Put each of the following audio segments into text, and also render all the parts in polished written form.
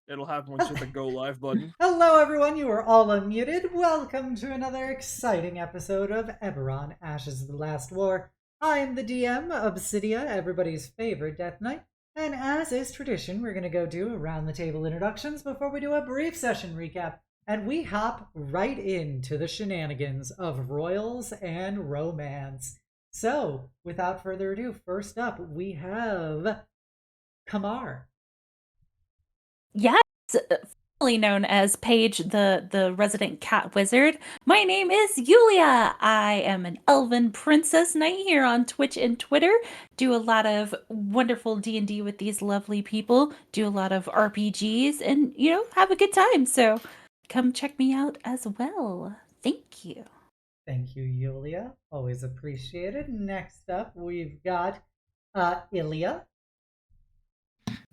It'll happen once you hit the go live button. Hello, everyone. You are all unmuted. Welcome to another exciting episode of Eberron, Ashes of the Last War. I am the DM, Obsidia, everybody's favorite Death Knight. And as is tradition, we're going to go do around the table introductions before we do a brief session recap. And we hop right into the shenanigans of royals and romance. So, without further ado, first up, we have Kamar. Yes, formerly known as Paige, the resident cat wizard. My name is Yulia. I am an elven princess knight here on Twitch and Twitter. Do a lot of wonderful D&D with these lovely people. Do a lot of RPGs and, have a good time. So come check me out as well. Thank you. Thank you, Yulia. Always appreciated. Next up, we've got Ilya.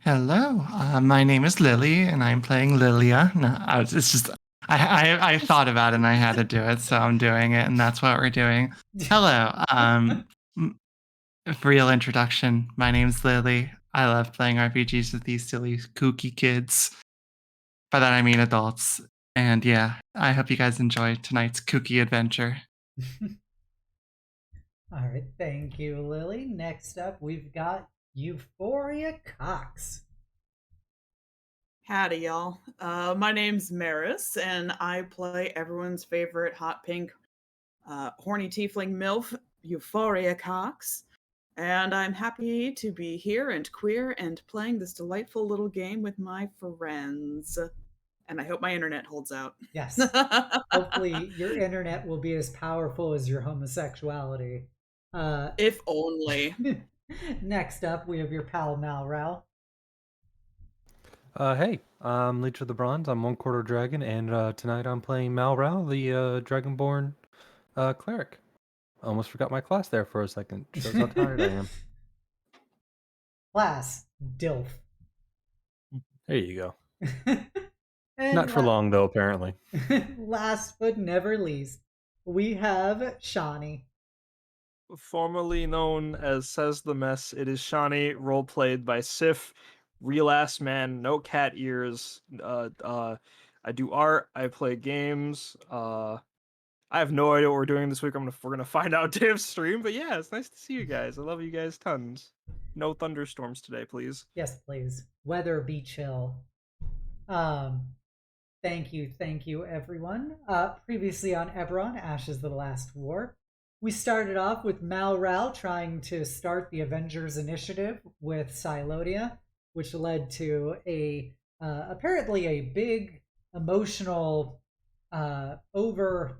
Hello, my name is Lily, and I'm playing Lilia. No, it's just I thought about it and I had to do it, so I'm doing it, and that's what we're doing. Hello, real introduction. My name's Lily. I love playing RPGs with these silly, kooky kids. By that I mean adults. And yeah, I hope you guys enjoy tonight's kooky adventure. All right, thank you, Lily. Next up, we've got Euphoria Cox. Howdy, y'all. My name's Maris, and I play everyone's favorite hot pink, horny tiefling MILF, Euphoria Cox. And I'm happy to be here and queer and playing this delightful little game with my friends. And I hope my internet holds out. Yes. Hopefully, your internet will be as powerful as your homosexuality. If only. Next up, we have your pal Malrow. Hey, I'm Leech of the Bronze. I'm 1/4 dragon, and tonight I'm playing Malrow, the dragonborn cleric. I almost forgot my class there for a second. Shows how tired I am. Class, DILF. There you go. And Not for long, though, apparently. Last but never least, we have Shawnee. Formerly known as Says the Mess, it is Shawnee, role played by Sif, real ass man, no cat ears. I do art, I play games. I have no idea what we're doing this week. We're gonna find out day of stream, but yeah, it's nice to see you guys. I love you guys tons. No thunderstorms today, please. Yes, please. Weather be chill. Thank you, everyone. Previously on Eberron, Ashes of the Last War, we started off with Malrow trying to start the Avengers Initiative with Silonia, which led to apparently a big emotional over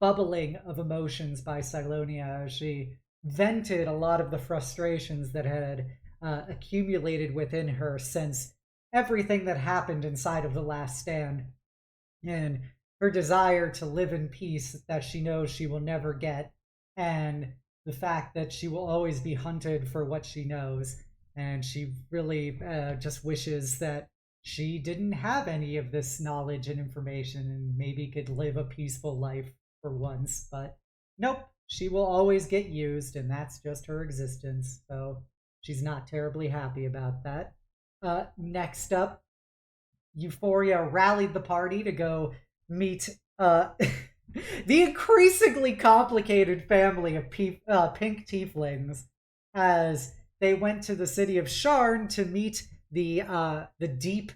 bubbling of emotions by Silonia as she vented a lot of the frustrations that had accumulated within her since everything that happened inside of the Last Stand, and her desire to live in peace that she knows she will never get, and the fact that she will always be hunted for what she knows, and she really just wishes that she didn't have any of this knowledge and information and maybe could live a peaceful life for once. But nope, she will always get used, and that's just her existence, so she's not terribly happy about that. Next up, Euphoria rallied the party to go meet the increasingly complicated family of pink tieflings as they went to the city of Sharn to meet the deep,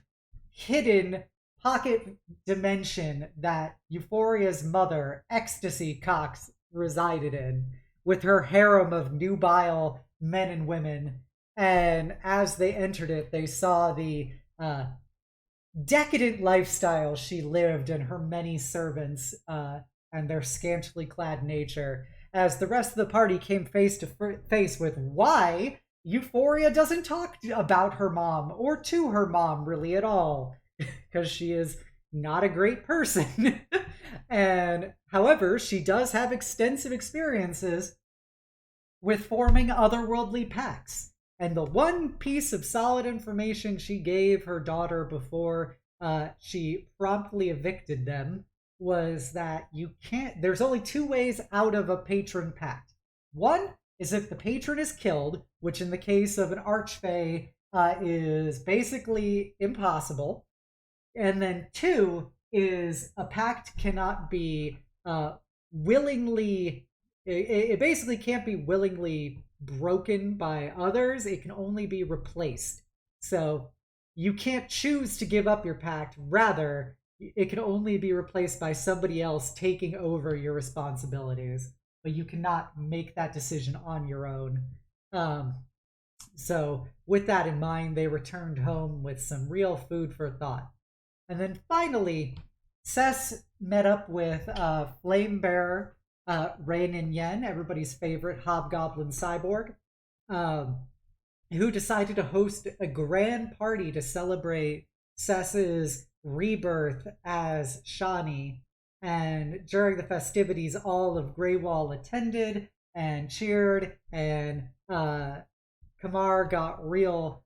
hidden pocket dimension that Euphoria's mother, Ecstasy Cox, resided in, with her harem of nubile men and women. And as they entered it, they saw the decadent lifestyle she lived and her many servants and their scantily clad nature, as the rest of the party came face to face with why Euphoria doesn't talk about her mom or to her mom really at all, because she is not a great person. And however, she does have extensive experiences with forming otherworldly pacts. And the one piece of solid information she gave her daughter before she promptly evicted them was that there's only two ways out of a patron pact. One is if the patron is killed, which in the case of an Archfey is basically impossible. And then 2 is a pact cannot be willingly. It basically can't be willingly broken by others. It can only be replaced. So you can't choose to give up your pact. Rather, it can only be replaced by somebody else taking over your responsibilities. But you cannot make that decision on your own. So, with that in mind, they returned home with some real food for thought. And then finally, Cess met up with Flame Bearer Rain and Yen, everybody's favorite hobgoblin cyborg, who decided to host a grand party to celebrate Cess's rebirth as Shani. And during the festivities, all of Greywall attended and cheered, and Kamar got real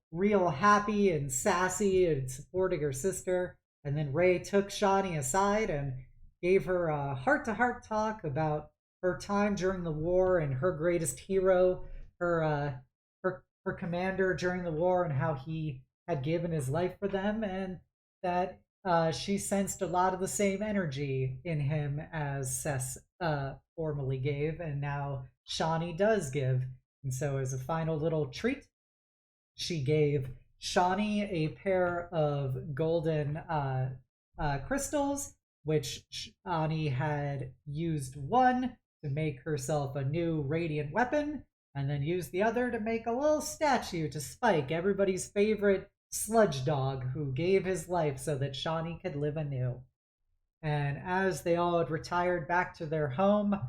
happy and sassy and supporting her sister. And then Ray took Shani aside and gave her a heart-to-heart talk about her time during the war and her greatest hero, her commander during the war, and how he had given his life for them, and that she sensed a lot of the same energy in him as Cess formerly gave, and now Shani does give. And so, as a final little treat, she gave Shani a pair of golden crystals, which Shani had used one to make herself a new radiant weapon, and then used the other to make a little statue to Spike, everybody's favorite sludge dog who gave his life so that Shani could live anew. And as they all had retired back to their home,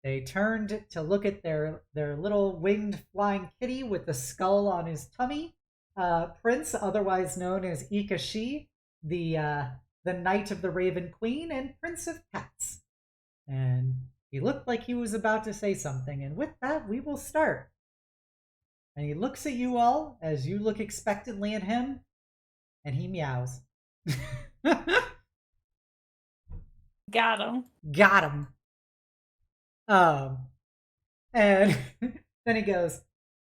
they turned to look at their little winged flying kitty with the skull on his tummy, Prince, otherwise known as Ikashi, the Knight of the Raven Queen and Prince of Cats. And he looked like he was about to say something, and with that, we will start. And he looks at you all as you look expectantly at him, and he meows. Got him. Got him. And then he goes,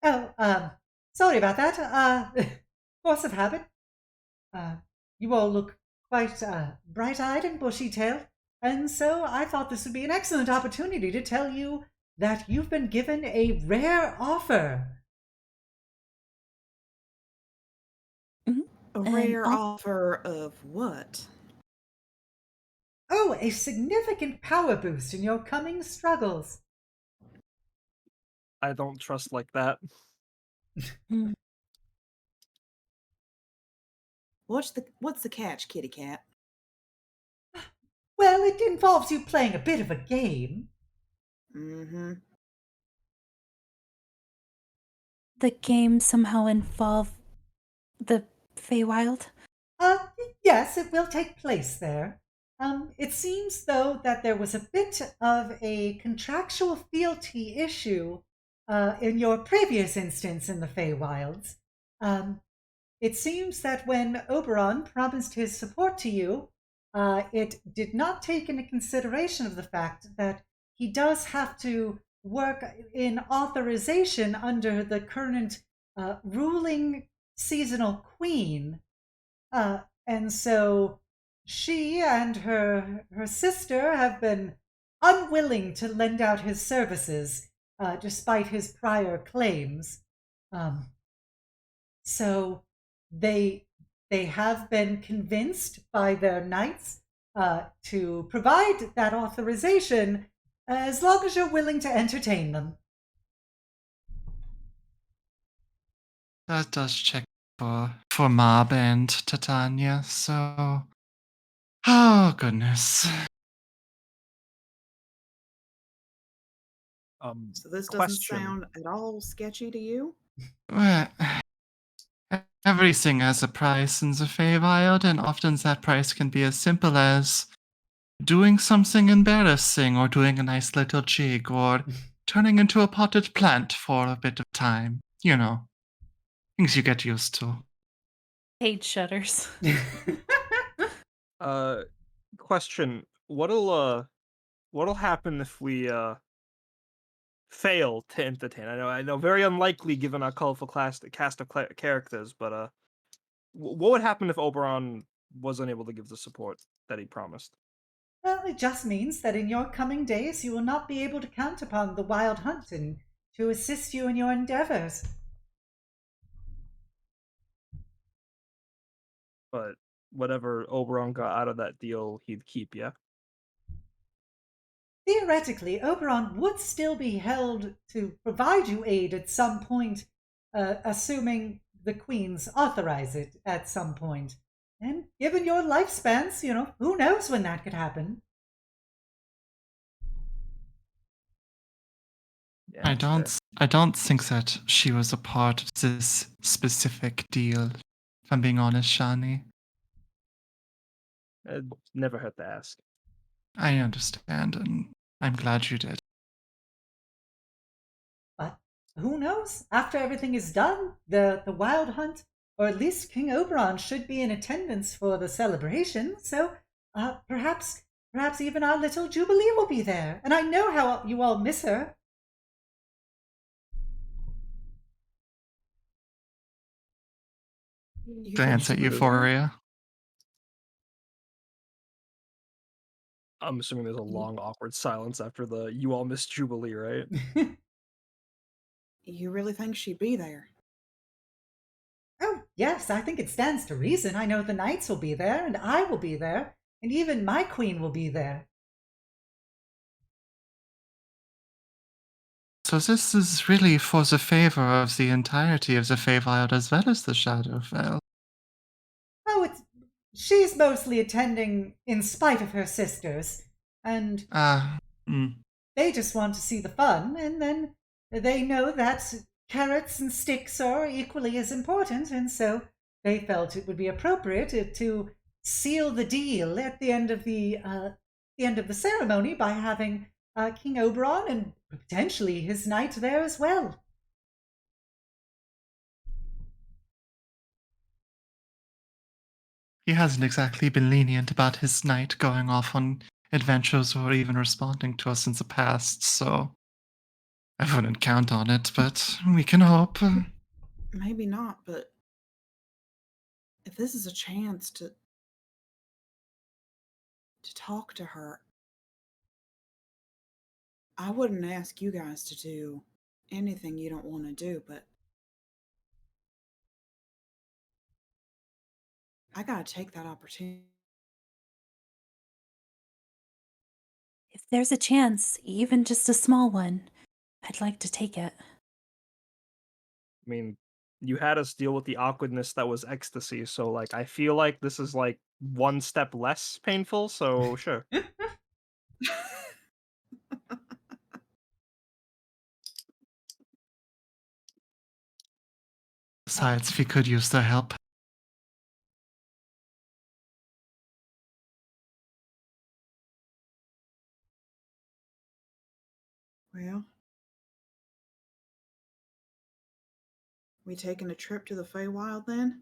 "Oh, sorry about that. Force of habit. You all look quite bright-eyed and bushy-tailed, and so I thought this would be an excellent opportunity to tell you that you've been given a rare offer." A rare offer of what? "Oh, a significant power boost in your coming struggles." I don't trust like that. What's the catch, kitty cat? "Well, it involves you playing a bit of a game." Mm-hmm. The game somehow involve the Feywild? Yes, it will take place there. It seems, though, that there was a bit of a contractual fealty issue in your previous instance in the Feywilds. It seems that when Oberon promised his support to you, it did not take into consideration of the fact that he does have to work in authorization under the current ruling seasonal queen. And so she and her sister have been unwilling to lend out his services, despite his prior claims. So they have been convinced by their knights to provide that authorization as long as you're willing to entertain them. That does check for Mob and Titania, so... Oh, goodness. So this doesn't Question. sound at all sketchy to you? Well, everything has a price in the Feywild, and often that price can be as simple as doing something embarrassing, or doing a nice little jig, or turning into a potted plant for a bit of time. You know, things you get used to. Page shudders. Question. What'll happen if we fail to entertain? I know very unlikely given our colorful cast of characters, but What would happen if Oberon wasn't able to give the support that he promised? Well, it just means that in your coming days you will not be able to count upon the Wild Hunt and to assist you in your endeavors. But whatever Oberon got out of that deal, he'd keep, yeah? Theoretically, Oberon would still be held to provide you aid at some point, assuming the queens authorize it at some point. And given your lifespans, who knows when that could happen. Yeah, I that's don't think that she was a part of this specific deal, if I'm being honest, Shani. fair. It never hurt to ask. I understand, and I'm glad you did. But who knows? After everything is done, the Wild Hunt, or at least King Oberon, should be in attendance for the celebration. So perhaps even our little Jubilee will be there. And I know how you all miss her. Glance at Euphoria. I'm assuming there's a long, awkward silence after the "you all miss Jubilee," right? You really think she'd be there? Oh, yes, I think it stands to reason. I know the knights will be there, and I will be there, and even my queen will be there. So this is really for the favor of the entirety of the Feywild as well as the Shadowfell. Oh, she's mostly attending in spite of her sisters, and they just want to see the fun, and then they know that carrots and sticks are equally as important, and so they felt it would be appropriate to seal the deal at the end of the ceremony by having King Oberon and potentially his knight there as well. He hasn't exactly been lenient about his knight going off on adventures or even responding to us in the past, so I wouldn't count on it, but we can hope. Maybe not, but if this is a chance to talk to her, I wouldn't ask you guys to do anything you don't want to do, but I gotta take that opportunity. If there's a chance, even just a small one, I'd like to take it. I mean, you had us deal with the awkwardness that was ecstasy, so like I feel like this is like one step less painful, so sure. Besides, we could use their help. Well, we taking a trip to the Feywild then?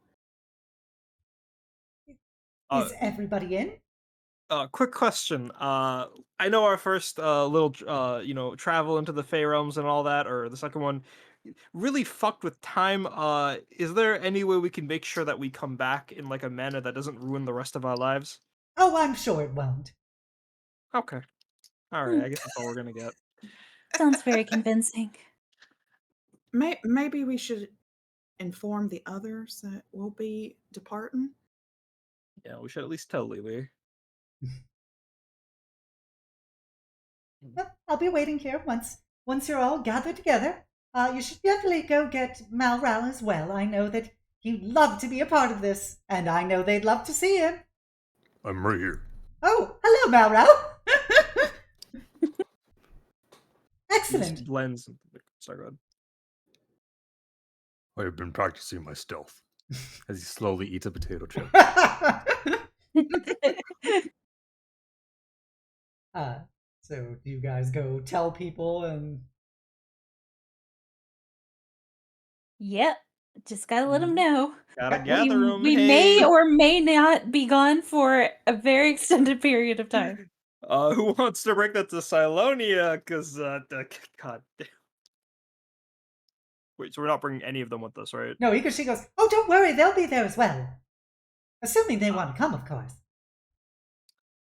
Is everybody in? Quick question. I know our first little travel into the Fey realms and all that, or the second one, really fucked with time. Is there any way we can make sure that we come back in like a manner that doesn't ruin the rest of our lives? Oh, I'm sure it won't. Okay. All right. I guess that's all we're gonna get. Sounds very convincing. Maybe we should inform the others that we'll be departing. Yeah, we should at least tell Lily. Well, I'll be waiting here once you're all gathered together. You should definitely go get Malral as well. I know that he'd love to be a part of this, and I know they'd love to see him. I'm right here. Oh, hello, Malral. Excellent. Blends. Sorry, go ahead. I have been practicing my stealth as he slowly eats a potato chip. So do you guys go tell people and... Yep, just gotta let them know. Gotta We- gather them. We may or may not be gone for a very extended period of time. Who wants to bring that to Silonia? Because, god damn. Wait, so we're not bringing any of them with us, right? No, she goes, oh, don't worry, they'll be there as well. Assuming they want to come, of course.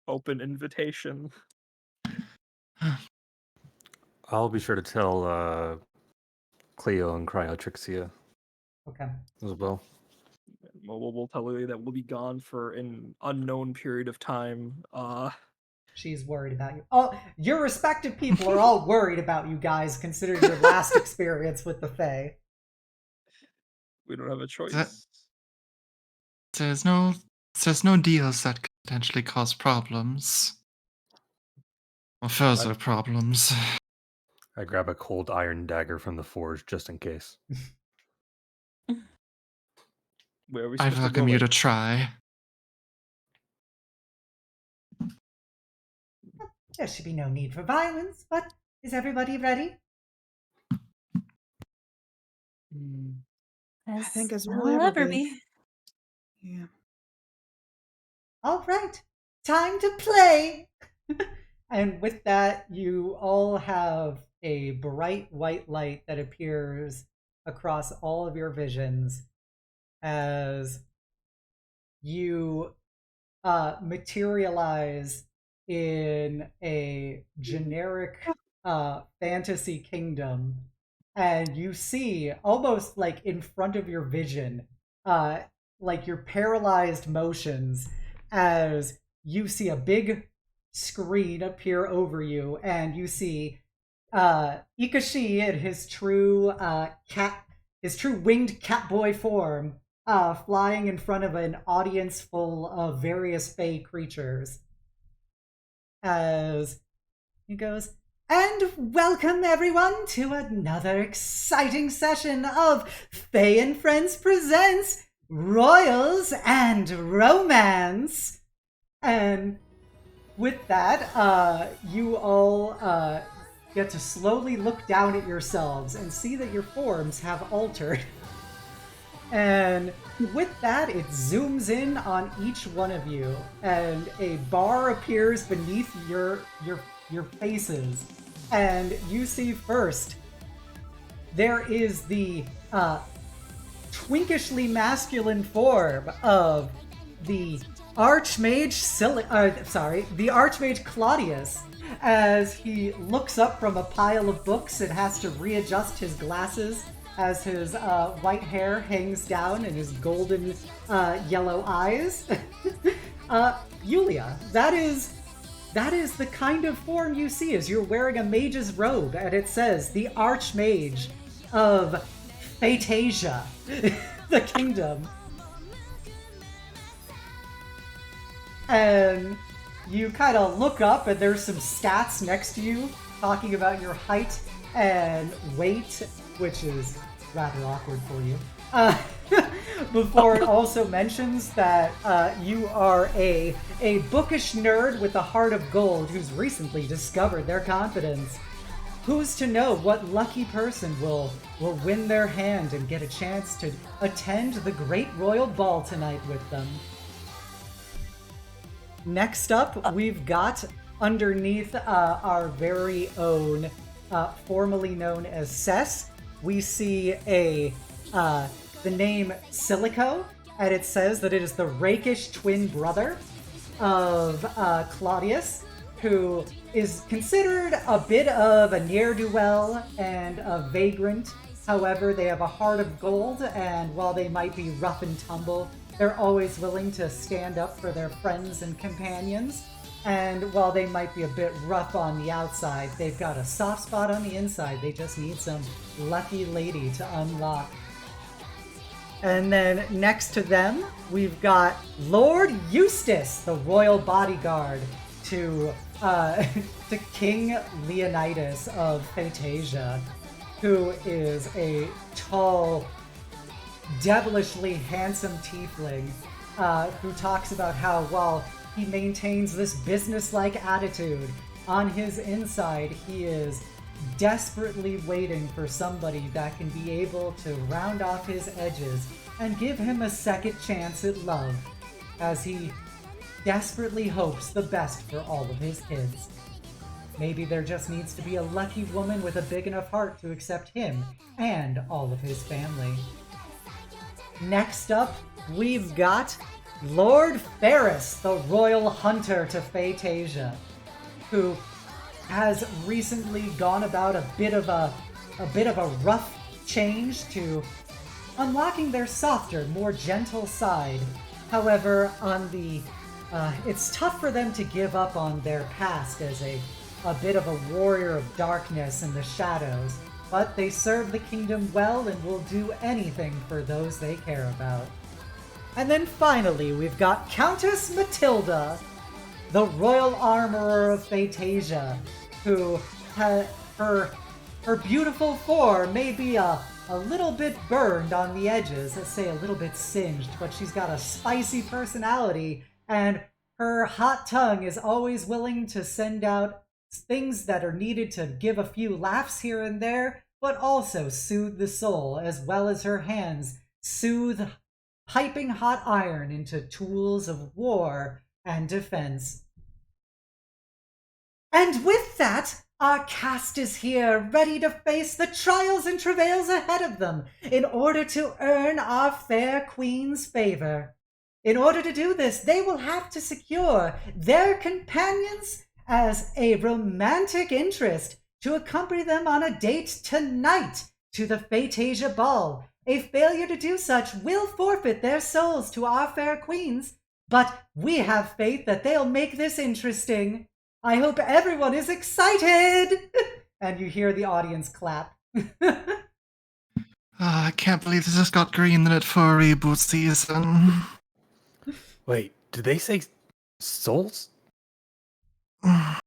Open invitation. I'll be sure to tell Cleo and Cryotrixia Okay. as well. We'll tell Lily that we'll be gone for an unknown period of time. She's worried about you. Oh, your respective people are all worried about you guys, considering your last experience with the Fae. We don't have a choice. There's no deals that could potentially cause problems. Or further problems. I grab a cold iron dagger from the forge just in case. Where are we I supposed to welcome go? you to try. There should be no need for violence, but is everybody ready? I think as I'll we'll ever ever be. Yeah. All right, time to play! And with that, you all have a bright white light that appears across all of your visions as you materialize in a generic fantasy kingdom, and you see almost like in front of your vision, like your paralyzed motions, as you see a big screen appear over you, and you see Ikashi in his true winged catboy form, flying in front of an audience full of various fey creatures. As he goes, and welcome everyone to another exciting session of Fae and Friends presents Royals and Romance. And with that, you all get to slowly look down at yourselves and see that your forms have altered. And with that, it zooms in on each one of you, and a bar appears beneath your faces. And you see first, there is the twinkishly masculine form of the Archmage the Archmage Claudius, as he looks up from a pile of books and has to readjust his glasses as his white hair hangs down in his golden yellow eyes. Yulia, that is the kind of form you see as you're wearing a mage's robe, and it says the Archmage of Phaetasia, the kingdom. And you kind of look up, and there's some stats next to you talking about your height and weight, which is rather awkward for you. Before it also mentions that you are a bookish nerd with a heart of gold who's recently discovered their confidence. Who's to know what lucky person will win their hand and get a chance to attend the great royal ball tonight with them? Next up, we've got underneath our very own, formerly known as Cess, we see the name Silico, and it says that it is the rakish twin brother of Claudius, who is considered a bit of a ne'er-do-well and a vagrant. However, they have a heart of gold, and while they might be rough and tumble, they're always willing to stand up for their friends and companions. And while they might be a bit rough on the outside, they've got a soft spot on the inside. They just need some lucky lady to unlock. And then next to them, we've got Lord Eustace, the royal bodyguard to King Leonidas of Phaetasia, who is a tall, devilishly handsome tiefling who talks about how, while he maintains this business-like attitude, on his inside he is desperately waiting for somebody that can be able to round off his edges and give him a second chance at love, as he desperately hopes the best for all of his kids. Maybe there just needs to be a lucky woman with a big enough heart to accept him and all of his family. Next up, we've got Lord Ferris, the royal hunter to Phaetasia, who has recently gone about a bit of a rough change to unlocking their softer, more gentle side. However, on the it's tough for them to give up on their past as a bit of a warrior of darkness in the shadows, but they serve the kingdom well and will do anything for those they care about. And then finally, we've got Countess Matilda, the royal armorer of Phaetasia, who her beautiful form may be a little bit burned on the edges, let's say a little bit singed, but she's got a spicy personality, and her hot tongue is always willing to send out things that are needed to give a few laughs here and there, but also soothe the soul, as well as her hands soothe piping hot iron into tools of war and defense. And with that, our cast is here, ready to face the trials and travails ahead of them in order to earn our fair queen's favor. In order to do this, they will have to secure their companions as a romantic interest to accompany them on a date tonight to the Phaetasia Ball. A failure to do such will forfeit their souls to our fair queens, but we have faith that they'll make this interesting. I hope everyone is excited! And you hear the audience clap. I can't believe this has got greenlit for a reboot season. Wait, did they say souls?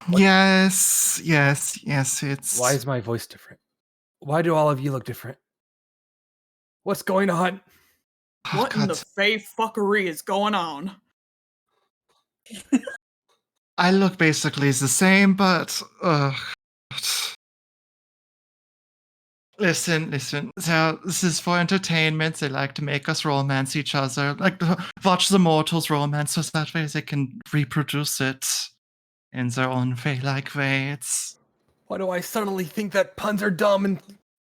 Yes, it's... Why is my voice different? Why do all of you look different? What's going on? Oh, What in the God. fey fuckery is going on? I look basically the same, but... Listen. So this is for entertainment. They like to make us romance each other. Like, watch the mortals romance so that way they can reproduce it in their own fey-like way. It's... Why do I suddenly think that puns are dumb and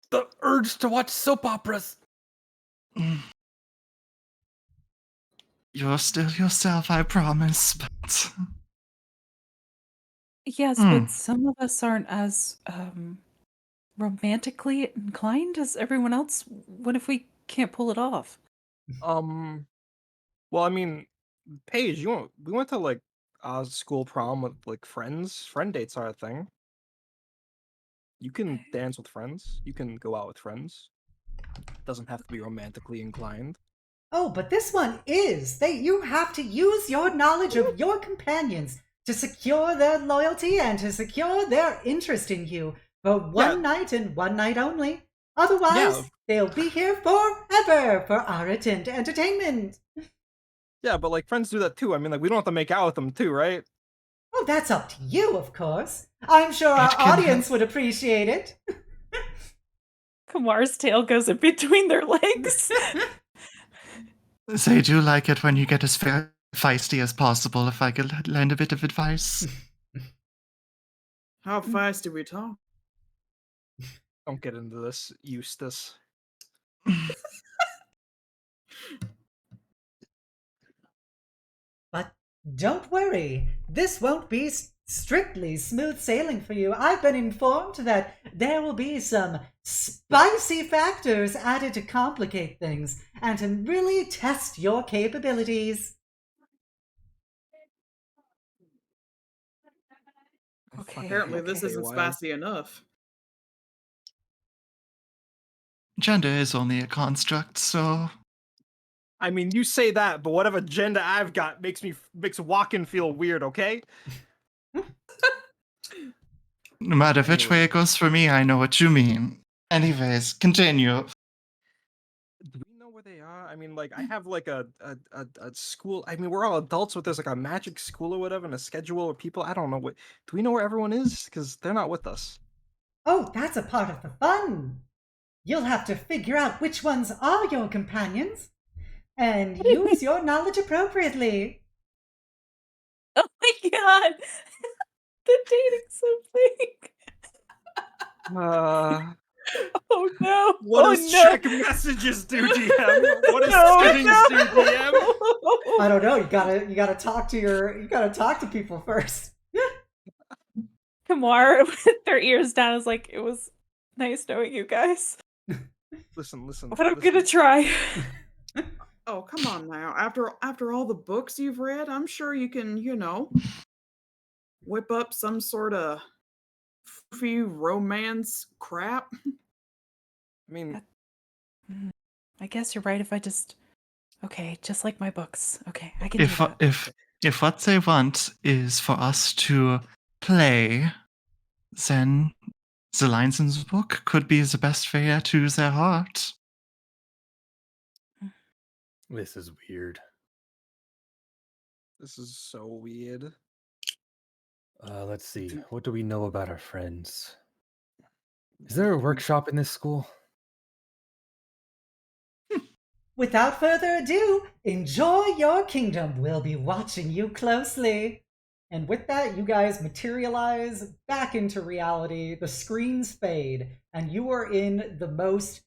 the urge to watch soap operas? You're still yourself, I promise, but... Yes, but some of us aren't as romantically inclined as everyone else. What if we can't pull it off? Well, I mean, Paige, we went to like school prom with like friends. Friend dates are a thing. You can dance with friends. You can go out with friends. Doesn't have to be romantically inclined. Oh, but this one is. You have to use your knowledge of your companions to secure their loyalty and to secure their interest in you for one night and one night only. Otherwise, they'll be here forever for our entertainment. Yeah, but like friends do that too. I mean, like we don't have to make out with them too, right? Oh, that's up to you, of course. I'm sure our audience would appreciate it. Kamar's tail goes in between their legs. They do like it when you get as feisty as possible, if I could lend a bit of advice. How fast do we talk? Don't get into this, Eustace. But don't worry, this won't be strictly smooth sailing for you. I've been informed that there will be some spicy factors added to complicate things and to really test your capabilities. Okay. Apparently this isn't spicy enough. Gender is only a construct, so... I mean, you say that, but whatever agenda I've got makes walking feel weird, okay? No matter which way it goes for me, I know what you mean. Anyways, continue. Do we know where they are? I mean, like, I have like a school. I mean, we're all adults, but there's like a magic school or whatever and a schedule of people. I don't know what. Do we know where everyone is? Because they're not with us. Oh, that's a part of the fun. You'll have to figure out which ones are your companions and use your knowledge appropriately. Oh my god! The dating's so fake. Oh no! What does check messages do, DM? What does settings do, DM? I don't know. You gotta talk to people first. Kamar with their ears down is like, it was nice knowing you guys, Listen. but I'm gonna try. Oh, come on now. After all the books you've read, I'm sure you can, whip up some sort of foofy romance crap. I mean, Mm, I guess you're right. If I just just like my books. Okay, I can do that. If what they want is for us to play, then the lines in the book could be the best way to their heart. This is weird. this is so weird. Let's see. What do we know about our friends? Is there a workshop in this school? Without further ado, enjoy your kingdom. We'll be watching you closely. And with that, you guys materialize back into reality. The screens fade, and you are in the most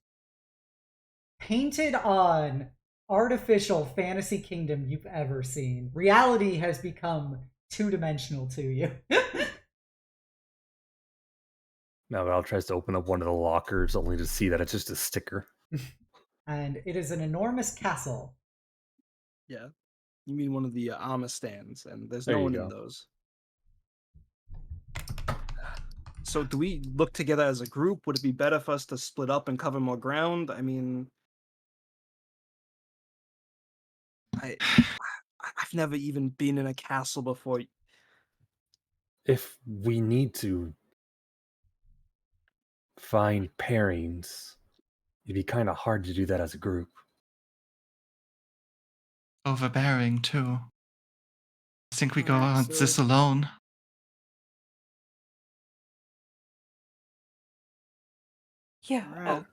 painted on artificial fantasy kingdom you've ever seen. Reality has become two-dimensional to you. Mal tries to open up one of the lockers only to see that it's just a sticker. And it is an enormous castle. Yeah. You mean one of the Amma stands, and there's There no you one go. in those. So do we look together as a group? Would it be better for us to split up and cover more ground? I mean, I've never even been in a castle before. If we need to find pairings, it'd be kind of hard to do that as a group. Overbearing, too. I think we go Alright, on this alone. Yeah, Alright.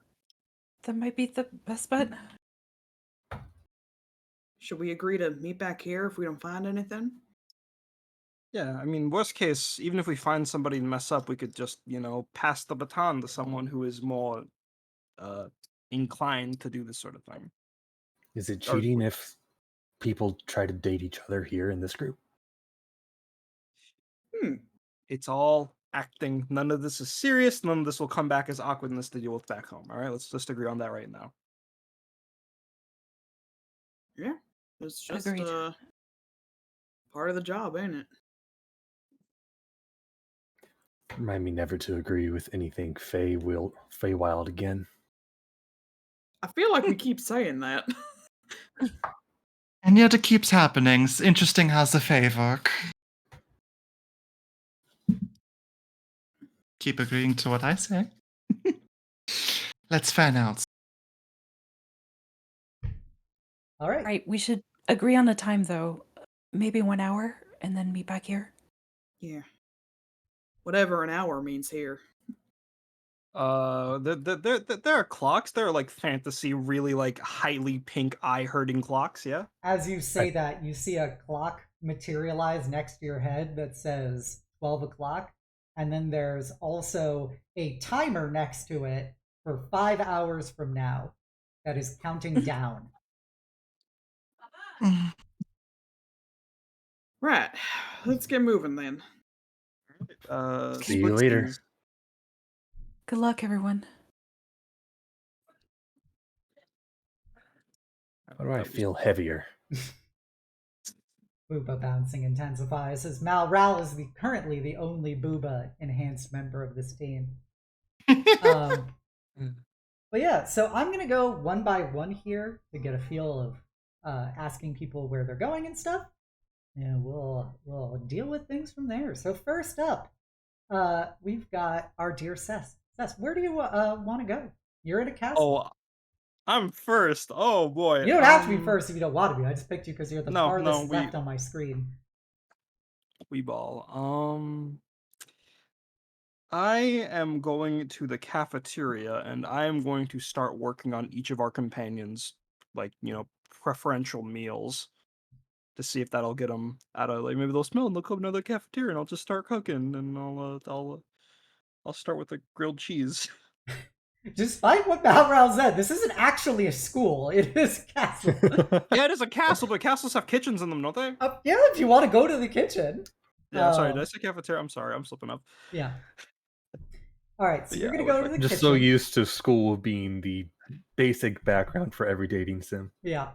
that might be the best bet. Should we agree to meet back here if we don't find anything? Yeah, I mean, worst case, even if we find somebody to mess up, we could just, pass the baton to someone who is more inclined to do this sort of thing. Is it Or- cheating if people try to date each other here in this group? It's all acting. None of this is serious. None of this will come back as awkwardness to deal with back home. All right, let's just agree on that right now. Yeah. It's just Agreed. part of the job, ain't it? Remind me never to agree with anything Feywild again. I feel like we keep saying that. And yet it keeps happening. It's interesting how the Fae work. Keep agreeing to what I say. Let's fan out. All right. Right, we should agree on a time though. Maybe 1 hour and then meet back here. Yeah. Whatever an hour means here. There are clocks. There are like fantasy, really like highly pink eye hurting clocks. Yeah. As you say that, you see a clock materialize next to your head that says 12 o'clock. And then there's also a timer next to it for 5 hours from now that is counting down. Right. Let's get moving then. See you split later. scenes. Good luck, everyone. Why do I feel heavier? Booba bouncing intensifies as Mal is currently the only Booba enhanced member of this team. But yeah, so I'm gonna go one by one here to get a feel of asking people where they're going and stuff, and we'll deal with things from there. So first up, we've got our dear Seth. Seth, where do you want to go? You're in a castle. Oh, I'm first. Oh boy. You don't have to be first if you don't want to be. I just picked you because you're the No, farthest left on my screen. We ball. I am going to the cafeteria, and I am going to start working on each of our companions, like preferential meals, to see if that'll get them out of like maybe they'll smell and they'll come to another cafeteria, and I'll just start cooking, and I'll start with the grilled cheese. Despite what Malral said, this isn't actually a school. It is a castle. Yeah, it is a castle, but castles have kitchens in them, don't they? Yeah, if you want to go to the kitchen. Yeah, sorry, did I say cafeteria? I'm sorry, I'm slipping up. Yeah. All right, so Yeah, you're I going to was go to the right. Just kitchen. so used to school being the basic background for every dating sim. Yeah.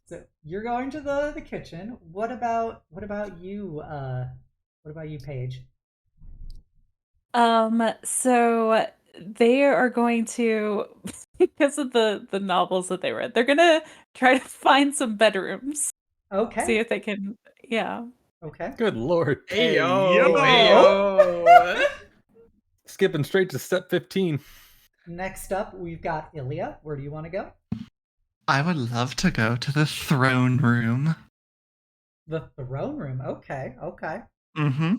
So you're going to the kitchen. What about you? What about you, Paige? So they are going to, because of the novels that they read, they're gonna try to find some bedrooms. See Okay. if they can, yeah. Okay. Good lord. Hey yo! yo. Skipping straight to step 15. Next up, we've got Ilya. Where do you want to go? I would love to go to the throne room. The throne room. Okay. Okay. Mm-hmm.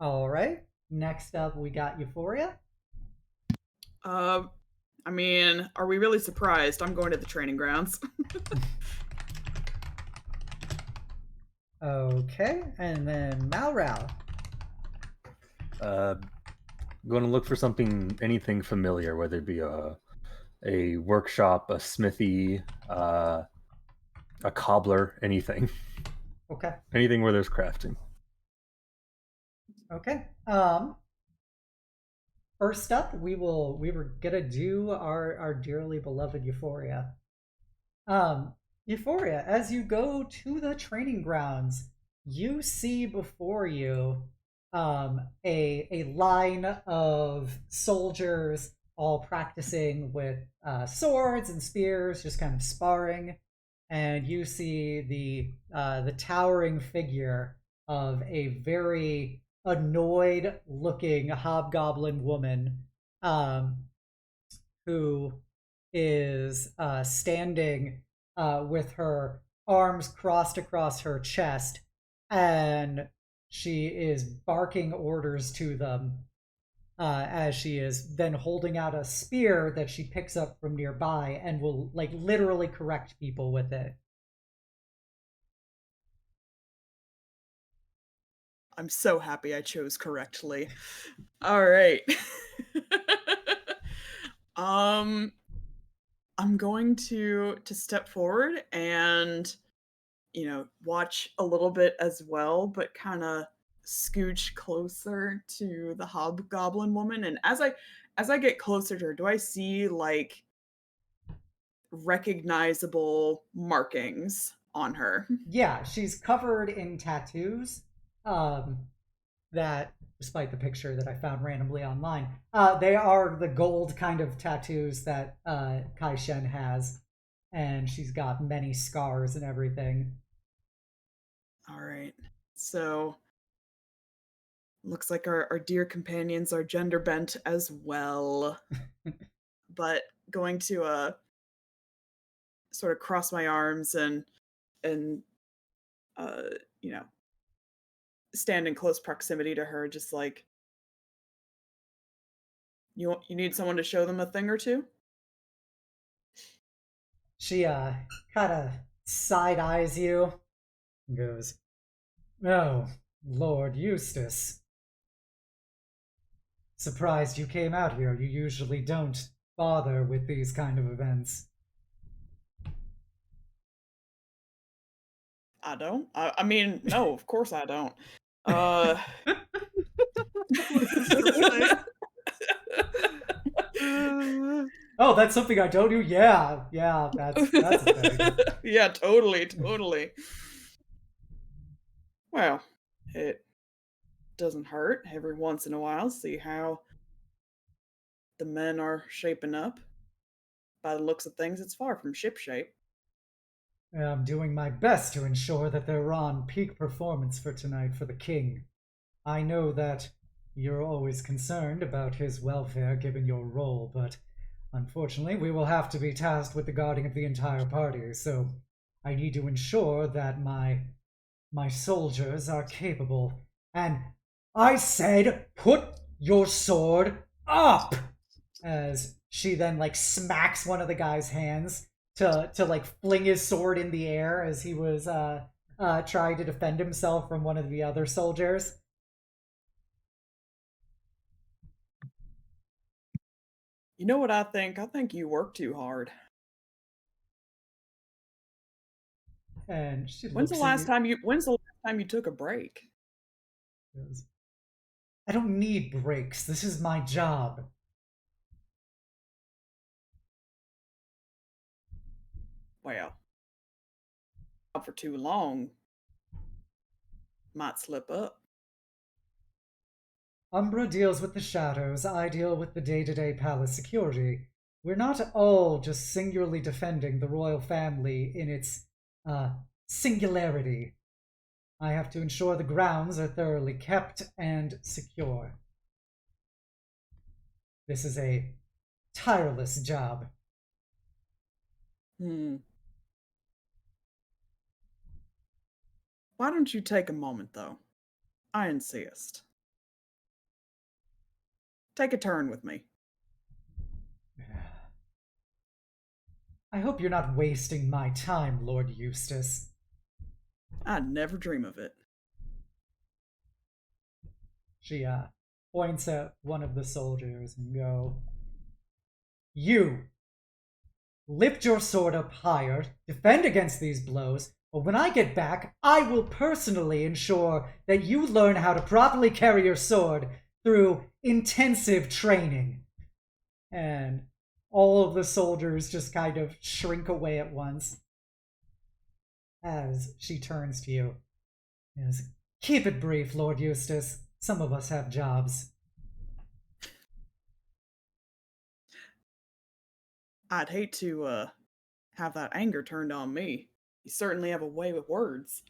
All right. Next up, we got Euphoria. I mean, are we really surprised? I'm going to the training grounds. Okay. And then Malral. Going to look for anything familiar, whether it be a workshop, a smithy, a cobbler, anything. Okay. Anything where there's crafting. Okay. First up, we were gonna do our dearly beloved Euphoria. Euphoria, as you go to the training grounds, you see before you a line of soldiers all practicing with swords and spears, just kind of sparring, and you see the towering figure of a very annoyed looking hobgoblin woman who is standing with her arms crossed across her chest, and she is barking orders to them as she is then holding out a spear that she picks up from nearby and will like literally correct people with it. I'm so happy I chose correctly. All right. I'm going to step forward and watch a little bit as well, but kind of scooch closer to the hobgoblin woman. And as I get closer to her, do I see like recognizable markings on her? Yeah, she's covered in tattoos. That, despite the picture that I found randomly online, they are the gold kind of tattoos that Kai Shen has, and she's got many scars and everything. All right. So looks like our dear companions are gender bent as well. But going to sort of cross my arms and uh you know stand in close proximity to her, just like, you need someone to show them a thing or two? She kind of side eyes you and goes, "Oh, Lord Eustace. Surprised you came out here. You usually don't bother with these kind of events." I don't. I mean, no, of course I don't. Oh, that's something I don't do? Yeah, that's a thing. Yeah, totally. Well, it doesn't hurt every once in a while see how the men are shaping up. By the looks of things, it's far from shipshape. I'm doing my best to ensure that they're on peak performance for tonight for the king. I know that you're always concerned about his welfare given your role, but unfortunately we will have to be tasked with the guarding of the entire party, so I need to ensure that my soldiers are capable. And I said, put your sword up! As she then like smacks one of the guy's hands to like fling his sword in the air as he was trying to defend himself from one of the other soldiers. You know what I think? I think you work too hard. And she When's the looks at last you. time you took a break? And goes, I don't need breaks. This is my job. Well, out for too long might slip up. Umbra deals with the shadows. I deal with the day-to-day palace security. We're not all just singularly defending the royal family in its singularity. I have to ensure the grounds are thoroughly kept and secure. This is a tireless job. Hmm. Why don't you take a moment, though? I insist. Take a turn with me. I hope you're not wasting my time, Lord Eustace. I'd never dream of it. She points at one of the soldiers and go, You lift your sword up higher, defend against these blows, but when I get back, I will personally ensure that you learn how to properly carry your sword through intensive training. And all of the soldiers just kind of shrink away at once as she turns to you. Yes. Keep it brief, Lord Eustace. Some of us have jobs. I'd hate to have that anger turned on me. You certainly have a way with words.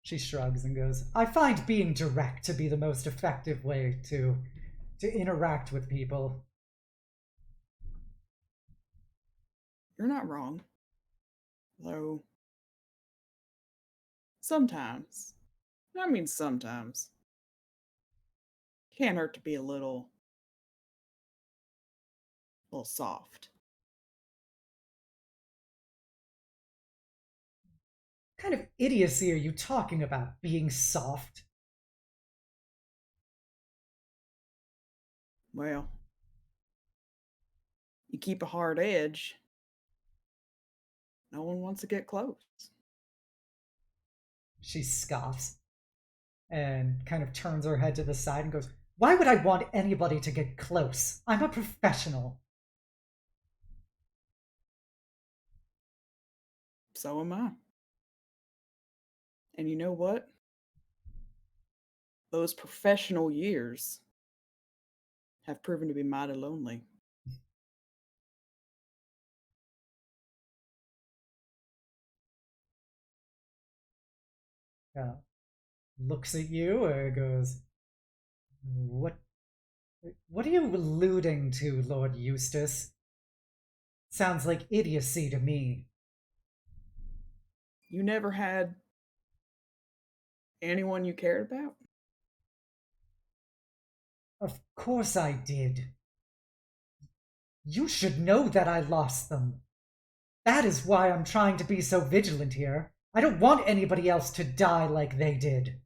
She shrugs and goes, I find being direct to be the most effective way to interact with people. You're not wrong. Though, sometimes, sometimes, can't hurt to be a little soft. What kind of idiocy are you talking about, being soft? Well, you keep a hard edge, no one wants to get close. She scoffs and kind of turns her head to the side and goes, Why would I want anybody to get close? I'm a professional. So am I. And you know what? Those professional years have proven to be mighty lonely. Looks at you and goes, What are you alluding to, Lord Eustace? Sounds like idiocy to me. You never had anyone you cared about? Of course I did. You should know that I lost them. That is why I'm trying to be so vigilant here. I don't want anybody else to die like they did.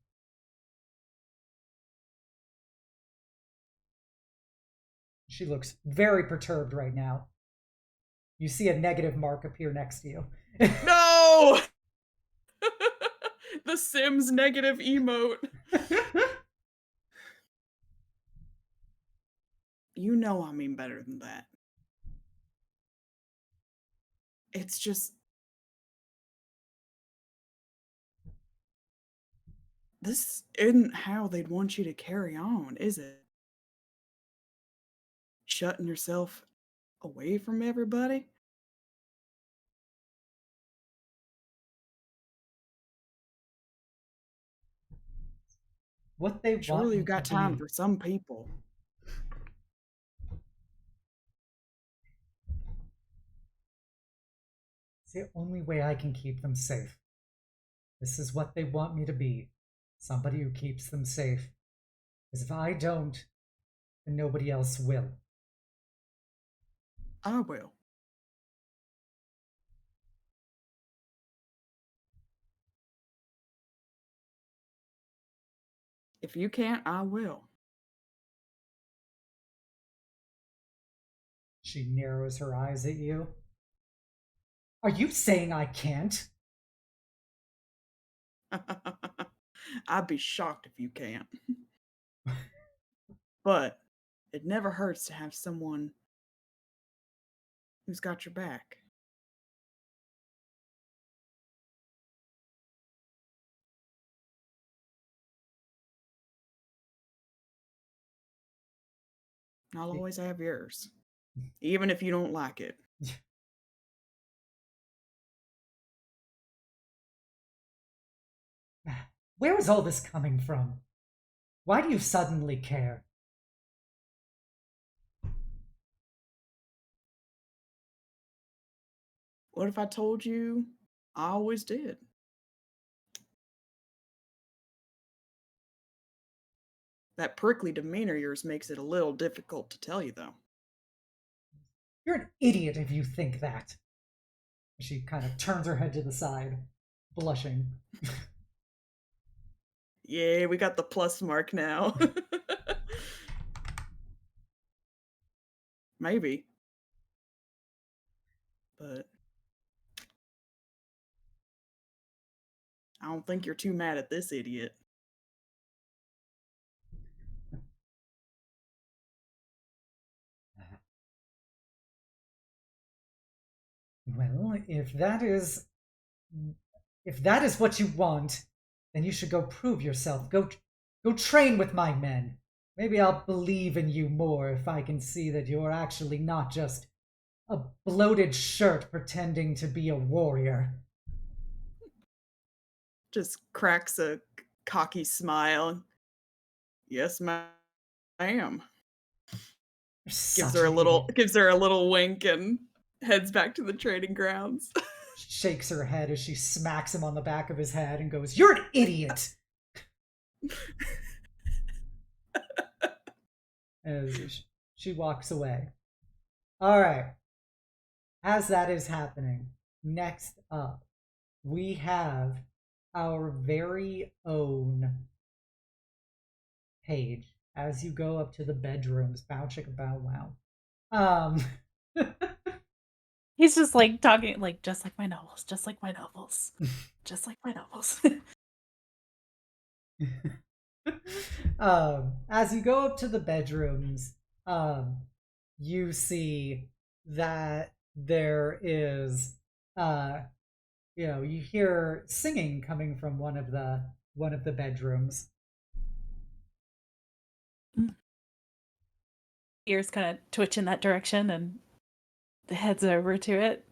She looks very perturbed right now. You see a negative mark appear next to you. No! The Sims negative emote. You know I mean better than that. It's just... This isn't how they'd want you to carry on, is it? Shutting yourself away from everybody? What they want Surely me you've to got time be. for some people. It's the only way I can keep them safe. This is what they want me to be. Somebody who keeps them safe. Because if I don't, then nobody else will. I will. If you can't, I will. She narrows her eyes at you. Are you saying I can't? I'd be shocked if you can't. But it never hurts to have someone who's got your back. I'll always have yours, even if you don't like it. Where is all this coming from? Why do you suddenly care? What if I told you I always did? That prickly demeanor of yours makes it a little difficult to tell you, though. You're an idiot if you think that. She kind of turns her head to the side, blushing. Yay, we got the plus mark now. Maybe. But I don't think you're too mad at this idiot. Well, if that is what you want, then you should go prove yourself. Go train with my men. Maybe I'll believe in you more if I can see that you're actually not just a bloated shirt pretending to be a warrior. Just cracks a cocky smile. Yes, ma'am. Gives her a little wink and heads back to the training grounds. Shakes her head as she smacks him on the back of his head and goes, "You're an idiot!" As she walks away. All right. As that is happening, next up, we have our very own Paige. As you go up to the bedrooms, bow chicka bow wow. He's just like talking like just like my novels, just like my novels, just like my novels. As you go up to the bedrooms, you see that there is, you hear singing coming from one of the bedrooms. Ears kind of twitch in that direction and heads over to it.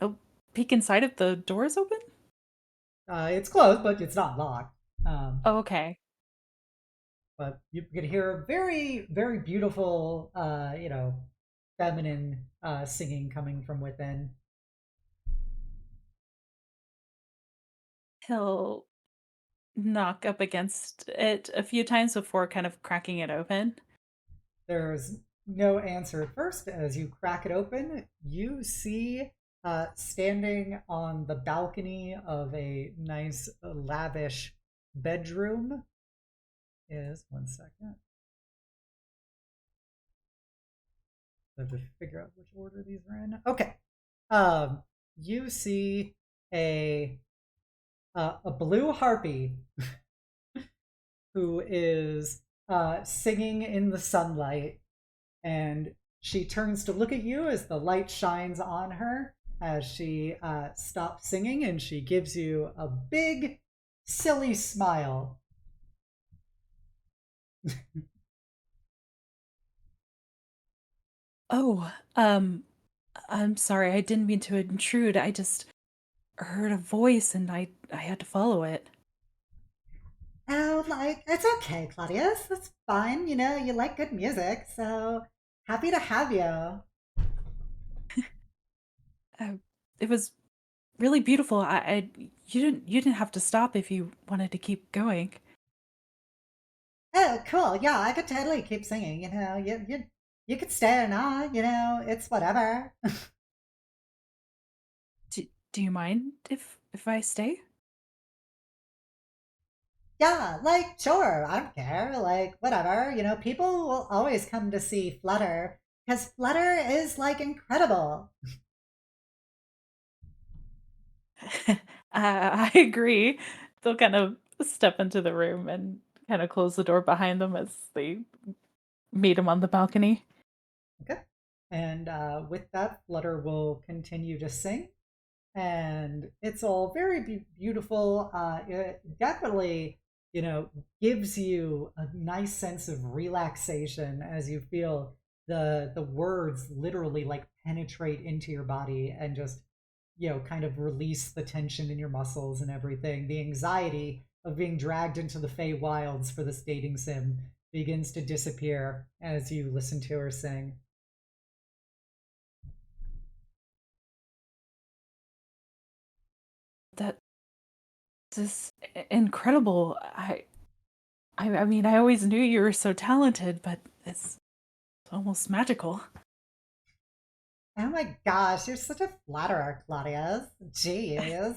Oh, peek inside if the door is open? It's closed, but it's not locked. Oh, okay. But you can hear a very, very beautiful, feminine singing coming from within. He'll knock up against it a few times before kind of cracking it open. There's no answer at first. As you crack it open, you see standing on the balcony of a nice, lavish bedroom is, one second. I have to figure out which order these are in. Okay. You see a blue harpy who is singing in the sunlight, and she turns to look at you as the light shines on her as she stops singing, and she gives you a big, silly smile. Oh, I'm sorry. I didn't mean to intrude. I just heard a voice and I had to follow it. Oh, it's okay, Claudius. That's fine. You know, you like good music, so happy to have you. It was really beautiful. You didn't have to stop if you wanted to keep going. Oh, cool. Yeah, I could totally keep singing. You know, you could stay or not. You know, it's whatever. Do you mind if I stay? Yeah, like, sure, I don't care. Like, whatever. You know, people will always come to see Flutter. Because Flutter is like incredible. I agree. They'll kind of step into the room and kind of close the door behind them as they meet him on the balcony. Okay. And with that, Flutter will continue to sing. And it's all very beautiful. It definitely, gives you a nice sense of relaxation as you feel the words literally like penetrate into your body and just kind of release the tension in your muscles and everything. The anxiety of being dragged into the feywilds for this dating sim begins to disappear as you listen to her sing. That is incredible. I mean, I always knew you were so talented, but it's almost magical. Oh my gosh, you're such a flatterer, Claudius. Jeez.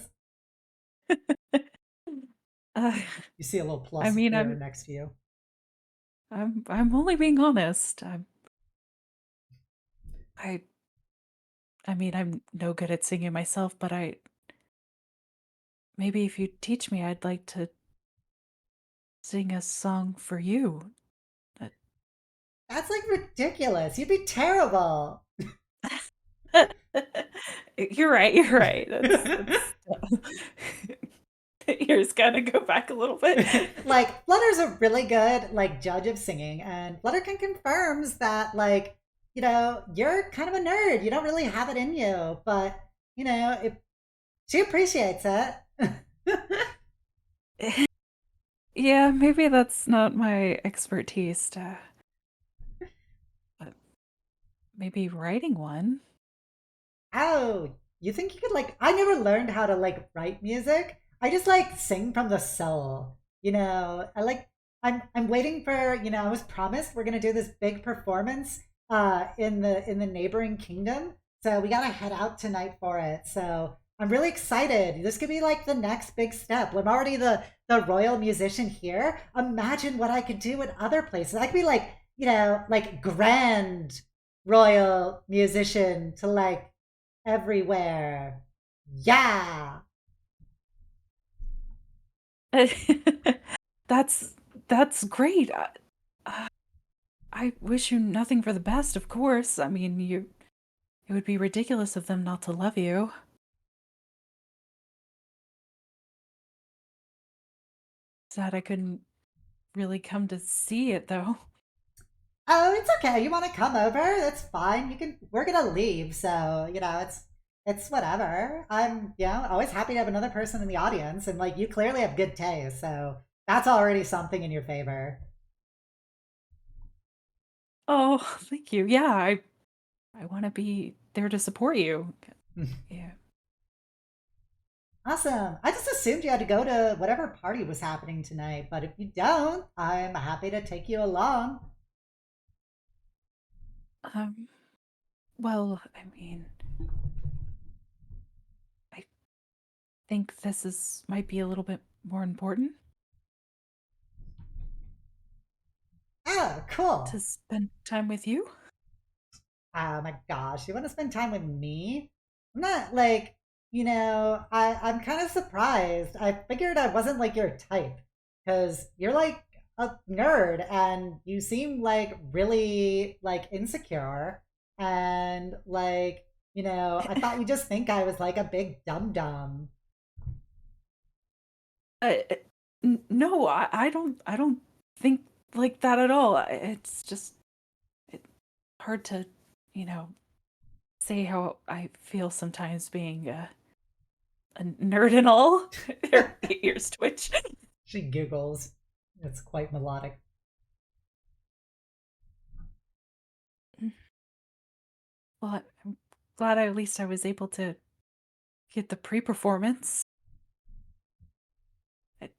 Uh, You see a little plus I mean, there next to you. I'm only being honest. I I mean, I'm no good at singing myself, but maybe if you teach me, I'd like to sing a song for you. That's like ridiculous. You'd be terrible. You're right. You're right. That's yours gotta go back a little bit. Like Flutter's a really good like judge of singing, and Flutter can confirms that like you're kind of a nerd. You don't really have it in you, but she appreciates it. Yeah, maybe that's not my expertise. But maybe writing one. Oh, you think you could like? I never learned how to like write music. I just like sing from the soul. I like. I'm waiting for. I was promised we're gonna do this big performance in the neighboring kingdom. So we gotta head out tonight for it. So I'm really excited. This could be like the next big step. I'm already the royal musician here. Imagine what I could do in other places. I could be like like grand royal musician to like everywhere. Yeah. That's great. I wish you nothing for the best, of course. I mean, it would be ridiculous of them not to love you. Sad I couldn't really come to see it though. Oh, it's okay. You want to come over? That's fine. You can. We're gonna leave, so it's whatever. I'm always happy to have another person in the audience, and like you clearly have good taste, so that's already something in your favor. Oh, thank you. Yeah, I want to be there to support you. Yeah. Awesome. I just assumed you had to go to whatever party was happening tonight, but if you don't, I'm happy to take you along. Um, well, I mean, I think might be a little bit more important Oh, cool. to spend time with you. Oh my gosh, you want to spend time with me? I'm not like, I'm kind of surprised. I figured I wasn't like your type because you're like a nerd and you seem like really like insecure and like, I thought you just think I was like a big dum dum. Uh, no, I don't think like that at all. It's just it's hard to, you know, say how I feel sometimes being a nerd and all. Their ears twitch. She giggles. It's quite melodic. Well, I'm glad at least I was able to get the pre-performance. It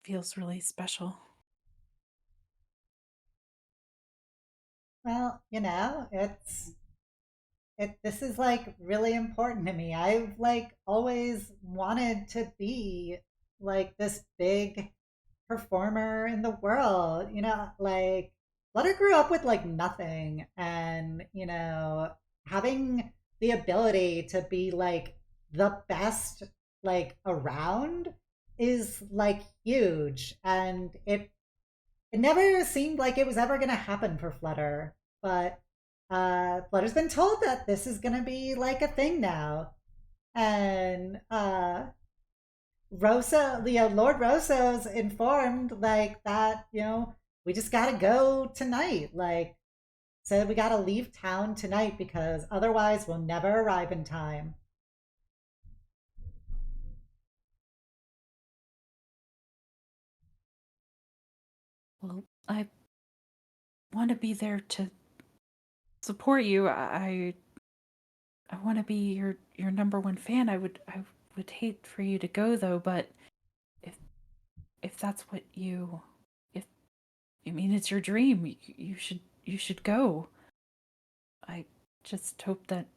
feels really special. Well, this is like really important to me. I've like always wanted to be like this big performer in the world, like Flutter grew up with like nothing, and having the ability to be like the best like around is like huge, and it never seemed like it was ever going to happen for Flutter, but Flutter's been told that this is going to be like a thing now, and Lord Rosa's informed like that, we just gotta go tonight. Like, said we gotta leave town tonight because otherwise we'll never arrive in time. Well, I want to be there to support you. I want to be your number one fan. I would hate for you to go though, but if that's what if you mean it's your dream, you should go. I just hope that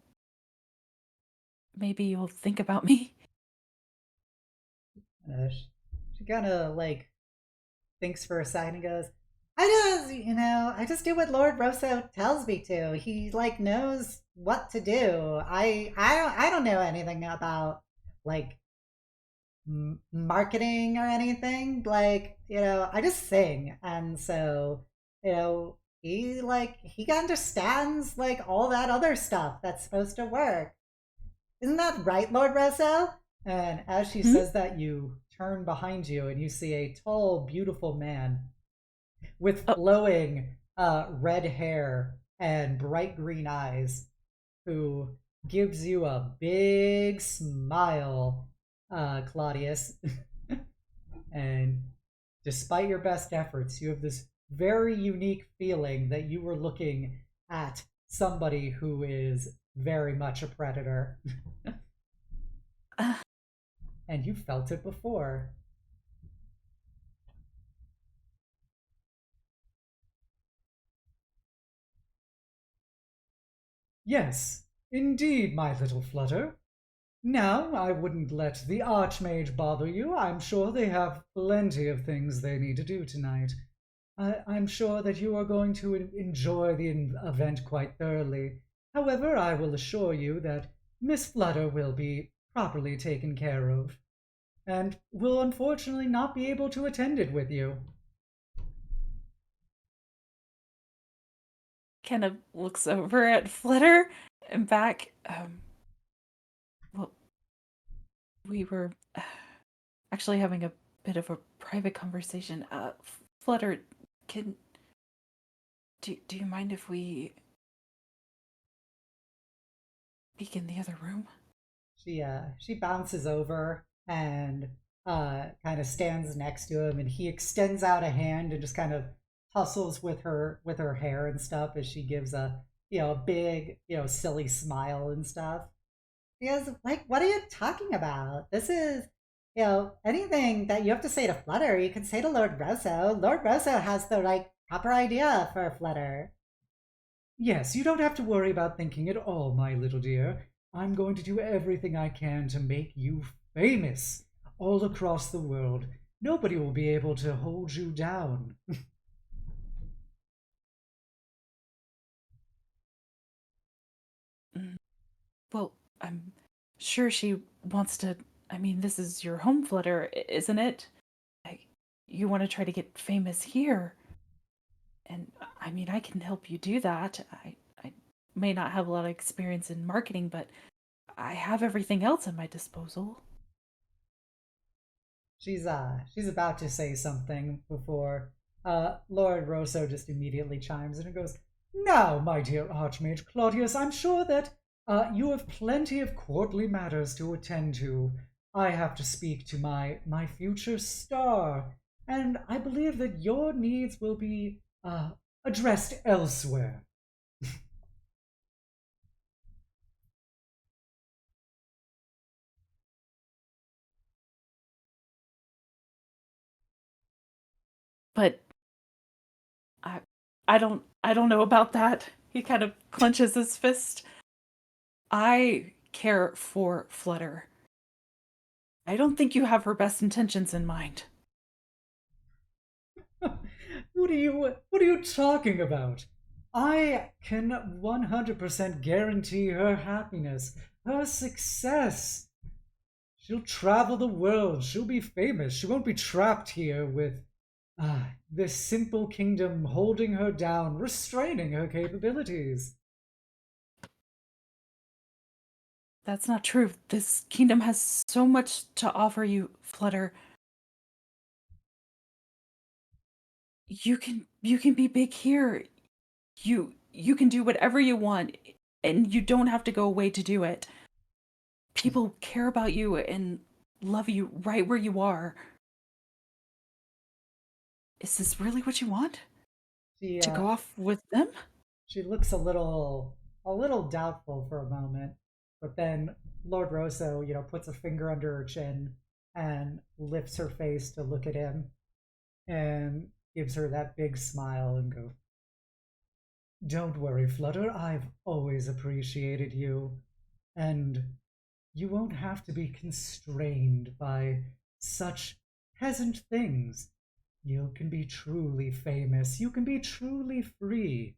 maybe you'll think about me. She kind of like thinks for a second and goes, I just do what Lord Rosso tells me to. He like knows what to do. I don't know anything about like marketing or anything. Like, I just sing, and so he understands like all that other stuff that's supposed to work. Isn't that right, Lord Rosso? And as she says that, you turn behind you and you see a tall, beautiful man with flowing red hair and bright green eyes who gives you a big smile, Claudius. And despite your best efforts, you have this very unique feeling that you were looking at somebody who is very much a predator. And you felt it before. Yes, indeed, my little Flutter. Now, I wouldn't let the Archmage bother you. I'm sure they have plenty of things they need to do tonight. I'm sure that you are going to enjoy the event quite thoroughly. However, I will assure you that Miss Flutter will be properly taken care of, and will unfortunately not be able to attend it with you. Kind of looks over at Flutter and back. Well, we were actually having a bit of a private conversation. Flutter, do you mind if we speak in the other room? She bounces over and kind of stands next to him, and he extends out a hand and just kind of tussles with her hair and stuff as she gives a big silly smile and stuff. He goes, like, what are you talking about? This is anything that you have to say to Flutter, you can say to Lord Rosso. Lord Rosso has the like proper idea for Flutter. Yes, you don't have to worry about thinking at all, my little dear. I'm going to do everything I can to make you famous all across the world. Nobody will be able to hold you down. Well, I'm sure she wants to. I mean, this is your home, Flutter, isn't it? You want to try to get famous here. And I mean, I can help you do that. I may not have a lot of experience in marketing, but I have everything else at my disposal. She's about to say something before Lord Rosso just immediately chimes in and goes, "Now, my dear Archmage Claudius, I'm sure that you have plenty of courtly matters to attend to. I have to speak to my future star, and I believe that your needs will be addressed elsewhere." But I don't know about that. He kind of clenches his fist. I care for Flutter. I don't think you have her best intentions in mind. What are you talking about? I can 100% guarantee her happiness, her success. She'll travel the world. She'll be famous. She won't be trapped here with this simple kingdom holding her down, restraining her capabilities. That's not true. This kingdom has so much to offer you, Flutter. You can be big here. You can do whatever you want, and you don't have to go away to do it. People care about you and love you right where you are. Is this really what you want? She To go off with them? she looks a little doubtful for a moment, but then Lord Rosso, puts a finger under her chin and lifts her face to look at him and gives her that big smile and goes, "Don't worry, Flutter. I've always appreciated you, and you won't have to be constrained by such peasant things. You can be truly famous. You can be truly free.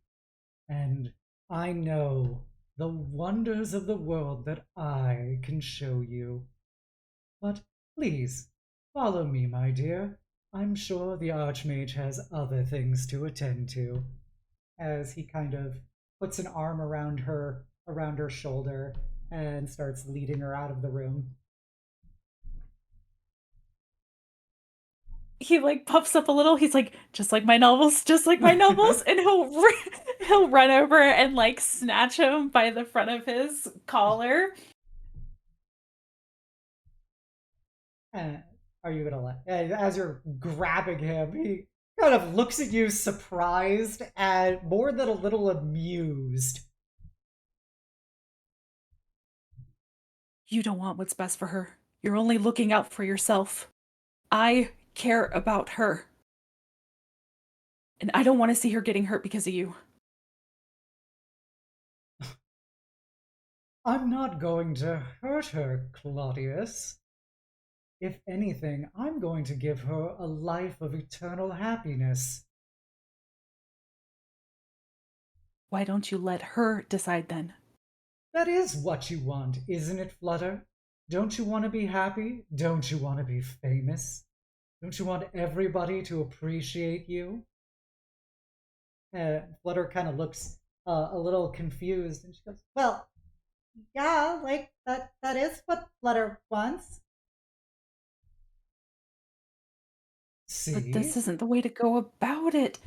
And I know the wonders of the world that I can show you. But please, follow me, my dear. I'm sure the Archmage has other things to attend to." As he kind of puts an arm around her shoulder and starts leading her out of the room. He like puffs up a little. He's like, just like my novels, just like my novels, and he'll run over and like snatch him by the front of his collar. Are you gonna let? As you're grabbing him, he kind of looks at you surprised and more than a little amused. You don't want what's best for her. You're only looking out for yourself. I care about her. And I don't want to see her getting hurt because of you. I'm not going to hurt her, Claudius. If anything, I'm going to give her a life of eternal happiness. Why don't you let her decide then? That is what you want, isn't it, Flutter? Don't you want to be happy? Don't you want to be famous? Don't you want everybody to appreciate you? Flutter kind of looks a little confused, and she goes, "Well, yeah, like that is what Flutter wants." But this See? isn't the way to go about it.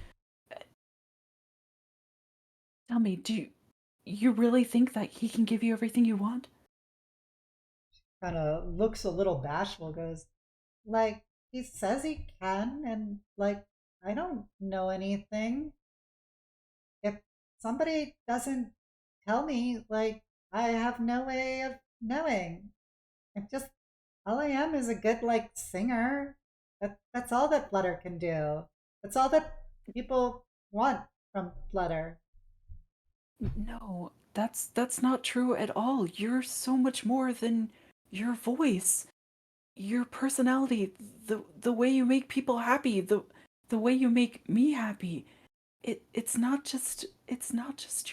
Tell me, do you really think that he can give you everything you want? Kind of looks a little bashful, goes, "Like, he says he can, and, like, I don't know anything. If somebody doesn't tell me, like, I have no way of knowing. I'm just, all I am is a good, like, singer. That's all that Flutter can do. That's all that people want from Flutter." No, that's not true at all. You're so much more than your voice, your personality, the way you make people happy, the way you make me happy. It's not just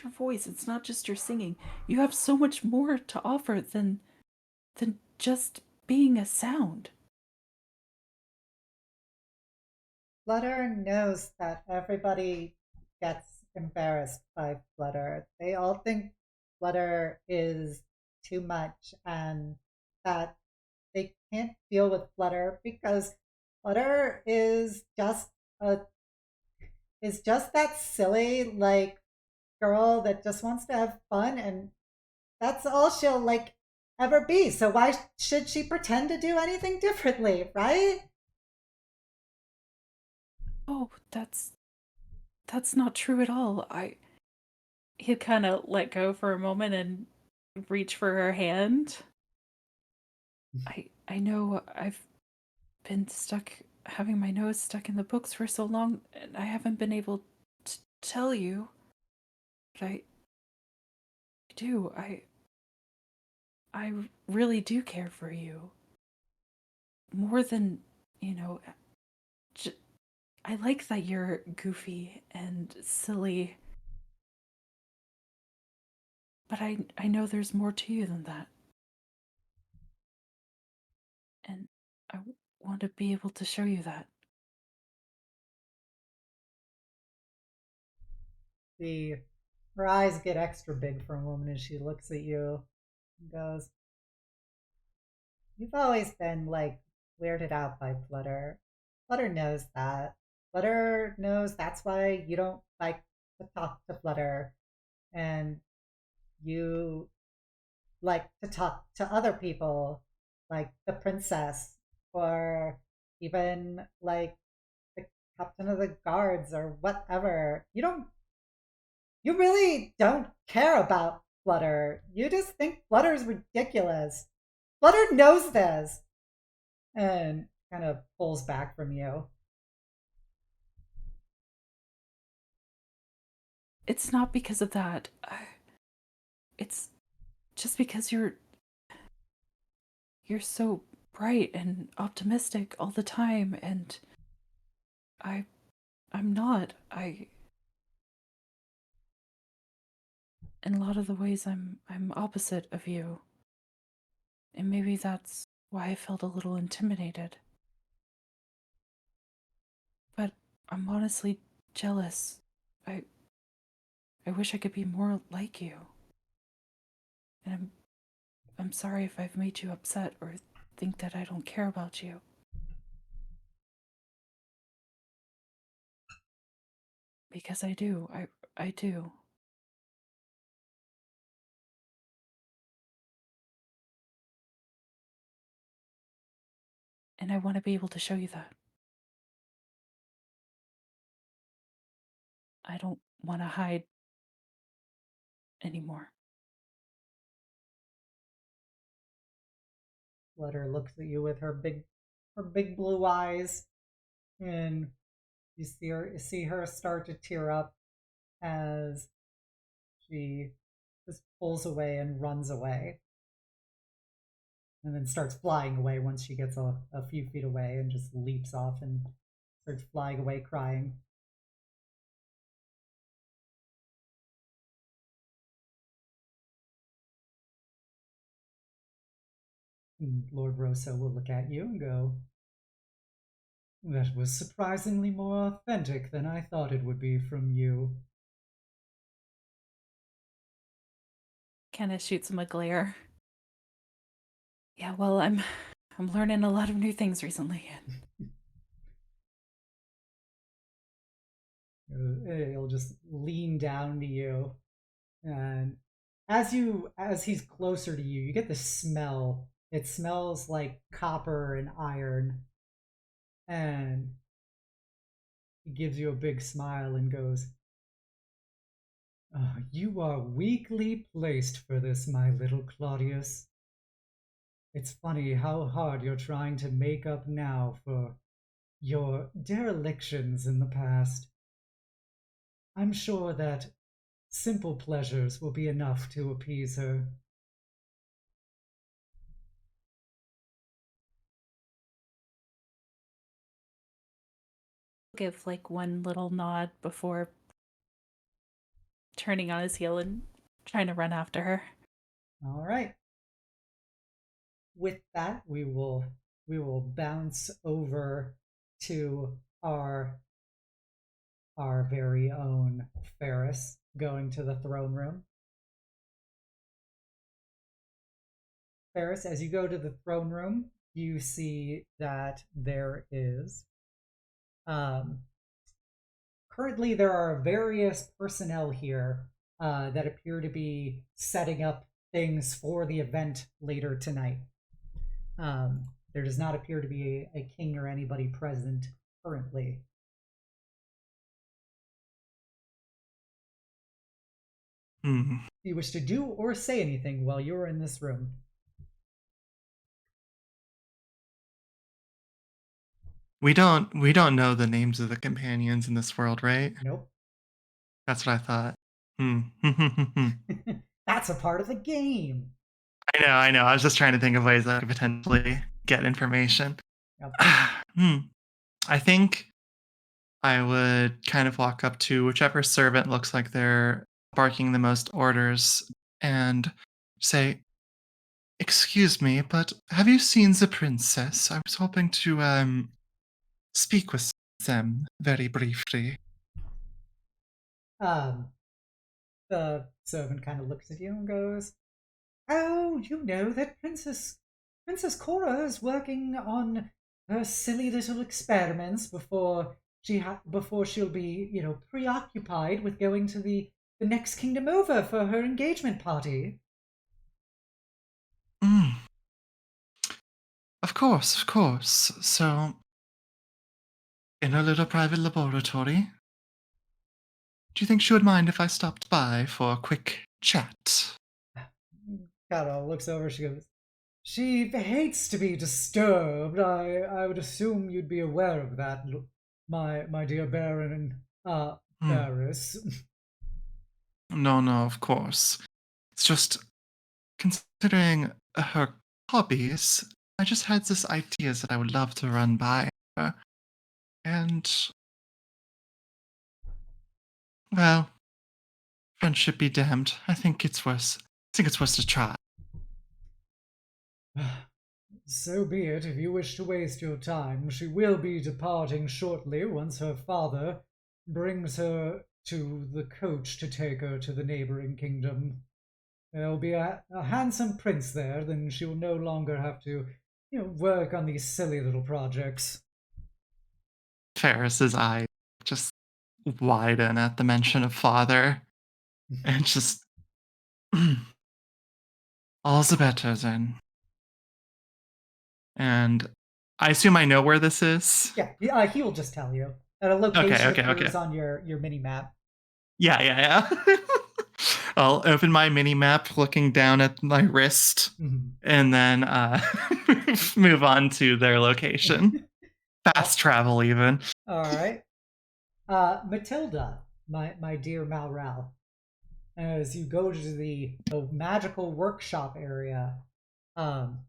your voice, it's not just your singing. You have so much more to offer than just being a sound. Flutter knows that everybody gets embarrassed by Flutter. They all think Flutter is too much and that they can't deal with Flutter because Flutter a is just that silly like girl that just wants to have fun, and that's all she'll like ever be. So why should she pretend to do anything differently, right? Oh, that's not true at all. He kind of let go for a moment and reach for her hand. I know I've been stuck having my nose stuck in the books for so long and I haven't been able to tell you, but I do. I really do care for you. More than, you know, j- I like that you're goofy and silly. But I know there's more to you than that. And I want to be able to show you that. Her eyes get extra big for a moment as she looks at you and goes, "You've always been, like, weirded out by Flutter. Flutter knows that. Flutter knows that's why you don't like to talk to Flutter. And you like to talk to other people, like the princess, or even like the captain of the guards or whatever. You really don't care about Flutter. You just think Flutter's ridiculous. Flutter knows this." And kind of pulls back from you. It's not because of that. It's just because you're so bright and optimistic all the time, and I'm not. In a lot of the ways I'm opposite of you. And maybe that's why I felt a little intimidated. But I'm honestly jealous. I wish I could be more like you. And I'm sorry if I've made you upset or think that I don't care about you. Because I do. I do. And I want to be able to show you that. I don't want to hide anymore. Flutter looks at you with her big blue eyes, and you see her start to tear up as she just pulls away and runs away, and then starts flying away once she gets a few feet away, and just leaps off and starts flying away crying. And Lord Rosso will look at you and go, "That was surprisingly more authentic than I thought it would be from you." Kind of shoots him a glare. Yeah, well, I'm learning a lot of new things recently. He'll just lean down to you, and as he's closer to you, you get the smell. It smells like copper and iron, and he gives you a big smile and goes, "Oh, you are weakly placed for this, my little Claudius. It's funny how hard you're trying to make up now for your derelictions in the past. I'm sure that simple pleasures will be enough to appease her." Give like one little nod before turning on his heel and trying to run after her. All right. With that, we will bounce over to our very own Ferris going to the throne room. Ferris, as you go to the throne room, you see that there is currently there are various personnel here that appear to be setting up things for the event later tonight. There does not appear to be a king or anybody present currently. Hmm. Do you wish to do or say anything while you're in this room? We don't know the names of the companions in this world, right? Nope. That's what I thought. Hmm. That's a part of the game. I know. I was just trying to think of ways I could potentially get information. Yep. I think I would kind of walk up to whichever servant looks like they're barking the most orders and say, "Excuse me, but have you seen the princess? I was hoping to speak with them very briefly." Um, the servant kind of looks at you and goes, "Oh, you know that Princess Cora is working on her silly little experiments before she'll be, preoccupied with going to the next kingdom over for her engagement party." Mm, of course, of course. So, in her little private laboratory, do you think she would mind if I stopped by for a quick chat? Kara looks over. She goes, "She hates to be disturbed. I would assume you'd be aware of that, my dear Baron and Hmm. Barris." No, no, of course. It's just considering her hobbies, I just had this idea that I would love to run by her. And, well, friendship be damned. I think it's worth a try. So be it. If you wish to waste your time, she will be departing shortly once her father brings her to the coach to take her to the neighboring kingdom. There'll be a handsome prince there, then she will no longer have to, work on these silly little projects. Ferris's eyes just widen at the mention of father, and just all the better then. And I assume I know where this is. Yeah, he will just tell you. At a Okay, location okay, okay. appears on your mini map. Yeah. I'll open my mini map, looking down at my wrist, Mhm. and then move on to their location. Fast travel, even. All right. Matilda, my dear Malral, as you go to the magical workshop area, um,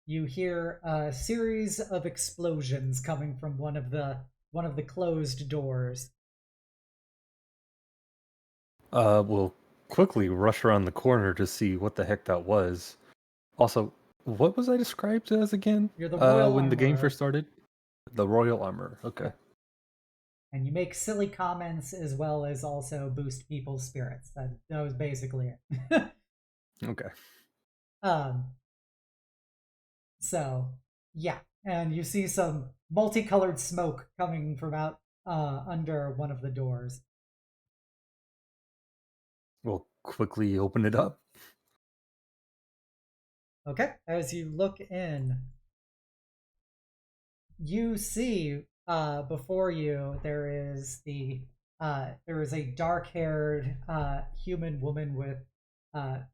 you hear a series of explosions coming from one of the closed doors. We'll quickly rush around the corner to see what the heck that was. Also, what was I described as again? You're the royal when the game armorer. first started? The royal armor. Okay. And you make silly comments as well as also boost people's spirits. That was basically it. Okay. um, so yeah, and you see some multicolored smoke coming from out under one of the doors. We'll quickly open it up. Okay, as you look in, you see before you there is a dark-haired human woman with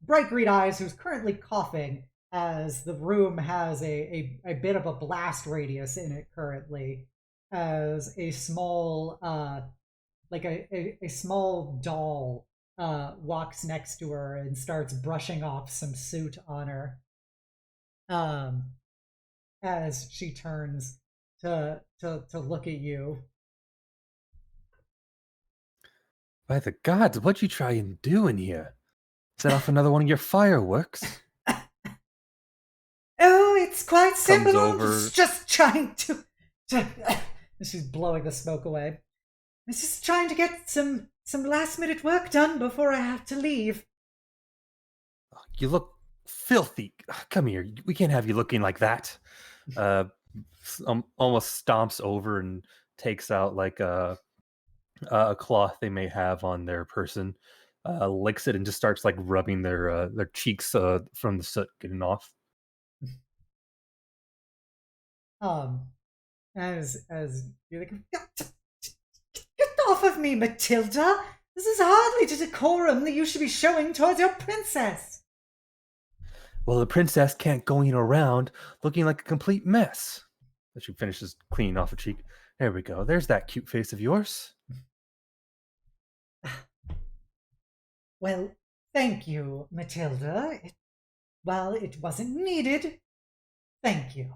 bright green eyes who's currently coughing, as the room has a bit of a blast radius in it currently, as a small like a small doll walks next to her and starts brushing off some soot on her, um as she turns to look at you. By the gods, what you try and do in here? Set off another one of your fireworks? Oh, it's quite Comes simple. over. Just trying to she's blowing the smoke away. I'm just trying to get some last minute work done before I have to leave. You look filthy. Come here. We can't have you looking like that. Almost stomps over and takes out like a cloth they may have on their person, licks it and just starts like rubbing their cheeks from the soot getting off. As you're like, get off of me, Matilda! This is hardly the decorum that you should be showing towards your princess. Well, the princess can't go around looking like a complete mess. As she finishes cleaning off a cheek. There we go. There's that cute face of yours. Well, thank you, Matilda. Well, it wasn't needed. Thank you.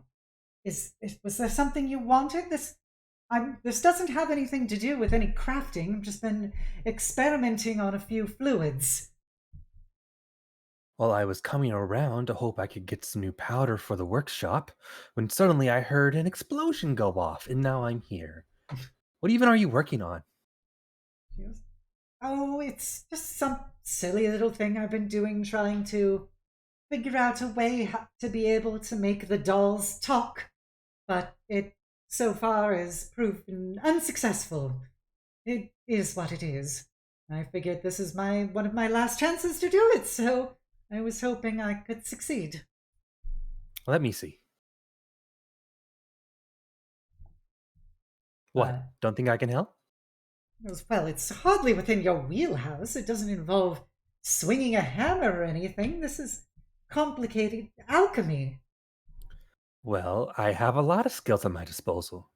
Was there something you wanted? This doesn't have anything to do with any crafting. I've just been experimenting on a few fluids. Well, I was coming around to hope I could get some new powder for the workshop when suddenly I heard an explosion go off, and now I'm here. What even are you working on? She goes, oh, it's just some silly little thing I've been doing, trying to figure out a way to be able to make the dolls talk. But it so far has proven unsuccessful. It is what it is. I figured this is one of my last chances to do it, so I was hoping I could succeed. Let me see. What? Don't think I can help? Well, it's hardly within your wheelhouse. It doesn't involve swinging a hammer or anything. This is complicated alchemy. Well, I have a lot of skills at my disposal.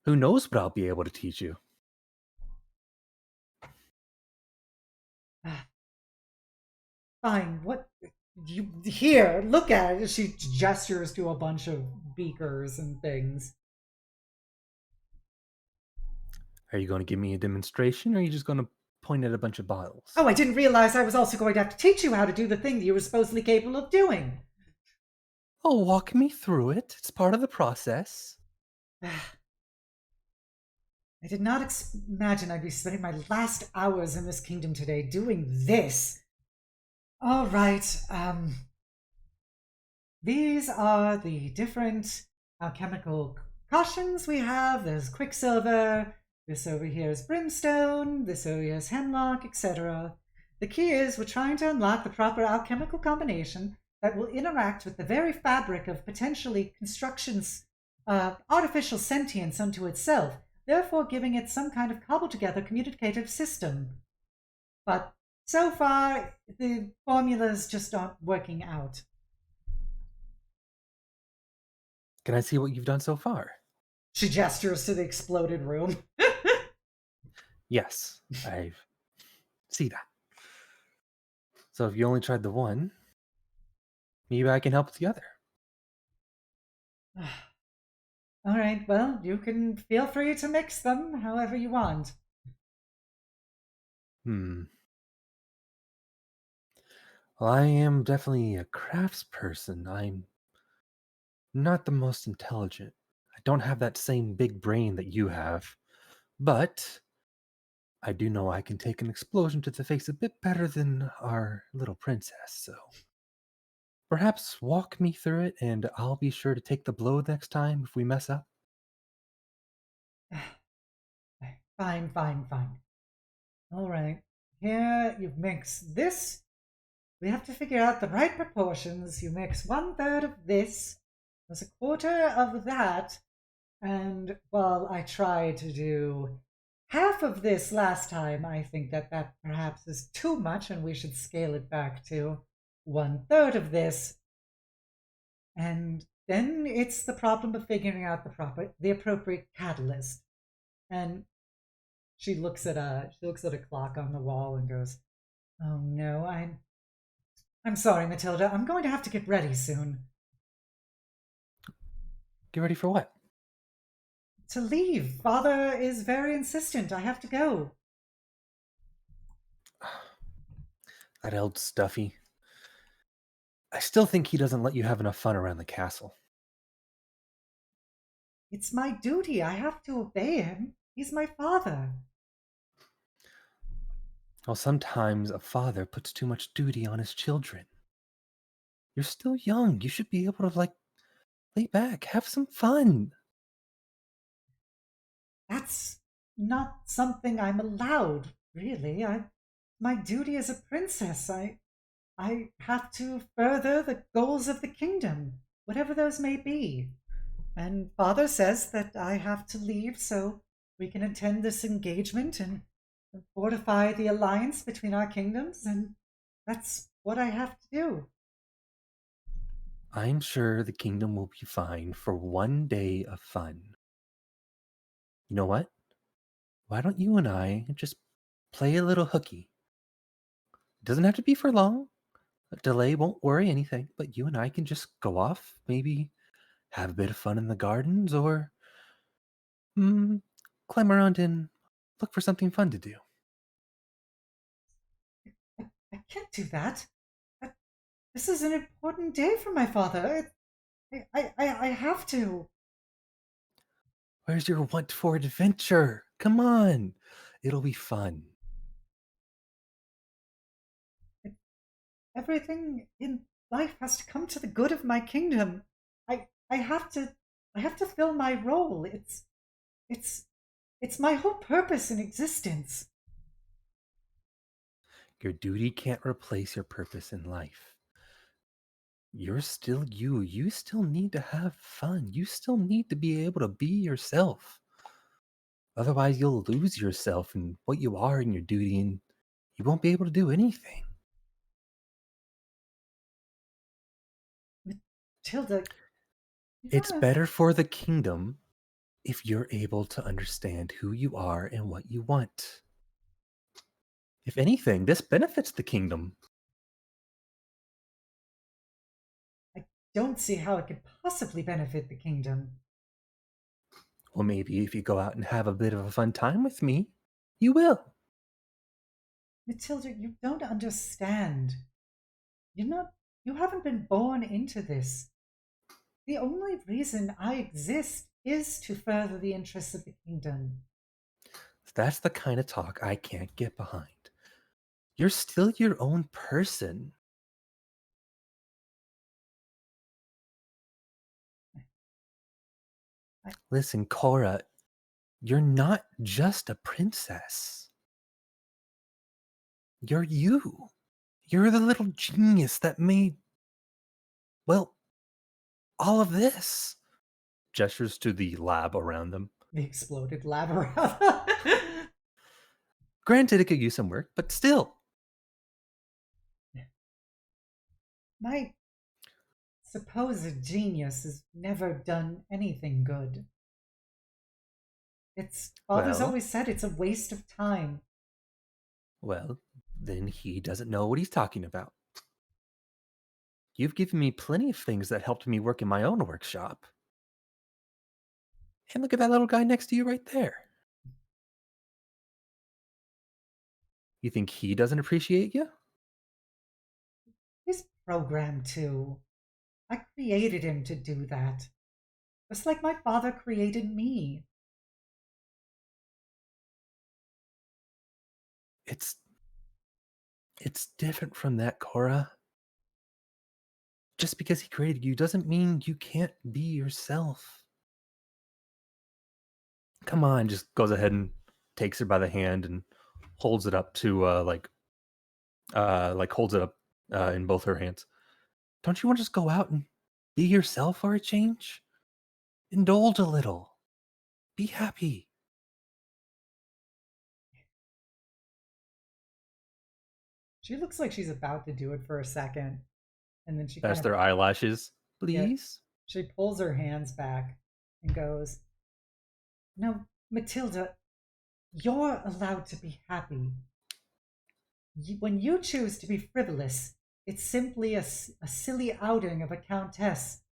Who knows what I'll be able to teach you? Fine, what you here, look at it. She gestures to a bunch of beakers and things. Are you going to give me a demonstration, or are you just going to point at a bunch of bottles? Oh, I didn't realize I was also going to have to teach you how to do the thing that you were supposedly capable of doing. Oh, walk me through it. It's part of the process. I did not imagine I'd be spending my last hours in this kingdom today doing this. All right, these are the different alchemical cautions we have. There's quicksilver, this over here is brimstone, this over here is hemlock, etc. The key is we're trying to unlock the proper alchemical combination that will interact with the very fabric of potentially construction's artificial sentience unto itself, therefore giving it some kind of cobbled-together communicative system. But so far, the formulas just aren't working out. Can I see what you've done so far? She gestures to the exploded room. Yes, I see that. So if you only tried the one, maybe I can help with the other. All right, well, you can feel free to mix them however you want. Well, I am definitely a craftsperson. I'm not the most intelligent. I don't have that same big brain that you have. But I do know I can take an explosion to the face a bit better than our little princess, so perhaps walk me through it and I'll be sure to take the blow next time if we mess up. Fine, fine, fine. All right, here you've mixed this. We have to figure out the right proportions. You mix 1/3 of this, there's 1/4 of that, and well, I tried to do half of this last time. I think that perhaps is too much and we should scale it back to 1/3 of this. And then it's the problem of figuring out the appropriate catalyst. And she looks at a clock on the wall and goes, "Oh no, I'm sorry, Matilda. I'm going to have to get ready soon." Get ready for what? To leave. Father is very insistent. I have to go. That old stuffy. I still think he doesn't let you have enough fun around the castle. It's my duty. I have to obey him. He's my father. Well, sometimes a father puts too much duty on his children. You're still young. You should be able to, lay back, have some fun. That's not something I'm allowed, really. My duty as a princess. I have to further the goals of the kingdom, whatever those may be. And father says that I have to leave so we can attend this engagement and fortify the alliance between our kingdoms, and that's what I have to do. I'm sure the kingdom will be fine for one day of fun. You know what? Why don't you and I just play a little hooky? It doesn't have to be for long. A delay won't worry anything, but you and I can just go off, maybe have a bit of fun in the gardens, or climb around and look for something fun to do. I can't do that. I, this is an important day for my father. I have to. Where's your want for adventure? Come on. It'll be fun. Everything in life has to come to the good of my kingdom. I have to. I have to fill my role. It's it's my whole purpose in existence. Your duty can't replace your purpose in life. You're still you. You still need to have fun. You still need to be able to be yourself. Otherwise, you'll lose yourself in what you are in your duty and you won't be able to do anything. Matilda, It's you're better for the kingdom if you're able to understand who you are and what you want. If anything, this benefits the kingdom. I don't see how it could possibly benefit the kingdom. Well, maybe if you go out and have a bit of a fun time with me, you will. Matilda, you don't understand. You're not. You haven't been born into this. The only reason I exist is to further the interests of the kingdom. That's the kind of talk I can't get behind. You're still your own person. Listen, Cora, you're not just a princess. You're you. You're the little genius that made, well, all of this. Gestures to the lab around them. The exploded labyrinth. Granted, it could use some work, but still. My supposed genius has never done anything good. It's father's Well. always said it's a waste of time. Well, then he doesn't know what he's talking about. You've given me plenty of things that helped me work in my own workshop. And look at that little guy next to you right there. You think he doesn't appreciate you? He's programmed to. I created him to do that. Just like my father created me. It's different from that, Cora. Just because he created you doesn't mean you can't be yourself. Come on, just goes ahead and takes her by the hand and holds it up to holds it up in both her hands. Don't you want to just go out and be yourself for a change? Indulge a little. Be happy. She looks like she's about to do it for a second. And then she That's kind their of, eyelashes. Please? she pulls her hands back and goes, "No, Matilda, you're allowed to be happy. When you choose to be frivolous, it's simply a silly outing of a countess.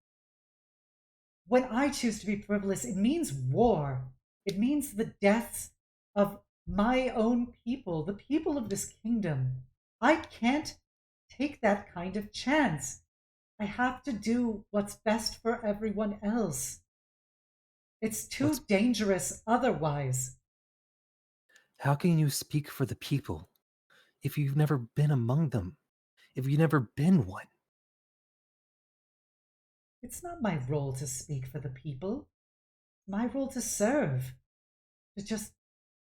When I choose to be frivolous, it means war. It means the deaths of my own people, the people of this kingdom. I can't take that kind of chance. I have to do what's best for everyone else. It's too dangerous otherwise." How can you speak for the people if you've never been among them? If you've never been one? It's not my role to speak for the people. It's my role to serve, to just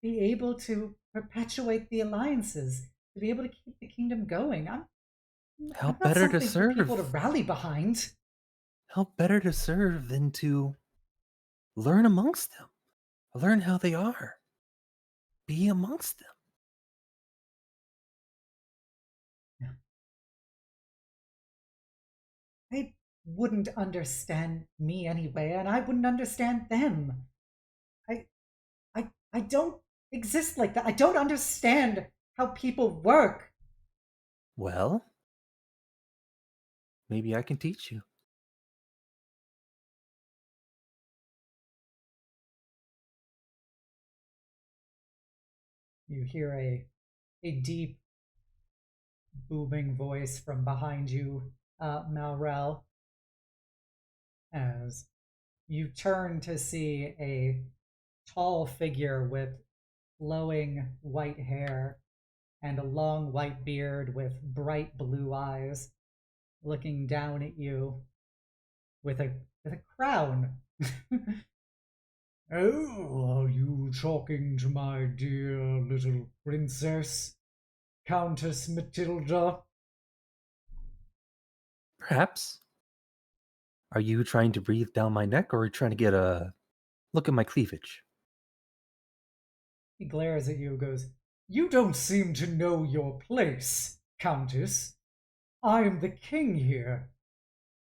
be able to perpetuate the alliances, to be able to keep the kingdom going. I'm How not better to something for people to serve? rally behind. How better to serve than to learn amongst them? Learn how they are. Be amongst them. They wouldn't understand me anyway, and I wouldn't understand them. I I don't exist like that. I don't understand how people work. Well, maybe I can teach you. You hear a deep, booming voice from behind you, Malral, as you turn to see a tall figure with flowing white hair and a long white beard with bright blue eyes looking down at you with a crown. Oh, are you talking to my dear little princess, Countess Matilda? Perhaps. Are you trying to breathe down my neck, or are you trying to get a look at my cleavage? He glares at you and goes, You don't seem to know your place, Countess. I am the king here.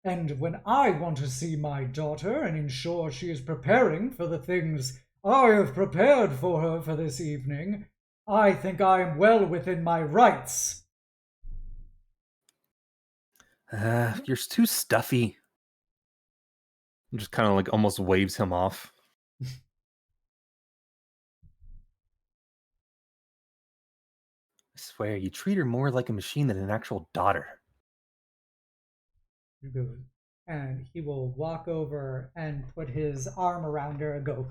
And when I want to see my daughter and ensure she is preparing for the things I have prepared for her for this evening, I think I am well within my rights. You're too stuffy. Just kind of like almost waves him off. I swear, you treat her more like a machine than an actual daughter. And he will walk over and put his arm around her and go,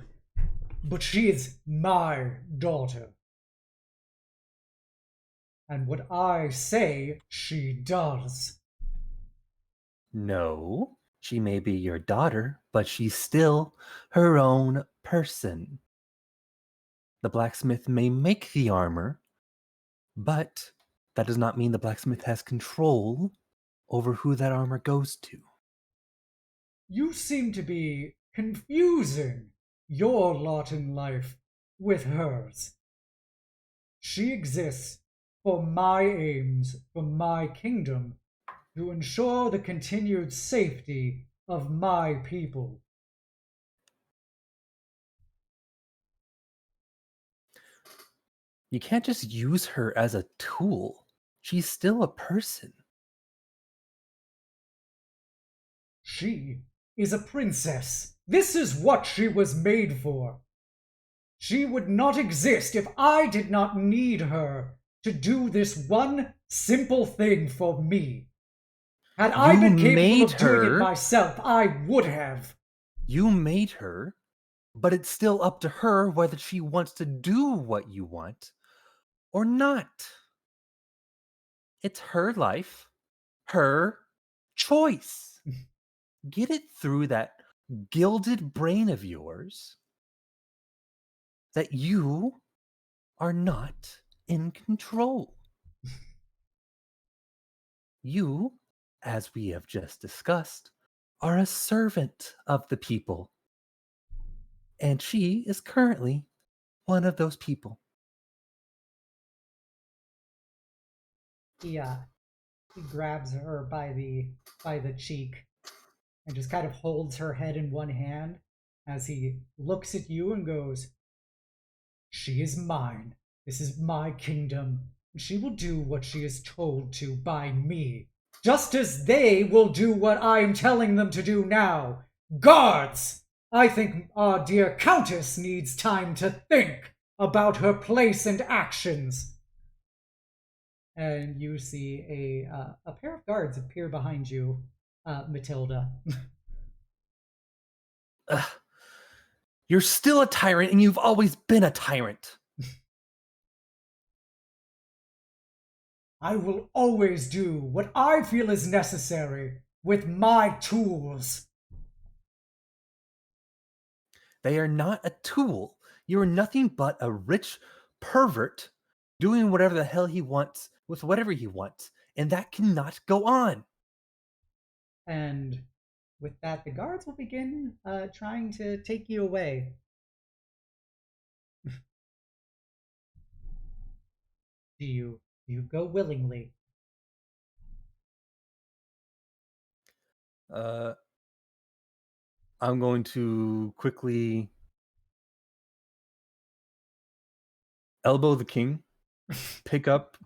But she is my daughter. And what I say, she does. No, she may be your daughter, but she's still her own person. The blacksmith may make the armor, but that does not mean the blacksmith has control over who that armor goes to. You seem to be confusing your lot in life with hers. She exists for my aims, for my kingdom, to ensure the continued safety of my people. You can't just use her as a tool. She's still a person. She is a princess. This is what she was made for. She would not exist if I did not need her to do this one simple thing for me. Had I been capable of doing it myself, I would have. You made her, but it's still up to her whether she wants to do what you want or not. It's her life, her choice. Get it through that gilded brain of yours that you are not in control. You, as we have just discussed, are a servant of the people. And she is currently one of those people. He grabs her by the cheek and just kind of holds her head in one hand as he looks at you and goes, She is mine. This is my kingdom. And she will do what she is told to by me, just as they will do what I'm telling them to do now. Guards! I think our dear Countess needs time to think about her place and actions. And you see a pair of guards appear behind you, Matilda. You're still a tyrant, and you've always been a tyrant. I will always do what I feel is necessary with my tools. They are not a tool. You are nothing but a rich pervert doing whatever the hell he wants with whatever he wants, and that cannot go on. And with that, the guards will begin trying to take you away. Do you go willingly? I'm going to quickly elbow the king, pick up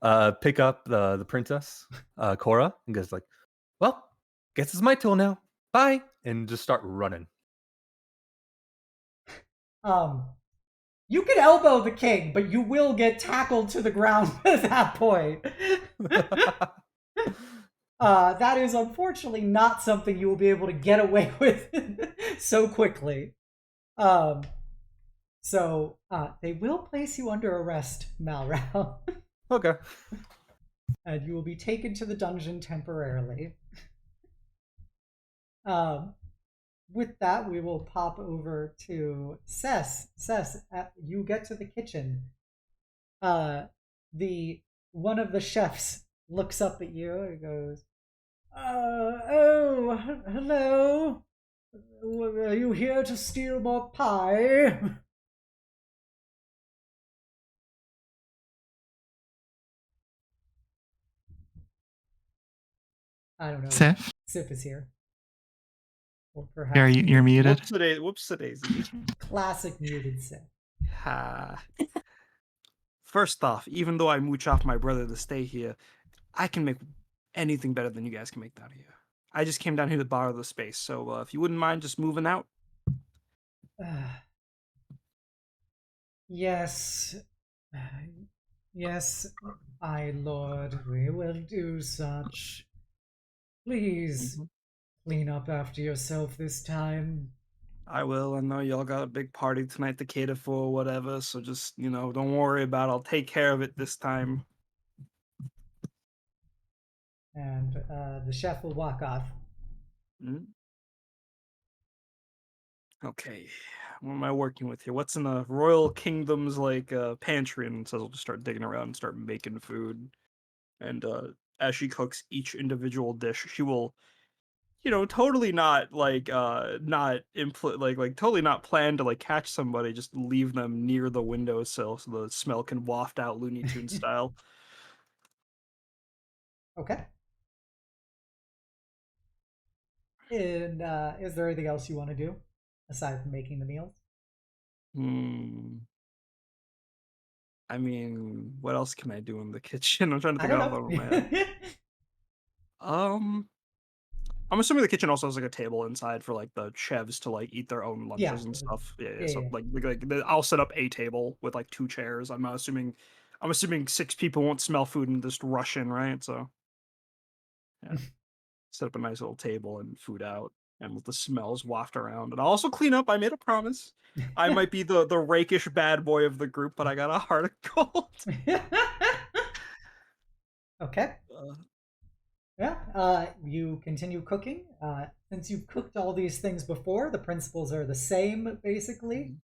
the princess, Cora, and goes like, well, guess it's my tool now. Bye. And just start running. You can elbow the king, but you will get tackled to the ground at that point. That is unfortunately not something you will be able to get away with so quickly. So they will place you under arrest, Malral. Okay. And you will be taken to the dungeon temporarily. With that, we will pop over to Cess. Cess, you get to the kitchen. One of the chefs looks up at you and goes, "Oh, hello. Are you here to steal more pie?" I don't know. Sif, Sif is here. Or you're, perhaps you're muted. Whoops-a-daisy. classic muted Sif. Ha. First off, even though I mooch off my brother to stay here, I can make anything better than you guys can make down here. I just came down here to borrow the space, so if you wouldn't mind just moving out. Yes. Yes, my lord, we will do such. Please clean up after yourself this time. I will. I know y'all got a big party tonight to cater for or whatever, so just, don't worry about it. I'll take care of it this time. And the chef will walk off. Okay, what am I working with here? What's in the royal kingdom's pantry? And says I'll just start digging around and start making food. And as she cooks each individual dish, she will, totally not totally not plan to catch somebody. Just leave them near the windowsill so the smell can waft out Looney Tunes style. Okay. And is there anything else you want to do aside from making the meals? I mean, what else can I do in the kitchen? I'm trying to I think don't off the top of my head. know. I'm assuming the kitchen also has a table inside for the chefs to eat their own lunches Yeah. and stuff. Yeah. Yeah, So I'll set up a table with 2 chairs. I'm assuming 6 people won't smell food and just rush in, right? So yeah, set up a nice little table and food out, and let the smells waft around. And I'll also clean up. I made a promise. I might be the rakish bad boy of the group, but I got a heart of gold. Okay. You continue cooking. Since you've cooked all these things before, the principles are the same, basically.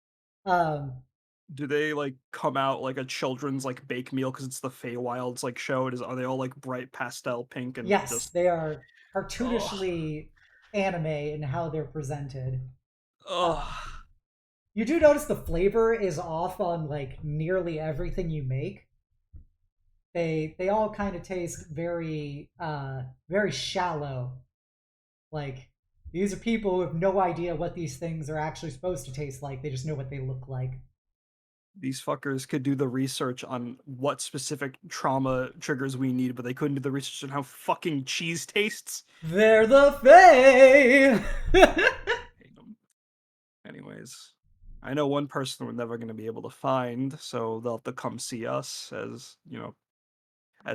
Do they come out like a children's bake meal because it's the feywilds show? Are they all bright pastel pink and Yes, just? they are cartoonishly anime in how they're presented. You do notice the flavor is off on nearly everything you make. They all kind of taste very very shallow. These are people who have no idea what these things are actually supposed to taste like. They just know what they look like. These fuckers could do the research on what specific trauma triggers we need, but they couldn't do the research on how fucking cheese tastes. They're the Fae! Anyways, I know one person we're never going to be able to find, so they'll have to come see us as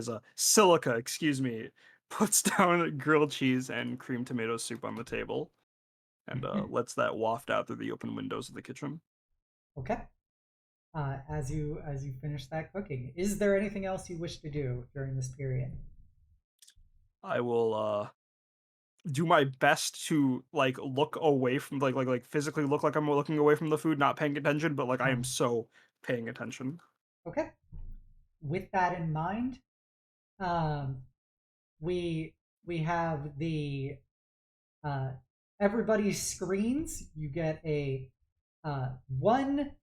a Silica, excuse me, puts down grilled cheese and cream tomato soup on the table and lets that waft out through the open windows of the kitchen. Okay. As you finish that cooking, is there anything else you wish to do during this period? I will do my best to look away from physically look like I'm looking away from the food, not paying attention, but I am so paying attention. Okay. With that in mind, we have the everybody's screens. You get a one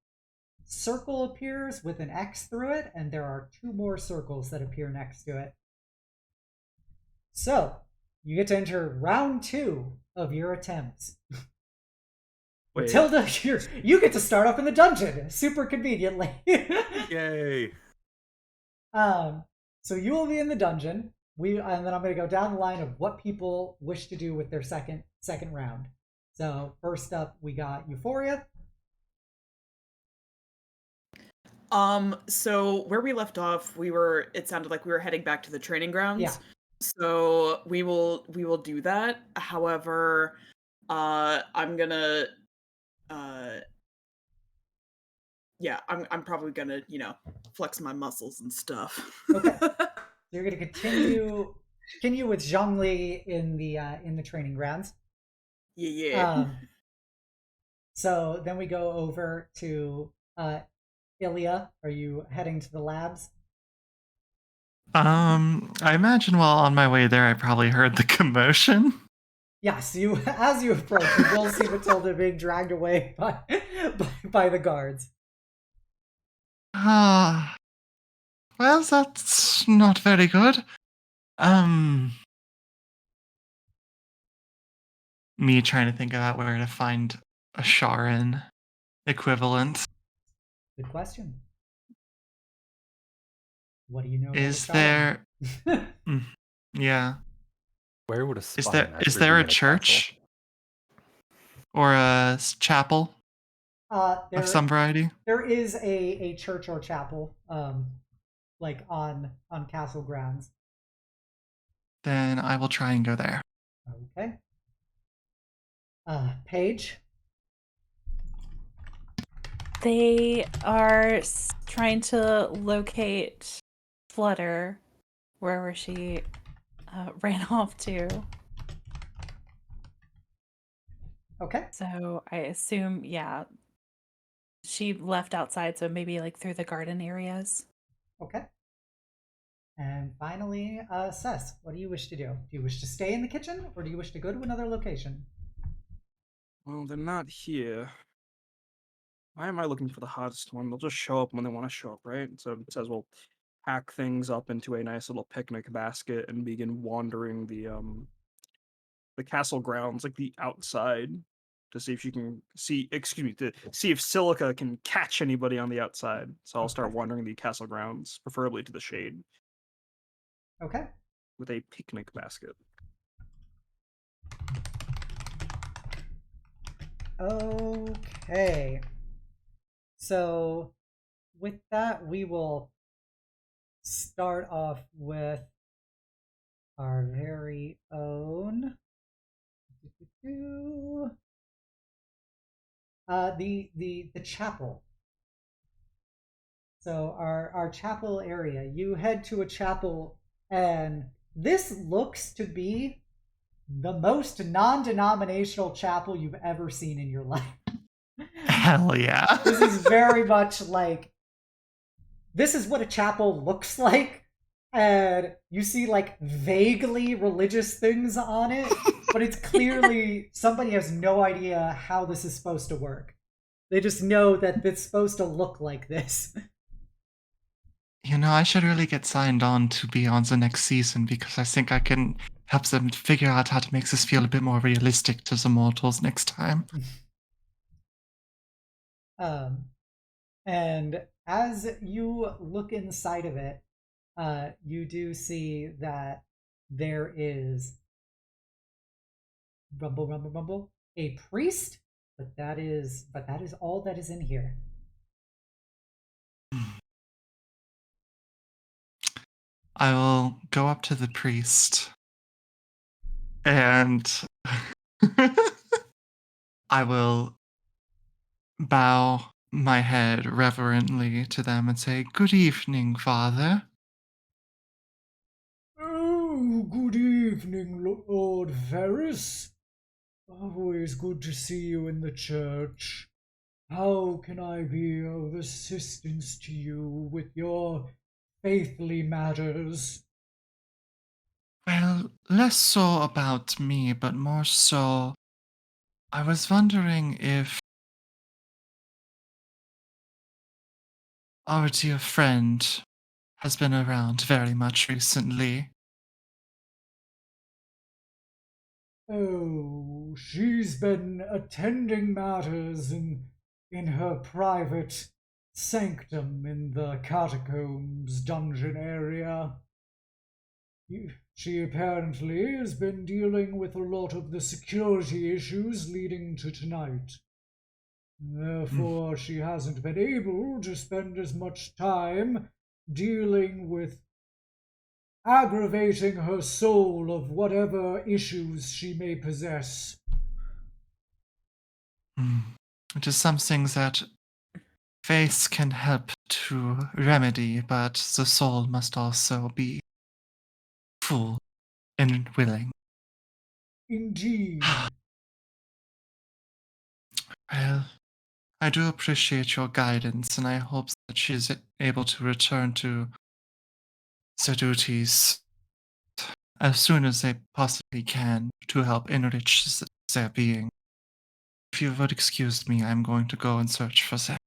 circle appears with an X through it, and there are 2 more circles that appear next to it. So you get to enter round 2 of your attempts. Wait. Matilda, you get to start off in the dungeon, super conveniently. Yay! So you will be in the dungeon. And then I'm going to go down the line of what people wish to do with their second round. So first up, we got Euphoria. So where we left off, it sounded like we were heading back to the training grounds. Yeah. So we will do that. However, I'm gonna yeah, I'm probably gonna, flex my muscles and stuff. Okay. You're going to continue with Zhongli in the training grounds. Yeah. So then we go over to Ilya. Are you heading to the labs? I imagine while on my way there, I probably heard the commotion. Yes, as you approach, you will see Matilda being dragged away by the guards. Well, that's not very good. Me trying to think about where to find a Sharon equivalent. Good question. What do you know? Is about there? Sharon? Yeah. Where would a Is spine there actually be a in church castle? or a chapel There, of some variety? There is a church or chapel, like on castle grounds. Then I will try and go there. Okay. Paige. They are trying to locate Flutter wherever she ran off to. Okay. So I assume, yeah, she left outside, so maybe like through the garden areas. Okay. And finally, Sess, what do you wish to do? Do you wish to stay in the kitchen, or do you wish to go to another location? Well, they're not here. Why am I looking for the hottest one? They'll just show up when they want to show up, right? So it says we'll pack things up into a nice little picnic basket and begin wandering the castle grounds, like the outside, to see if she can see. Excuse me, to see if Silica can catch anybody on the outside. So I'll start Okay. wandering the castle grounds, preferably to the shade, Okay. with a picnic basket. Okay. So with that, we will start off with our very own the chapel. So our chapel area. You head to a chapel, and this looks to be the most non-denominational chapel you've ever seen in your life. Hell yeah. This is very much like, this is what a chapel looks like, and you see like vaguely religious things on it, but it's clearly somebody has no idea how this is supposed to work. They just know that it's supposed to look like this. You know, I should really get signed on to be on the next season because I think I can help them figure out how to make this feel a bit more realistic to the mortals next time. And as you look inside of it, you do see that there is rumble, rumble, rumble, a priest, but that is all that is in here. I will go up to the priest and I will bow my head reverently to them and say, "Good evening, Father." Oh, good evening, Lord Varys. Always good to see you in the church. How can I be of assistance to you with your faithly matters? Well, less so about me, but more so, I was wondering if our dear friend has been around very much recently. Oh, she's been attending matters in her private sanctum in the catacombs dungeon area. She apparently has been dealing with a lot of the security issues leading to tonight. Therefore, she hasn't been able to spend as much time dealing with aggravating her soul of whatever issues she may possess. It is something that face can help to remedy, but the soul must also be full and willing. Indeed. Well, I do appreciate your guidance, and I hope that she is able to return to the duties as soon as they possibly can to help enrich their being. If you would excuse me, I'm going to go and search for them.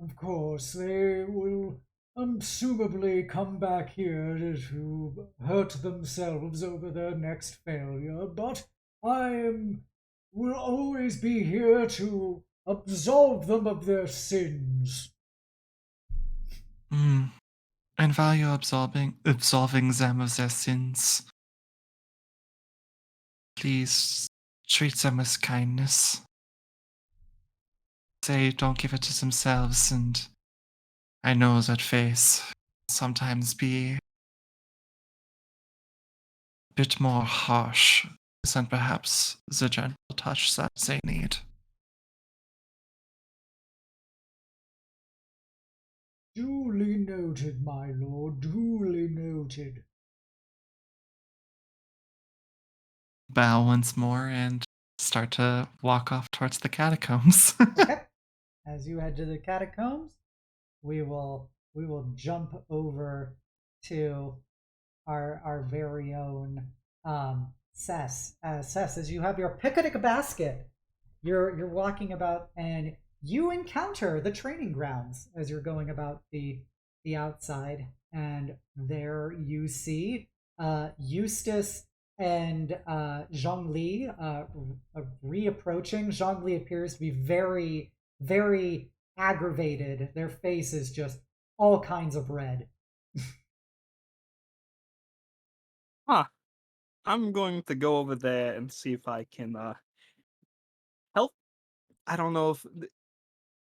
Of course, they will assumably come back here to hurt themselves over their next failure, but will always be here to absolve them of their sins. And while you're absolving them of their sins, please treat them with kindness. They don't give it to themselves, and I know that face sometimes be a bit more harsh than perhaps the gentle touch that they need. Duly noted, my lord, duly noted. Bow once more and start to walk off towards the catacombs. Okay. As you head to the catacombs, we will jump over to our very own Cess. Cess, as you have your picnic basket, you're walking about and you encounter the training grounds as you're going about the outside, and there you see Eustace and Zhongli reapproaching. Zhongli appears to be very, very aggravated. Their face is just all kinds of red. Huh. I'm going to go over there and see if I can help. I don't know if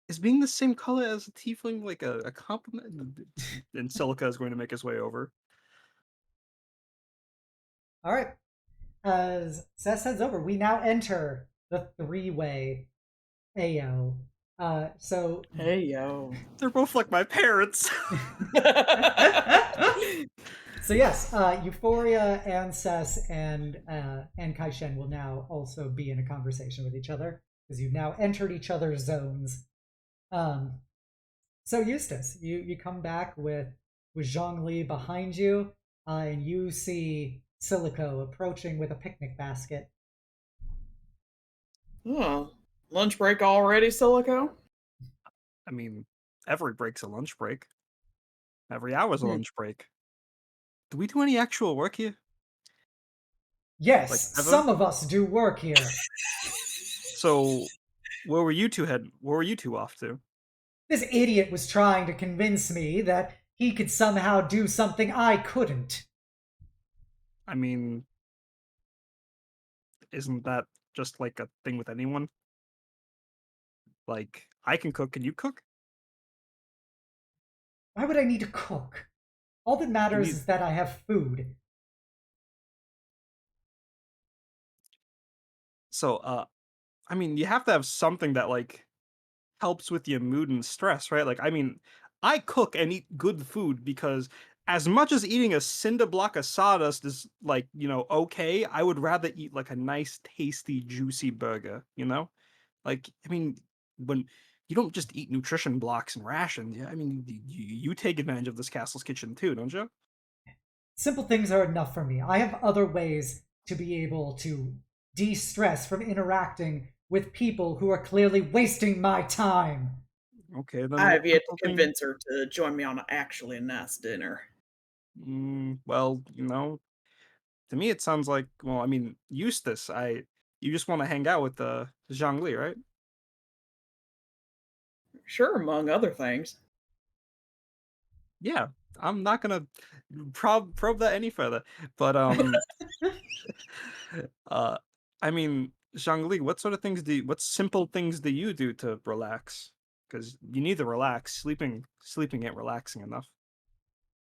is being the same color as a tiefling like a compliment. And Silica is going to make his way over. All right. As Seth heads over, we now enter the three-way AO. So Hey yo. They're both like my parents. so yes, Euphoria and Cess and Kaishen will now also be in a conversation with each other because you've now entered each other's zones. So Eustace, you come back with Zhongli behind you, and you see Silico approaching with a picnic basket. Oh, lunch break already, Silico? I mean, every break's a lunch break. Every hour's a lunch break. Do we do any actual work here? Yes, Like, ever? some of us do work here. So, where were you two off to? This idiot was trying to convince me that he could somehow do something I couldn't. I mean, isn't that just like a thing with anyone? Like, I can cook, can you cook? Why would I need to cook? All that matters is that I have food. So, I mean, you have to have something that like helps with your mood and stress, right? Like, I mean, I cook and eat good food because as much as eating a cinder block of sawdust is like, okay, I would rather eat like a nice, tasty, juicy burger, you know? Like, I mean, when you don't just eat nutrition blocks and rations, yeah, I mean, you take advantage of this castle's kitchen too, don't you? Simple things are enough for me. I have other ways to be able to de-stress from interacting with people who are clearly wasting my time. Okay, then I have yet to something- convince her to join me on an actually nice dinner. Well, to me it sounds like, well, I mean, Eustace, you just want to hang out with Zhongli, right? Sure, among other things. Yeah, I'm not gonna probe that any further. But uh, I mean, Zhongli, what simple things do you do to relax? Because you need to relax. Sleeping ain't relaxing enough.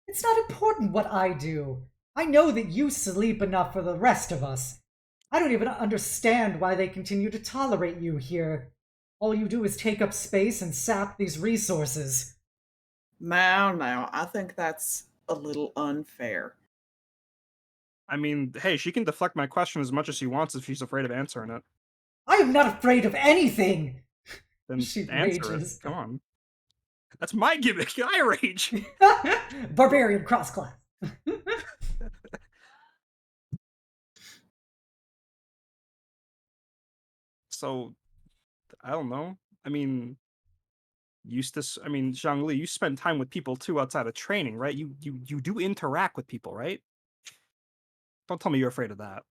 It's not important what I do. I know that you sleep enough for the rest of us. I don't even understand why they continue to tolerate you here. All you do is take up space and sap these resources. Now, I think that's a little unfair. I mean, hey, she can deflect my question as much as she wants if she's afraid of answering it. I am not afraid of anything! Then She answer rages. it. Come on. That's my gimmick. I rage. Barbarian cross class. So, I don't know. I mean, Zhongli, you spend time with people too outside of training, right? You do interact with people, right? Don't tell me you're afraid of that.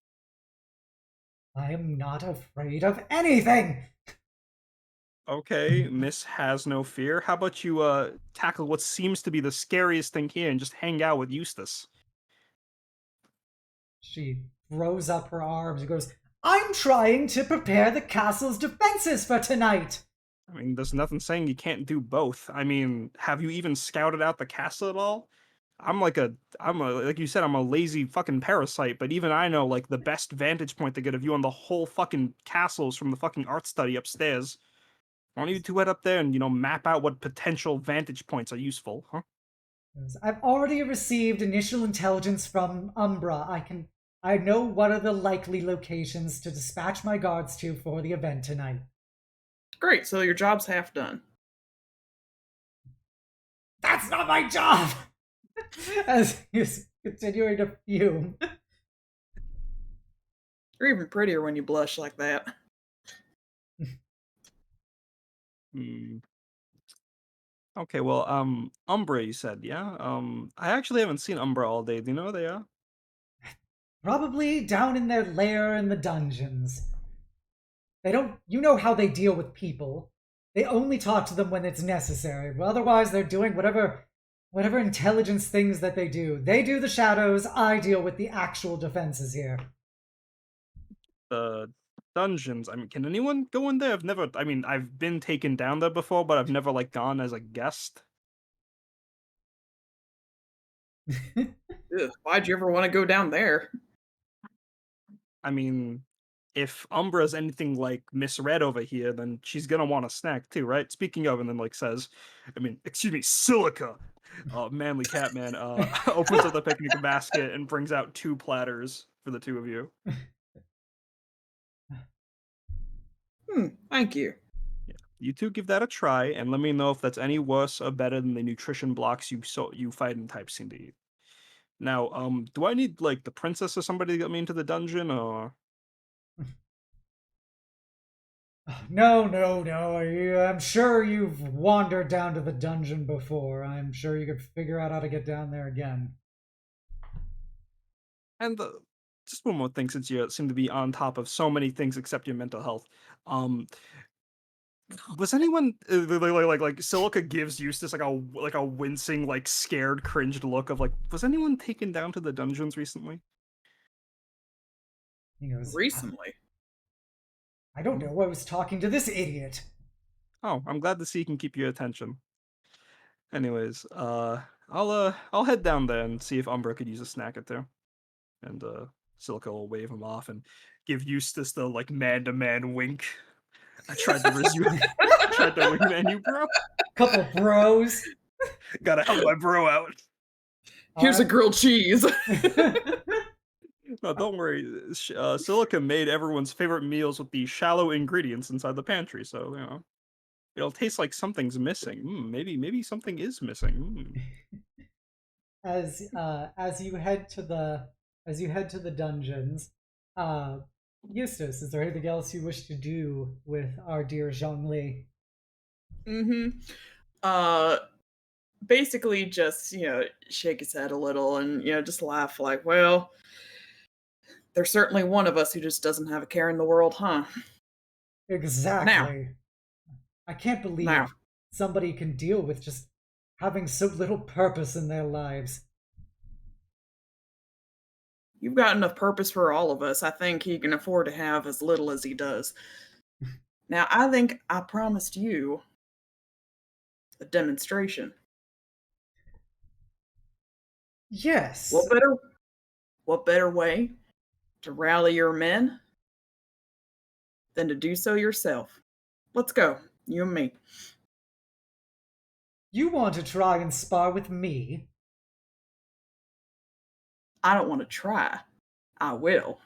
I am not afraid of anything! Okay, Miss has no fear. How about you tackle what seems to be the scariest thing here and just hang out with Eustace? She throws up her arms and goes, I'm trying to prepare the castle's defenses for tonight! I mean, there's nothing saying you can't do both. I mean, have you even scouted out the castle at all? Like you said, I'm a lazy fucking parasite, but even I know, like, the best vantage point to get a view on the whole fucking castle is from the fucking art study upstairs. Why don't you two head up there and, map out what potential vantage points are useful, huh? I've already received initial intelligence from Umbra. I know what are the likely locations to dispatch my guards to for the event tonight. Great, so your job's half done. That's not my job! As he's continuing to fume. You're even prettier when you blush like that. Okay, well, Umbra, you said, yeah? I actually haven't seen Umbra all day. Do you know where they are? Probably down in their lair in the dungeons. They don't. You know how they deal with people. They only talk to them when it's necessary. But otherwise, they're doing whatever intelligence things that they do. They do the shadows. I deal with the actual defenses here. The dungeons. I mean, can anyone go in there? I've been taken down there before, but I've never, like, gone as a guest. Ugh, why'd you ever want to go down there? I mean, if Umbra's anything like misread over here, then she's gonna want a snack too, right? Speaking of, and then, like, says, excuse me, Silica. Manly Catman opens up the picnic basket and brings out 2 platters for the 2 of you. Thank you. Yeah, you two give that a try, and let me know if that's any worse or better than the nutrition blocks you fighting types seem to eat. Now, do I need, like, the princess or somebody to get me into the dungeon, or? No. I'm sure you've wandered down to the dungeon before. I'm sure you could figure out how to get down there again. And just one more thing, since you seem to be on top of so many things except your mental health. Was anyone like Silica gives Eustace like a wincing, like, scared, cringed look of, like, was anyone taken down to the dungeons recently? He goes, Recently. I don't know. I was talking to this idiot. Oh, I'm glad to see he can keep your attention. Anyways, I'll head down there and see if Umbra could use a snack or two. And Silica will wave him off and give Eustace the, like, man-to-man wink. I tried to wingman you, bro. Couple bros. Gotta help my bro out. Here's a grilled cheese. No, don't worry. Silica made everyone's favorite meals with the shallow ingredients inside the pantry, so, it'll taste like something's missing. Maybe something is missing. As you head to the dungeons, Eustace, is there anything else you wish to do with our dear Zhongli? Basically just, shake his head a little and, just laugh like, well, there's certainly one of us who just doesn't have a care in the world, huh? Exactly. I can't believe Now. somebody can deal with just having so little purpose in their lives. you've got enough purpose for all of us. I think he can afford to have as little as he does. Now, I think I promised you a demonstration. Yes. What better way to rally your men than to do so yourself? Let's go, you and me. You want to try and spar with me? I don't want to try. I will.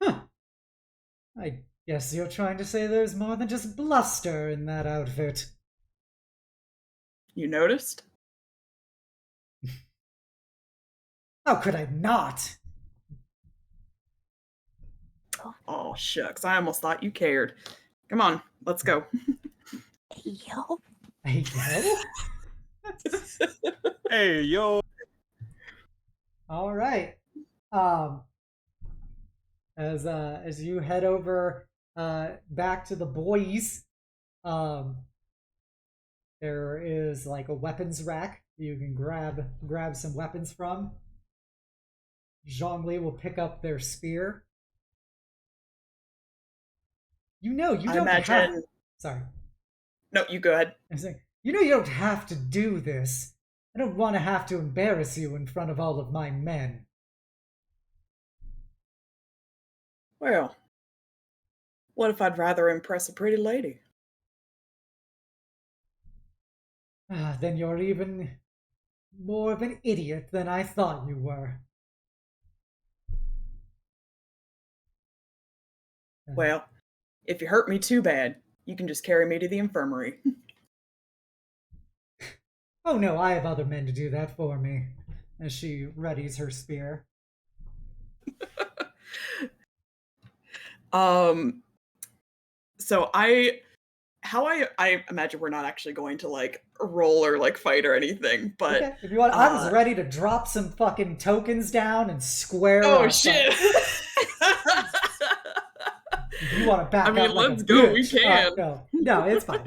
Huh. I guess you're trying to say there's more than just bluster in that outfit. You noticed? How could I not? Oh, shucks. I almost thought you cared. Come on, let's go. Yo. Hey, yo. Hey, yo. All right. As you head over back to the boys, there is like a weapons rack you can grab some weapons from. Zhongli will pick up their spear. You don't have. Sorry. No, you go ahead. I'm saying, you don't have to do this. I don't want to have to embarrass you in front of all of my men. Well, what if I'd rather impress a pretty lady? Then you're even more of an idiot than I thought you were. Well, if you hurt me too bad, you can just carry me to the infirmary. Oh no, I have other men to do that for me. As she readies her spear. So I imagine we're not actually going to like roll or like fight or anything, but okay, if you want, I was ready to drop some fucking tokens down and square up. Oh shit. If you want to back I mean, up like let's a go, bitch. we can. No, it's fine.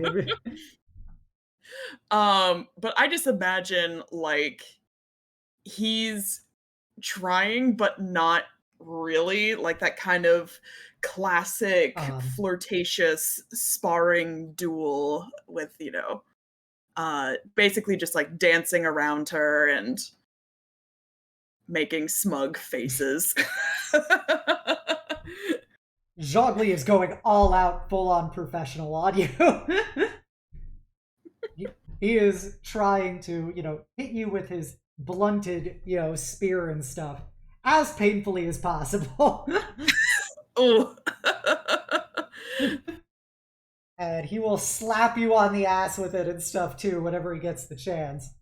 But I just imagine like he's trying but not really, like that kind of classic flirtatious sparring duel with, basically just like dancing around her and making smug faces. Zhongli is going all out, full on professional on you. He is trying to, hit you with his blunted, spear and stuff as painfully as possible. Oh. And he will slap you on the ass with it and stuff too, whenever he gets the chance.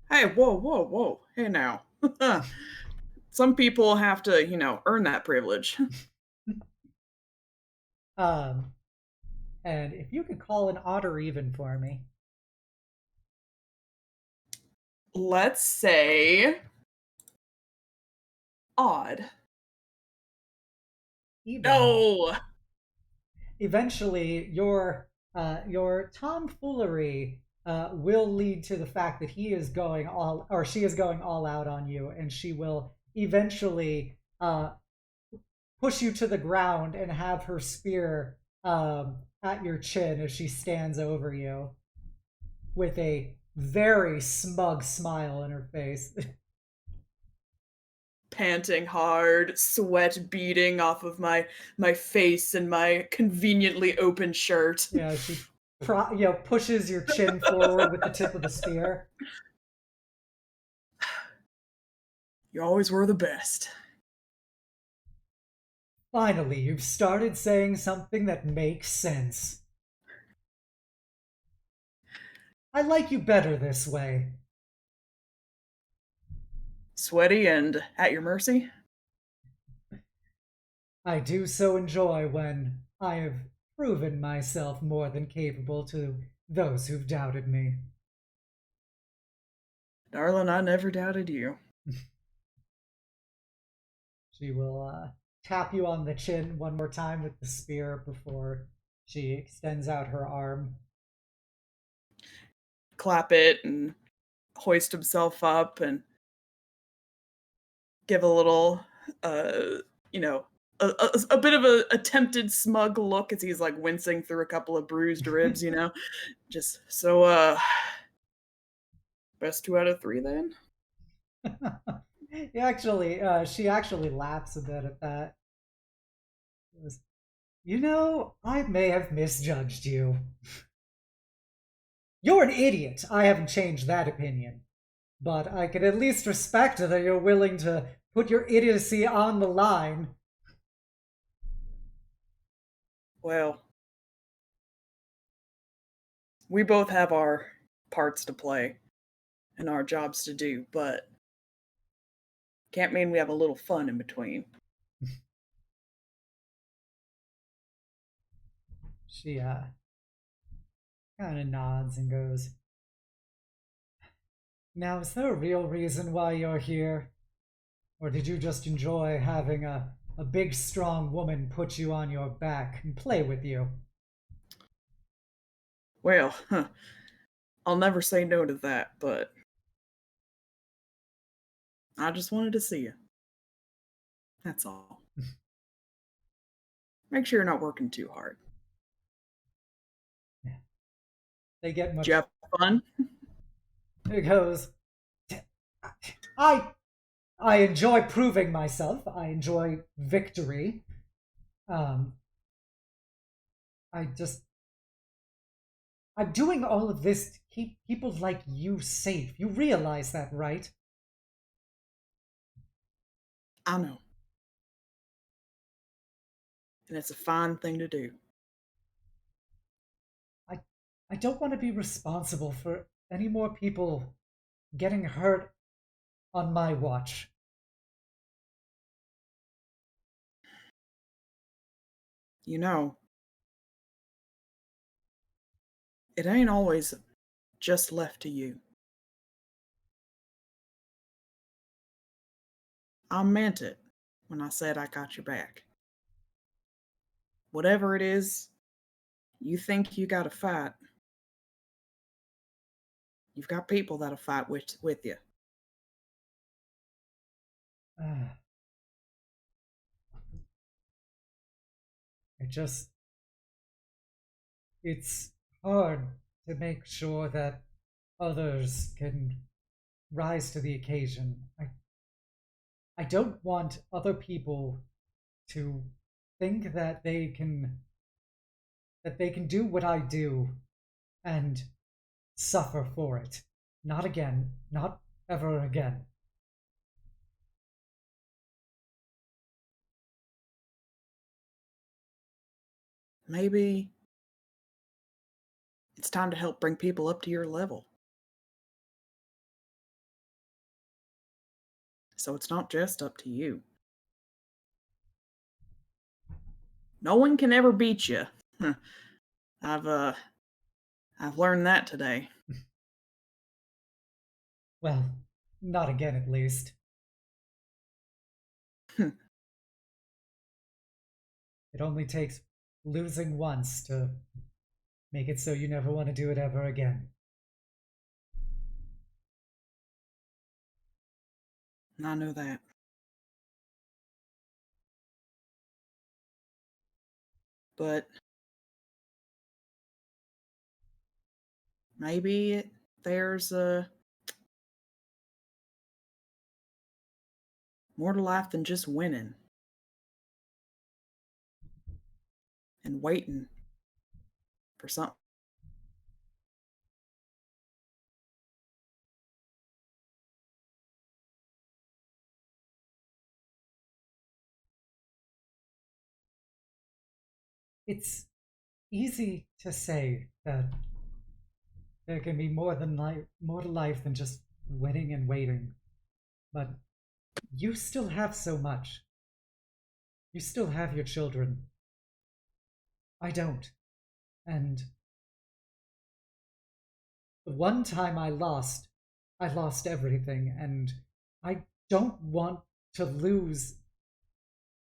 Hey, whoa. Hey now. Some people have to, earn that privilege. And if you could call an odd or even for me. Let's say odd. Even. No. Eventually, your tomfoolery will lead to the fact that he is going all, or she is going all out on you, and she will eventually push you to the ground and have her spear at your chin as she stands over you with a very smug smile on her face. Panting hard, sweat beading off of my face and my conveniently open shirt. Yeah, she pushes your chin forward with the tip of the spear. You always were the best. Finally, you've started saying something that makes sense. I like you better this way. Sweaty and at your mercy? I do so enjoy when I have proven myself more than capable to those who've doubted me. Darling, I never doubted you. She will tap you on the chin one more time with the spear before she extends out her arm. Clap it and hoist himself up and give a little, you know, a bit of a attempted smug look as he's like wincing through a couple of bruised ribs, you know. Just so, best 2 out of 3 then. She actually laughs a bit at that. You know, I may have misjudged you. You're an idiot. I haven't changed that opinion. But I can at least respect that you're willing to put your idiocy on the line. Well, we both have our parts to play and our jobs to do, but can't mean we have a little fun in between. She kind of nods and goes, now, is there a real reason why you're here? Or did you just enjoy having a big, strong woman put you on your back and play with you? Well, I'll never say no to that, but I just wanted to see you. That's all. Make sure you're not working too hard. They get much. Did you have fun? It goes, I enjoy proving myself. I enjoy victory. I'm doing all of this to keep people like you safe. You realize that, right? I know. And it's a fine thing to do. I don't want to be responsible for any more people getting hurt on my watch. You know, it ain't always just left to you. I meant it when I said I got your back. Whatever it is you think you got to fight, you've got people that'll fight with you. It's hard to make sure that others can rise to the occasion. I don't want other people to think that they can do what I do and suffer for it. Not again. Not ever again. Maybe it's time to help bring people up to your level. So it's not just up to you. No one can ever beat you. I've learned that today. Well, not again at least. It only takes losing once to make it so you never want to do it ever again. I know that. But maybe there's more to life than just winning and waiting for something. It's easy to say that there can be more to life than just winning and waiting. But you still have so much. You still have your children. I don't. And the one time I lost everything, and I don't want to lose.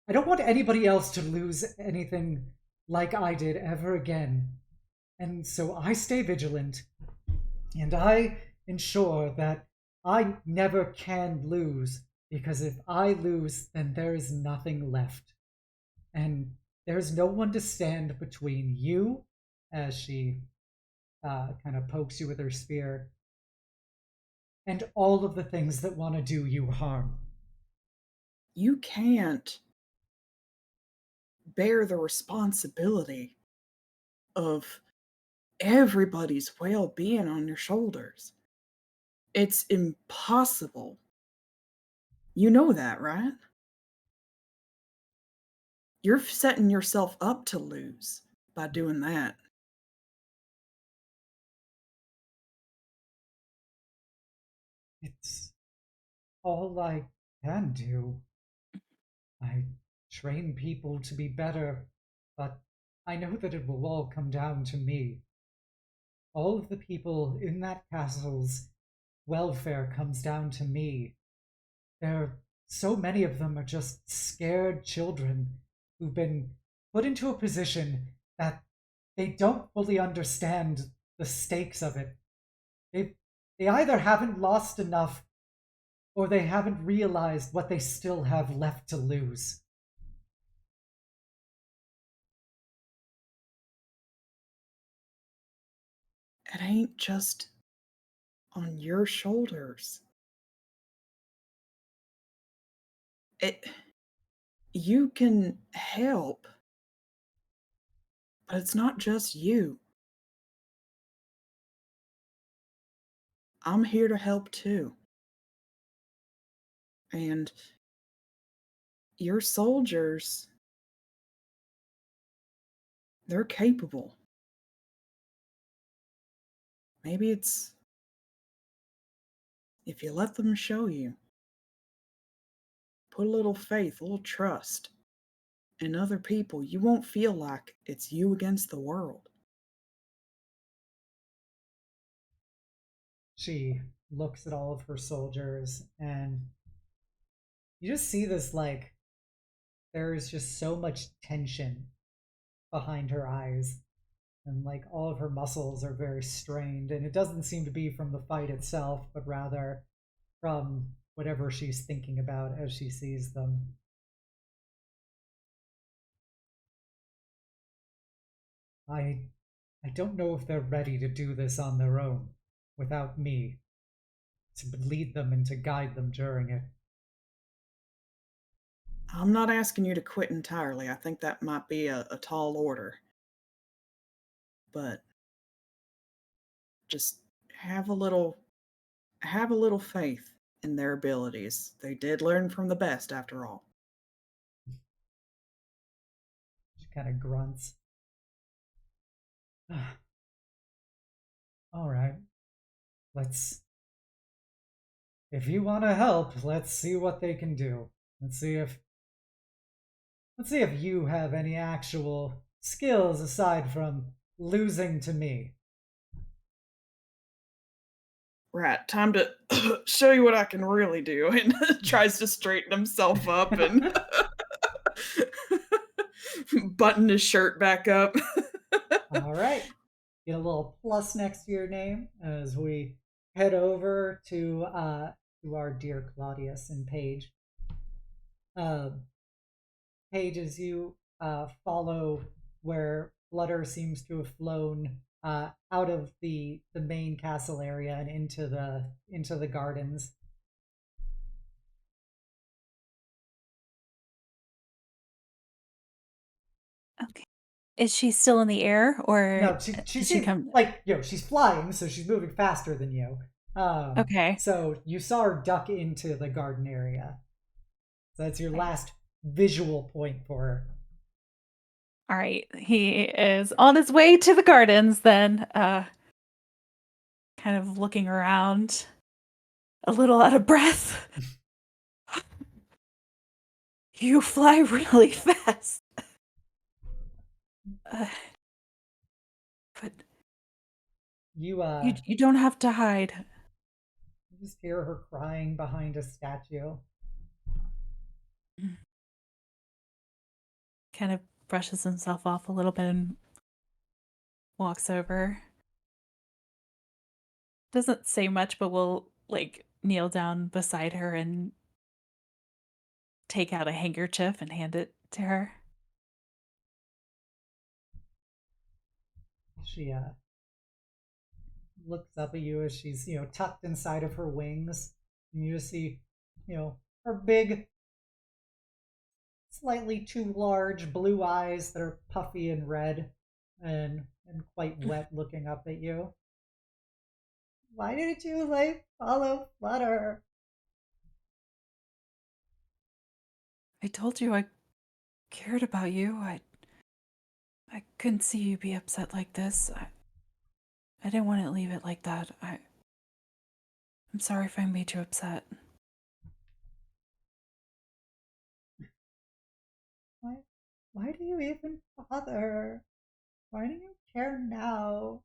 I don't want anybody else to lose anything like I did ever again. And so I stay vigilant, and I ensure that I never can lose Because if I lose, then there is nothing left. And there's no one to stand between you, as she kind of pokes you with her spear, and all of the things that want to do you harm. You can't bear the responsibility of everybody's well-being on your shoulders. It's impossible. You know that, right? You're setting yourself up to lose by doing that. It's all I can do. I train people to be better, but I know that it will all come down to me. All of the people in that castle's welfare comes down to me. So many of them are just scared children who've been put into a position that they don't fully understand the stakes of it. They either haven't lost enough or they haven't realized what they still have left to lose. It ain't just on your shoulders. You can help, but it's not just you. I'm here to help too. And your soldiers, they're capable. Maybe it's if you let them show you. Put a little faith, a little trust in other people. You won't feel like it's you against the world. She looks at all of her soldiers, and you just see this like there's just so much tension behind her eyes, and like all of her muscles are very strained, and it doesn't seem to be from the fight itself, but rather from whatever she's thinking about as she sees them. I don't know if they're ready to do this on their own without me to lead them and to guide them during it. I'm not asking you to quit entirely. I think that might be a tall order. But just have a little faith in their abilities. They did learn from the best after all. She kind of grunts. All right. If you want to help, let's see what they can do. Let's see if you have any actual skills aside from losing to me. Right, time to show you what I can really do. And tries to straighten himself up and button his shirt back up. All right. Get a little plus next to your name as we head over to our dear Claudius and Paige. Paige, as you follow where Flutter seems to have flown out of the main castle area and into the gardens. Okay. Is she still in the air, or No, she's she's flying, so she's moving faster than you. Okay. So you saw her duck into the garden area. So that's your last visual point for her. All right. He is on his way to the gardens then, kind of looking around, a little out of breath. You fly really fast. But you don't have to hide. You just hear her crying behind a statue. Kind of brushes himself off a little bit and walks over. Doesn't say much, but will like kneel down beside her and take out a handkerchief and hand it to her. She looks up at you as she's, tucked inside of her wings. And you just see, her big, slightly too large blue eyes that are puffy and red and quite wet looking up at you. Why did you follow Flutter? I told you I cared about you. I couldn't see you be upset like this. I didn't want to leave it like that. I'm sorry if I made you upset. Why do you even bother? Why do you care now?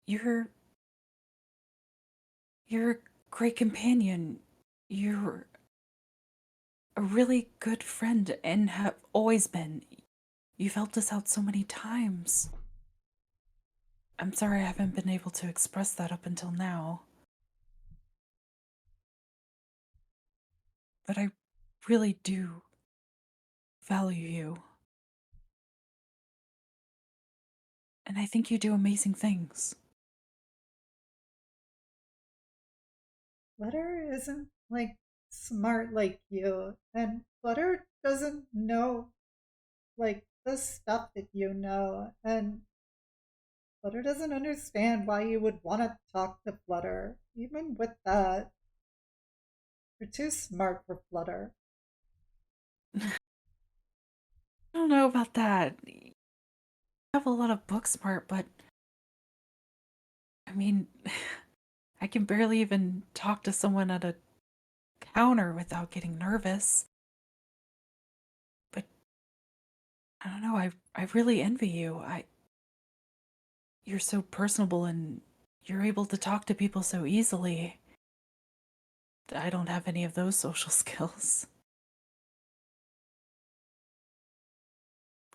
You're a great companion. You're a really good friend and have always been. You've helped us out so many times. I'm sorry I haven't been able to express that up until now. But I really do value you. And I think you do amazing things. Flutter isn't smart like you, and Flutter doesn't know the stuff that you know, and Flutter doesn't understand why you would want to talk to Flutter. Even with that, you're too smart for Flutter. I don't know about that. You have a lot of book smart, but I mean, I can barely even talk to someone at a counter without getting nervous. But I don't know, I really envy you. You're so personable and you're able to talk to people so easily. I don't have any of those social skills.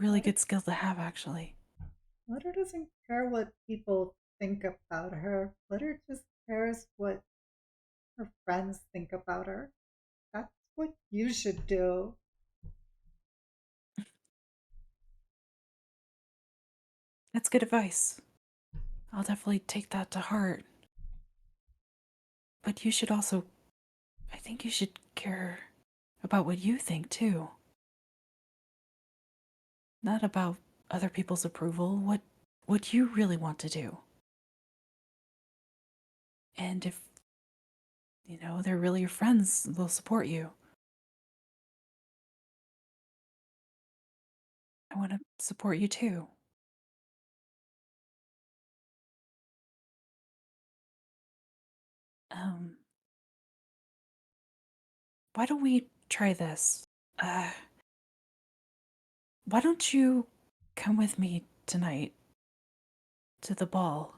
Really good skill to have, actually. Flutter doesn't care what people think about her. Flutter just cares what her friends think about her. That's what you should do. That's good advice. I'll definitely take that to heart. But you should also, I think you should care about what you think too. Not about other people's approval, what you really want to do. And if, they're really your friends, they'll support you. I want to support you too. Um, why don't we try this? Uh, why don't you come with me tonight to the ball?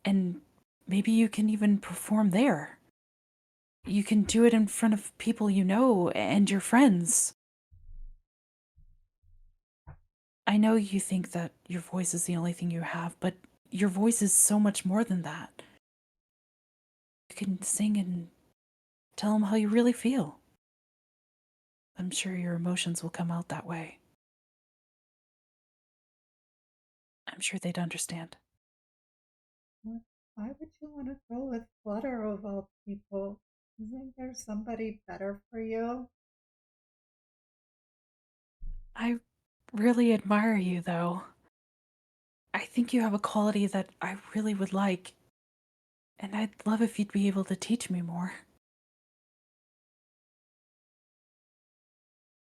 And maybe you can even perform there. You can do it in front of people you know and your friends. I know you think that your voice is the only thing you have, but your voice is so much more than that. You can sing and tell them how you really feel. I'm sure your emotions will come out that way. I'm sure they'd understand. Why would you want to go with Flutter of all people? Isn't there somebody better for you? I really admire you, though. I think you have a quality that I really would like, and I'd love if you'd be able to teach me more.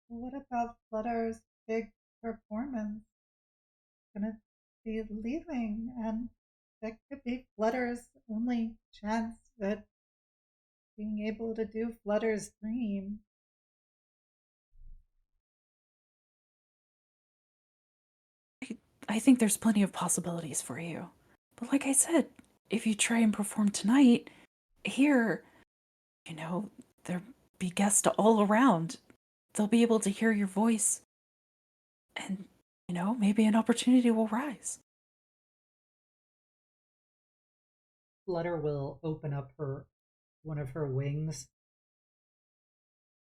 What about Flutter's big performance? Gonna be leaving, and that could be Flutter's only chance at being able to do Flutter's dream. I think there's plenty of possibilities for you. But like I said, if you try and perform tonight, here, there'll be guests all around. They'll be able to hear your voice. And, maybe an opportunity will rise. Flutter will open up one of her wings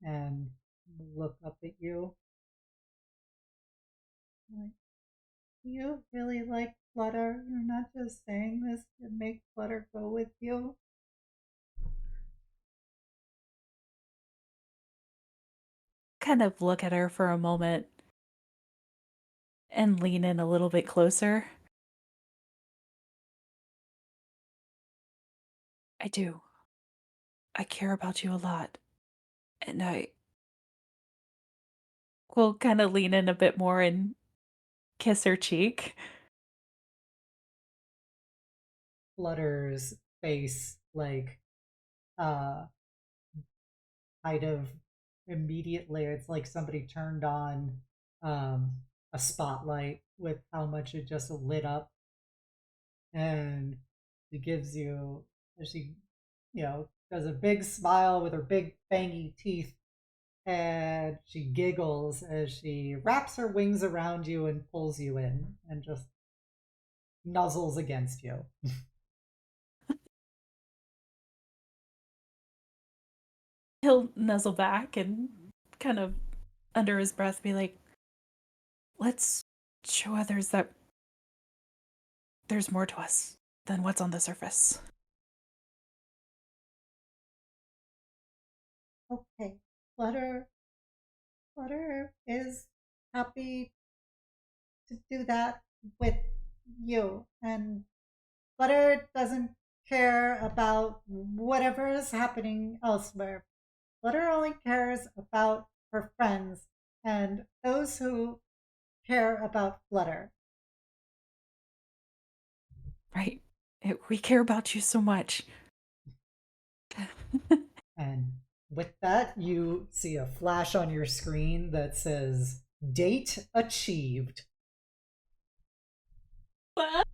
and look up at you. Like, you really like Flutter? You're not just saying this to make Flutter go with you? Kind of look at her for a moment and lean in a little bit closer. I do. I care about you a lot. And I will kind of lean in a bit more and kiss her cheek. Flutter's face, like, uh, kind of immediately, it's like somebody turned on a spotlight with how much it just lit up. And she gives you, she, does a big smile with her big fangy teeth, and she giggles as she wraps her wings around you and pulls you in and just nuzzles against you. He'll nuzzle back and kind of under his breath be like, let's show others that there's more to us than what's on the surface. Okay, Flutter is happy to do that with you, and Flutter doesn't care about whatever is happening elsewhere. Flutter only cares about her friends and those who care about Flutter. Right. We care about you so much. And with that, you see a flash on your screen that says, "Date achieved." What?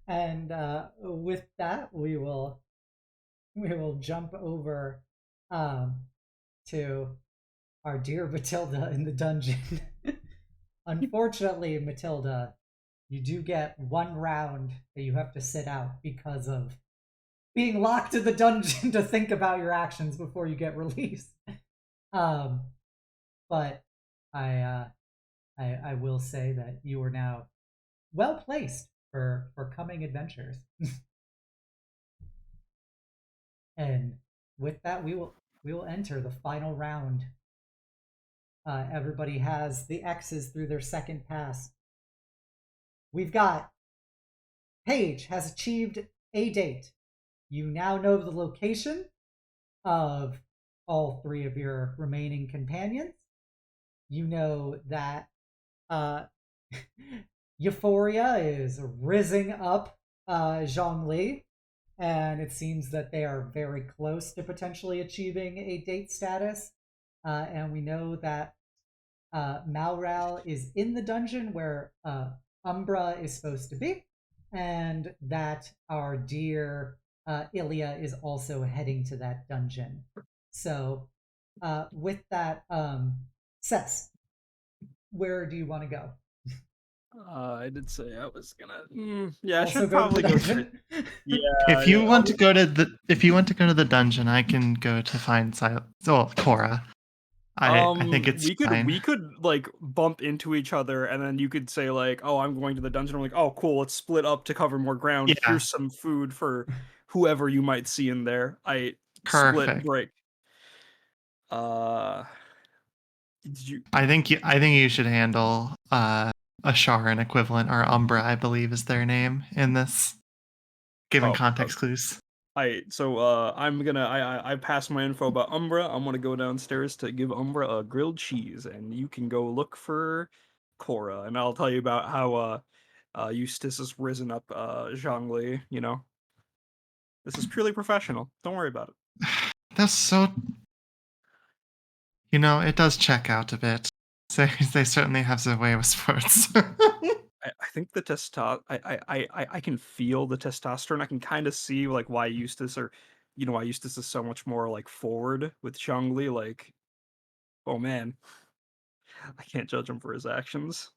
And with that, we will jump over to our dear Matilda in the dungeon. Unfortunately, Matilda, you do get one round that you have to sit out because of being locked in the dungeon to think about your actions before you get released. But I will say that you are now well placed for coming adventures. And with that, we will enter the final round. Everybody has the X's through their second pass. We've got Paige has achieved a date. You now know the location of all three of your remaining companions. You know that Euphoria is rizzing up Zhongli, and it seems that they are very close to potentially achieving a date status. And we know that Malral is in the dungeon where Umbra is supposed to be, and that our dear Ilya is also heading to that dungeon. So, with that, Cess, where do you want to go? I did say I was gonna. Yeah, I Also should go to probably the go straight. dungeon? Yeah. If you yeah, want to go to the dungeon, I can go to find Cora. I think it's we could fine. like bump into each other, and then you could say like, "Oh, I'm going to the dungeon." I'm like, "Oh, cool. Let's split up to cover more ground. Yeah. Here's some food for whoever you might see in there." I split Perfect. break. Did you? I think you should handle a Sharon equivalent, or Umbra, I believe is their name in this, given Oh, context clues. I'm gonna I passed my info about Umbra. I'm gonna go downstairs to give Umbra a grilled cheese, and you can go look for Cora, and I'll tell you about how Eustace has risen up Zhongli. This is purely professional. Don't worry about it. That's so. It does check out a bit. So they certainly have their way with sports. I think the I can feel the testosterone. I can kind of see like why Eustace why Eustace is so much more like forward with Zhongli. Like, oh man, I can't judge him for his actions.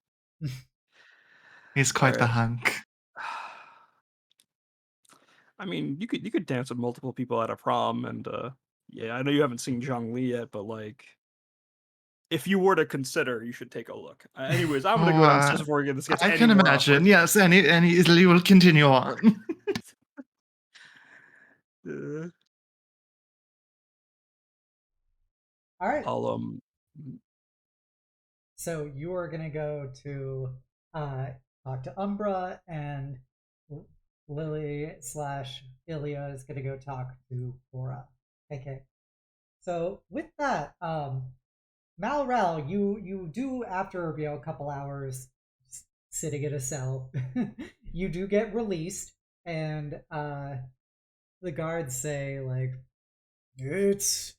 He's All quite the right. hunk. I mean, you could dance with multiple people at a prom, and yeah, I know you haven't seen Zhang yet, but like, if you were to consider, you should take a look. Anyways, I'm gonna Oh, go downstairs before this gets I any can more imagine. awkward. Yes, and Italy will continue on. Uh, All right. I'll So you are gonna go to talk to Umbra, and Lily slash Ilya is gonna go talk to Cora. Okay. So with that, Malral, you do, after a couple hours sitting in a cell, you do get released, and the guards say like, it's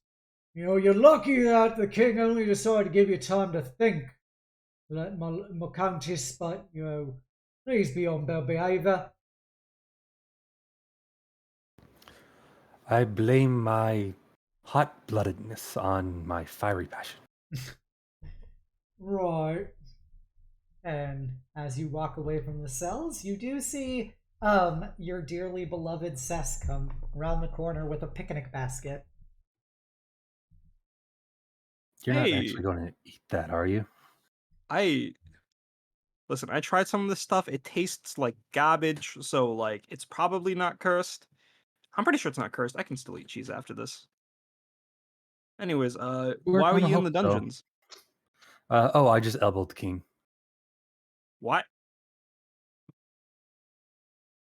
you're lucky that the king only decided to give you time to think. Let my countess, but please be on their behavior. I blame my hot-bloodedness on my fiery passion. Right. And as you walk away from the cells, you do see your dearly beloved Cess come around the corner with a picnic basket. You're not hey, actually going to eat that, are you? I listen. I tried some of this stuff. It tastes like garbage, so like, it's probably not cursed. I'm pretty sure it's not cursed. I can still eat cheese after this. Anyways, We're why were going to you in hope the so. dungeons? Oh, I just elbowed the king. Why?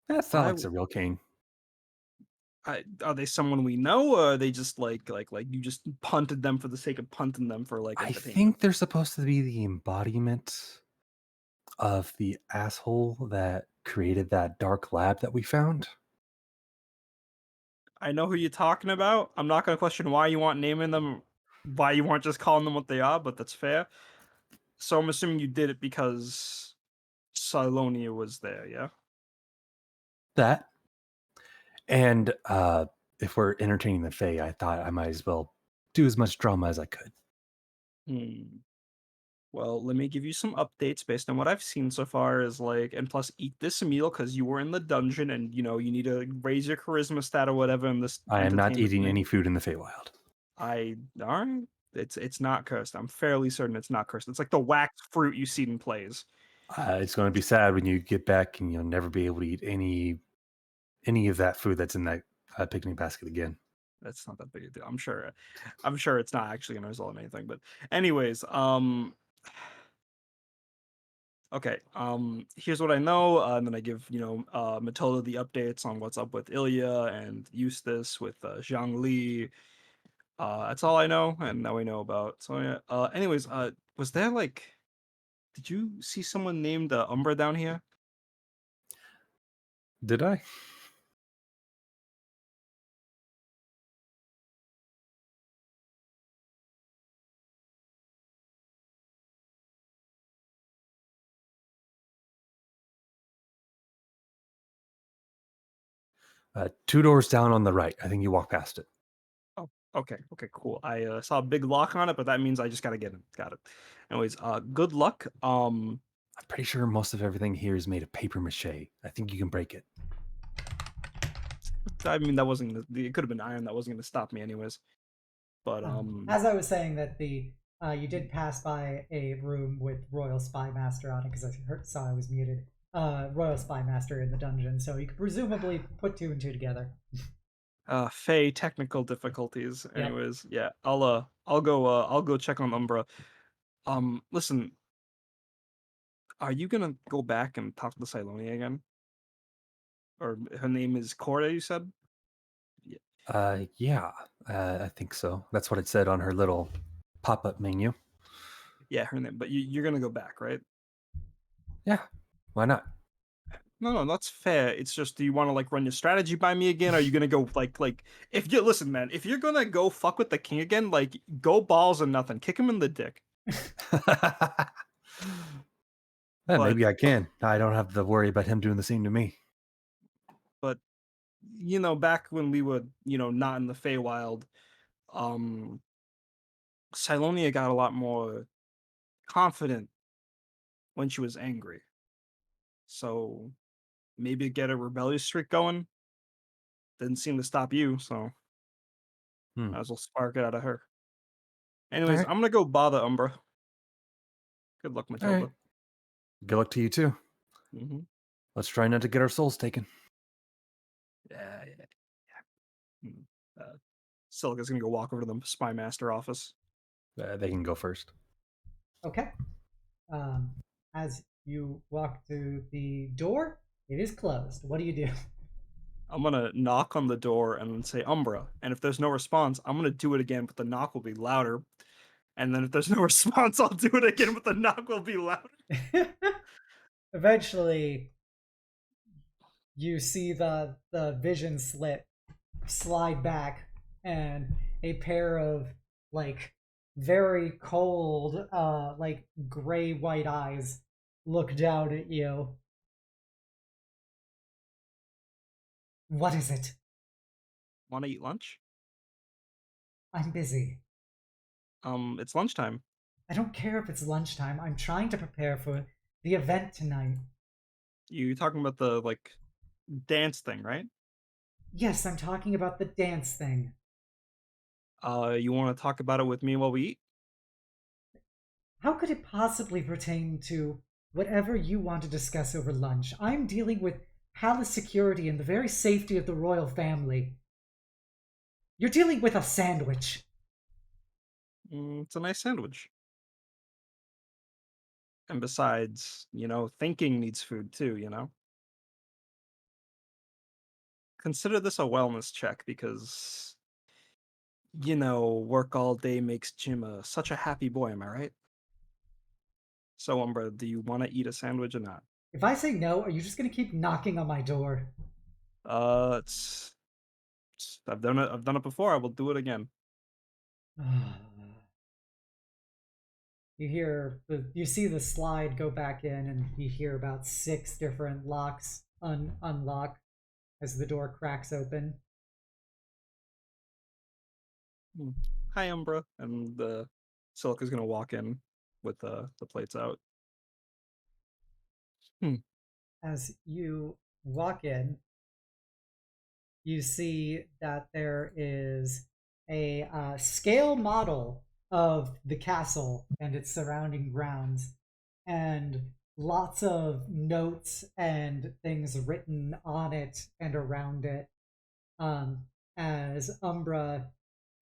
That sounds Why? like the real king. Are they someone we know, or are they just like you just punted them for the sake of punting them for like I entertainment? think they're supposed to be the embodiment of the asshole that created that dark lab that we found. I know who you're talking about. I'm not gonna question why you want naming them, why you weren't just calling them what they are, but that's fair. So I'm assuming you did it because Silonia was there, yeah? That. And if we're entertaining the Fae, I thought I might as well do as much drama as I could. Hmm. Well, let me give you some updates based on what I've seen so far. Is like, and plus, eat this meal because you were in the dungeon, and you need to raise your charisma stat or whatever in this I am not entertainment eating thing. any food in the Feywild. I darn, it's not cursed. I'm fairly certain it's not cursed. It's like the wax fruit you see in plays. It's going to be sad when you get back and you'll never be able to eat any of that food that's in that picnic basket again. That's not that big a deal. I'm sure it's not actually gonna result in anything. But anyways, okay. Here's what I know, and then I give Matilda the updates on what's up with Ilya and Eustace with Zhang Li. That's all I know, and now we know about. So yeah. Anyways, was there like, did you see someone named Umbra down here? Did I? Two doors down on the right. I think you walk past it. Oh, okay, okay, cool. I saw a big lock on it, but that means I just gotta get in. Got it. Anyways, good luck. I'm pretty sure most of everything here is made of paper mache. I think you can break it. I mean, that wasn't it could have been iron. That wasn't gonna stop me anyways. But As I was saying, that the you did pass by a room with Royal Spy Master on it, because saw I was muted. Royal Spy Master in the dungeon, so you could presumably put two and two together. Fey technical difficulties. Yep. Anyways, yeah, I'll go check on Umbra. Listen, are you gonna go back and talk to Silonia again? Or her name is Cora, you said? Yeah, I think so. That's what it said on her little pop-up menu. Yeah, her name. But you're gonna go back, right? Yeah, why not? No, that's fair. It's just, do you want to like run your strategy by me again? Are you gonna go like if you listen, man? If you're gonna go fuck with the king again, like go balls and nothing, kick him in the dick. Yeah, But maybe I can. I don't have to worry about him doing the same to me. but back when we were not in the Feywild, um, Silonia got a lot more confident when she was angry. So maybe get a rebellious streak going. Didn't seem to stop you, so Hmm. might as well spark it out of her. All Anyways, right. I'm gonna go bother Umbra. Good luck, All right. Matilda. Good luck to you too. Mm-hmm. Let's try not to get our souls taken. Yeah. Mm. Silica's gonna go walk over to the spy master office. They can go first. Okay. As you walk to the door, it is closed. What do you do? I'm gonna knock on the door and then say Umbra. And if there's no response, I'm gonna do it again, but the knock will be louder. And then if there's no response, I'll do it again, but the knock will be louder. Eventually, you see the vision slit slide back, and a pair of like very cold, like gray white eyes look down at you. What is it? Wanna eat lunch? I'm busy. It's lunchtime. I don't care if it's lunchtime. I'm trying to prepare for the event tonight. You talking about the dance thing, right? Yes, I'm talking about the dance thing. You wanna talk about it with me while we eat? How could it possibly pertain to whatever you want to discuss over lunch? I'm dealing with palace security and the very safety of the royal family. You're dealing with a sandwich. It's a nice sandwich. And besides, thinking needs food too, Consider this a wellness check because, work all day makes Jim such a happy boy, am I right? So, Umbra, do you want to eat a sandwich or not? If I say no, are you just going to keep knocking on my door? I've done it. I've done it before. I will do it again. You see the slide go back in, and you hear about 6 different locks unlock as the door cracks open. Hmm. Hi, Umbra, and Silica's gonna walk in with the plates out. Hmm. As you walk in, you see that there is a scale model of the castle and its surrounding grounds, and lots of notes and things written on it and around it, um, as Umbra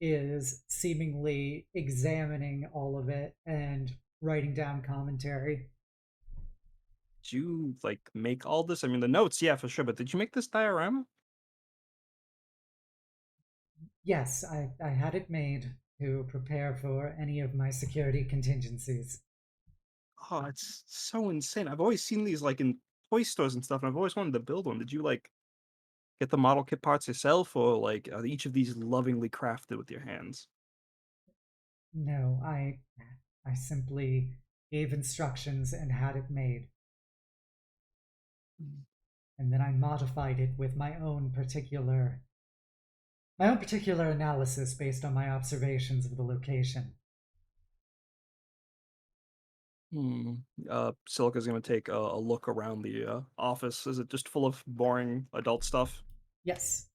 is seemingly examining all of it and writing down commentary. Did you make all this? I mean, the notes, yeah, for sure. But did you make this diorama? Yes, I had it made to prepare for any of my security contingencies. Oh, it's so insane. I've always seen these in toy stores and stuff, and I've always wanted to build one. Did you get the model kit parts yourself, or are each of these lovingly crafted with your hands? No, I simply gave instructions and had it made, Mm. and then I modified it with my own particular analysis based on my observations of the location. Hmm. Silica's gonna take a look around the office. Is it just full of boring adult stuff? Yes,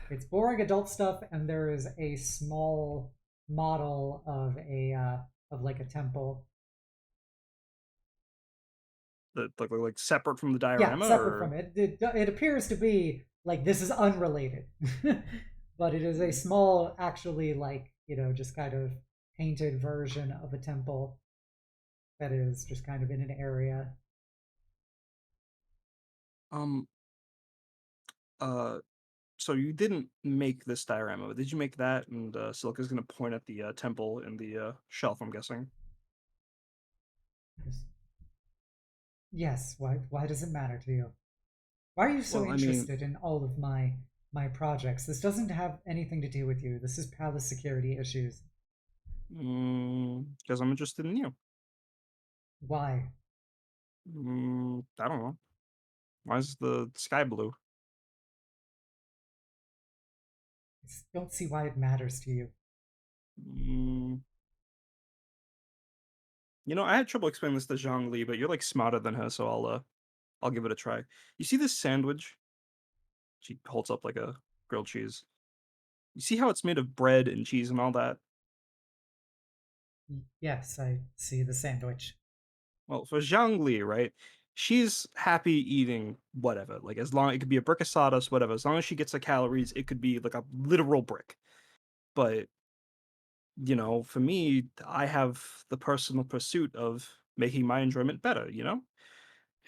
it's boring adult stuff, and there is a small model of a temple. That like separate from the Yeah, diorama, separate from or it. It appears to be like this is unrelated, but it is a small, actually, just kind of painted version of a temple that is just kind of in an area. um uh so you didn't make this diorama, but did you make that? And Silica's gonna point at the temple in the shelf, I'm guessing. Yes. Why does it matter to you? Why are you so Well, I mean, interested in all of my projects? This doesn't have anything to do with you. This is palace security issues. because I'm interested in you. Why? I don't know. Why is the sky blue? I just don't see why it matters to you. Mm, I had trouble explaining this to Zhang Li, but you're like smarter than her, so I'll give it a try. You see this sandwich? She holds up like a grilled cheese. You see how it's made of bread and cheese and all that? Yes, I see the sandwich. Well, for Zhang Li, right? She's happy eating whatever. Like as long it could be a brick of sawdust, whatever. As long as she gets the calories, it could be like a literal brick. But for me, I have the personal pursuit of making my enjoyment better.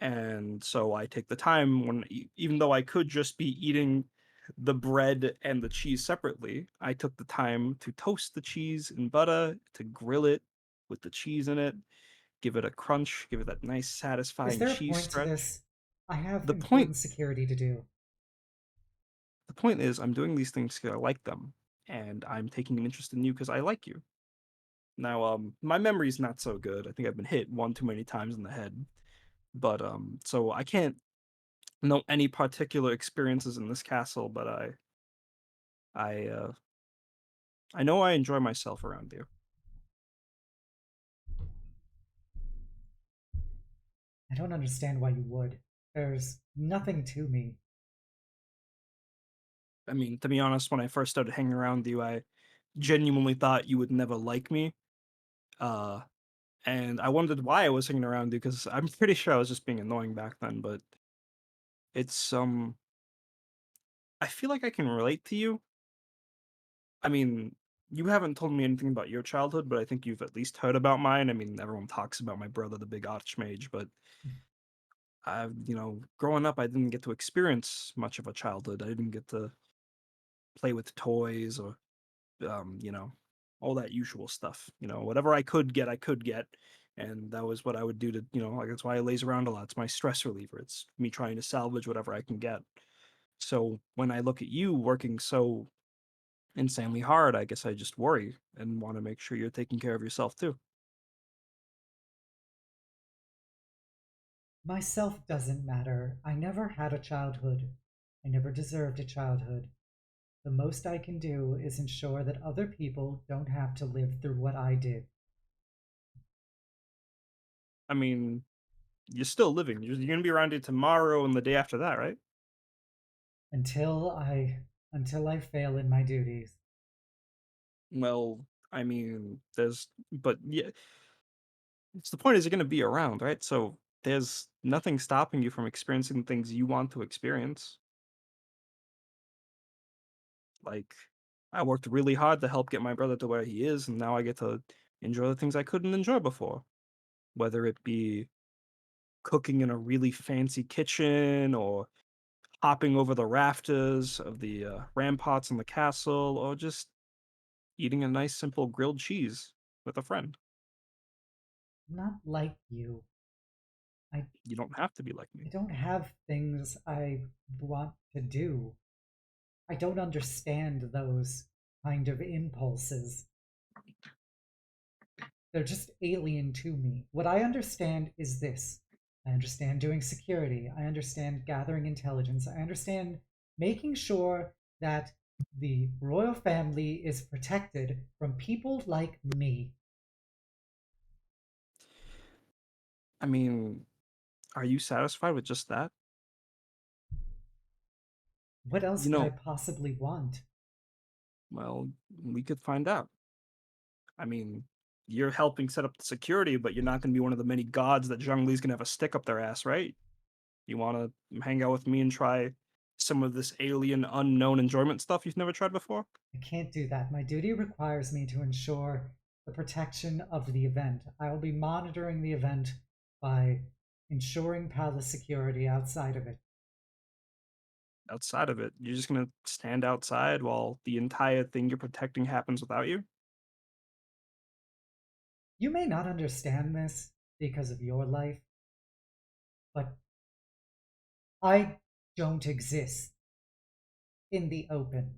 And so I take the time even though I could just be eating the bread and the cheese separately, I took the time to toast the cheese in butter, to grill it with the cheese in it, give it a crunch, give it that nice Is satisfying there a cheese point to stretch. this? I have The point important security to do. the point is I'm doing these things because I like them, and I'm taking an interest in you because I like you. Now, my memory's not so good. I think I've been hit one too many times in the head. But so I can't know any particular experiences in this castle, but I I know I enjoy myself around you. I don't understand why you would. There's nothing to me. I mean, to be honest, when I first started hanging around with you, I genuinely thought you would never like me. Uh, and I wondered why I was hanging around you because I'm pretty sure I was just being annoying back then. But it's I feel like I can relate to you. I mean, you haven't told me anything about your childhood, but I think you've at least heard about mine. I mean, everyone talks about my brother, the big archmage, but growing up, I didn't get to experience much of a childhood. I didn't get to play with toys or, all that usual stuff. Whatever I could get, I could get. And that was what I would do like, that's why I laze around a lot. It's my stress reliever. It's me trying to salvage whatever I can get. So when I look at you working so insanely hard, I guess I just worry and want to make sure you're taking care of yourself too. Myself doesn't matter. I never had a childhood. I never deserved a childhood. The most I can do is ensure that other people don't have to live through what I did. I mean, you're still living. You're going to be around here tomorrow and the day after that, right? Until I fail in my duties. Well, I mean, but yeah, it's the point is you're going to be around, right? So there's nothing stopping you from experiencing the things you want to experience. Like, I worked really hard to help get my brother to where he is, and now I get to enjoy the things I couldn't enjoy before. Whether it be cooking in a really fancy kitchen, or hopping over the rafters of the ramparts in the castle, or just eating a nice simple grilled cheese with a friend. I'm not like you. I You don't have to be like I me. don't have things I want to do. I don't understand those kind of impulses. They're just alien to me. What I understand is this: I understand doing security, I understand gathering intelligence, I understand making sure that the royal family is protected from people like me. I mean, are you satisfied with just that? What else You could I know, possibly want? well, we could find out. I mean, you're helping set up the security, but you're not going to be one of the many gods that Zhang Li's going to have a stick up their ass, right? You want to hang out with me and try some of this alien, unknown enjoyment stuff you've never tried before? I can't do that. My duty requires me to ensure the protection of the event. I will be monitoring the event by ensuring palace security outside of it. Outside of it, you're just going to stand outside while the entire thing you're protecting happens without you? You may not understand this because of your life, but I don't exist in the open.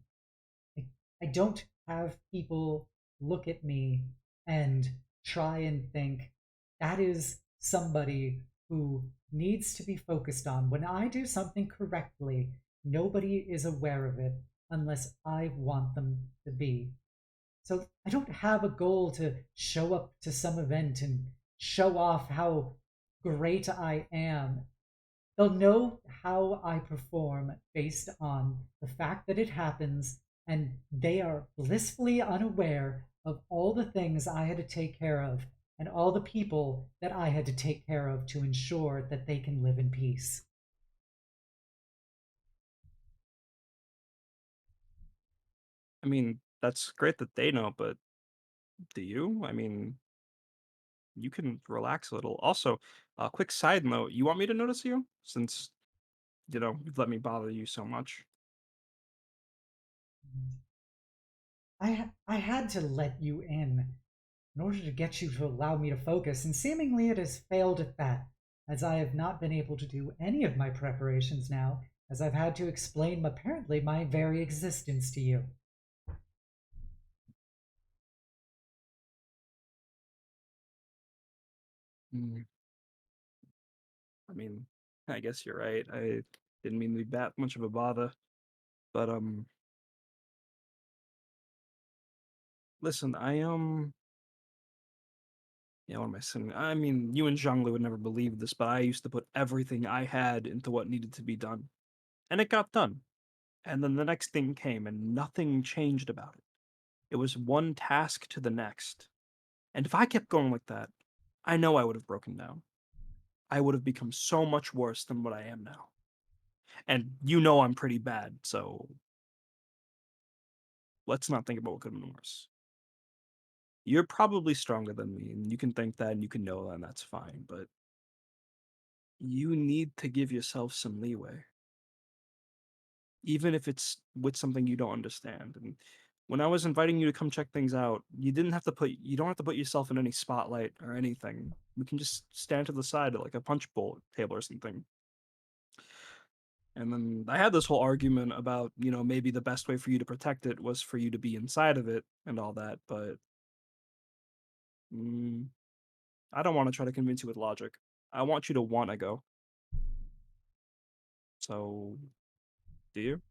I, I don't have people look at me and try and think that is somebody who needs to be focused on. When I do something correctly, nobody is aware of it unless I want them to be. So I don't have a goal to show up to some event and show off how great I am. They'll know how I perform based on the fact that it happens, and they are blissfully unaware of all the things I had to take care of and all the people that I had to take care of to ensure that they can live in peace. I mean, that's great that they know, but do you? I mean, you can relax a little. Also, a quick side note, you want me to notice you? Since, you've let me bother you so much. I had to let you in order to get you to allow me to focus, and seemingly it has failed at that, as I have not been able to do any of my preparations now, as I've had to explain apparently my very existence to you. Mm, I mean, I guess you're right. I didn't mean to be that much of a bother. But listen, yeah, what am I saying? I mean, you and Zhangli would never believe this, but I used to put everything I had into what needed to be done. And it got done. And then the next thing came and nothing changed about it. It was one task to the next. And if I kept going like that, I know I would have broken down. I would have become so much worse than what I am now. And you know I'm pretty bad, so let's not think about what could have been worse. You're probably stronger than me, and you can think that and you can know that, and that's fine, but you need to give yourself some leeway. Even if it's with something you don't understand. And when I was inviting you to come check things out, you don't have to put yourself in any spotlight or anything. We can just stand to the side at like a punch bowl table or something. And then I had this whole argument about, maybe the best way for you to protect it was for you to be inside of it and all that, but mm, I don't want to try to convince you with logic. I want you to want to go. So, do you?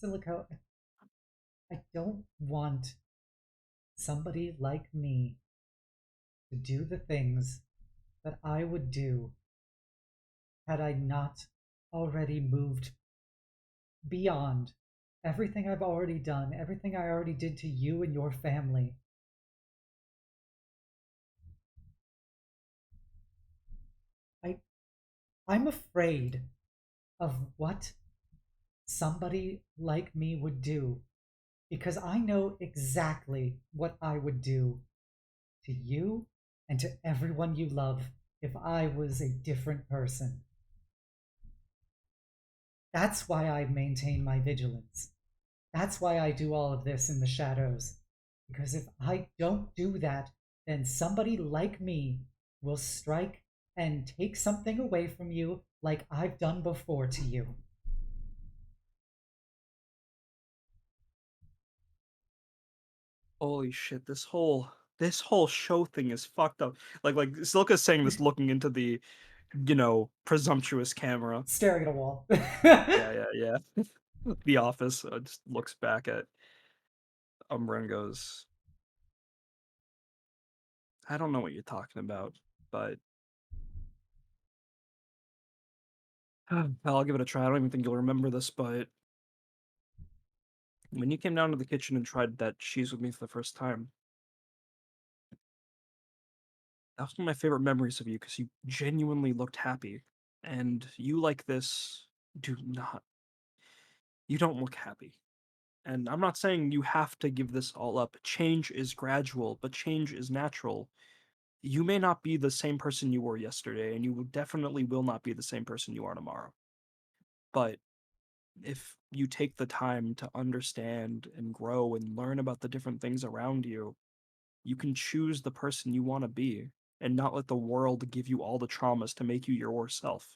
Silico, I don't want somebody like me to do the things that I would do had I not already moved beyond everything I've already done, everything I already did to you and your family. I I'm afraid of what somebody like me would do because I know exactly what I would do to you and to everyone you love if I was a different person. That's why I maintain my vigilance. That's why I do all of this in the shadows. Because if I don't do that, then somebody like me will strike and take something away from you like I've done before to you. Holy shit, this whole show thing is fucked up. Like Silka's saying this looking into the, presumptuous camera. Staring at a wall. Yeah. The office just looks back at Umbra and goes, I don't know what you're talking about, but I'll give it a try. I don't even think you'll remember this, but when you came down to the kitchen and tried that cheese with me for the first time, that was one of my favorite memories of you because you genuinely looked happy. And you like this do not. You don't look happy. And I'm not saying you have to give this all up. Change is gradual, but change is natural. You may not be the same person you were yesterday, and you definitely will not be the same person you are tomorrow. But if you take the time to understand and grow and learn about the different things around you, you can choose the person you want to be and not let the world give you all the traumas to make you your worst self.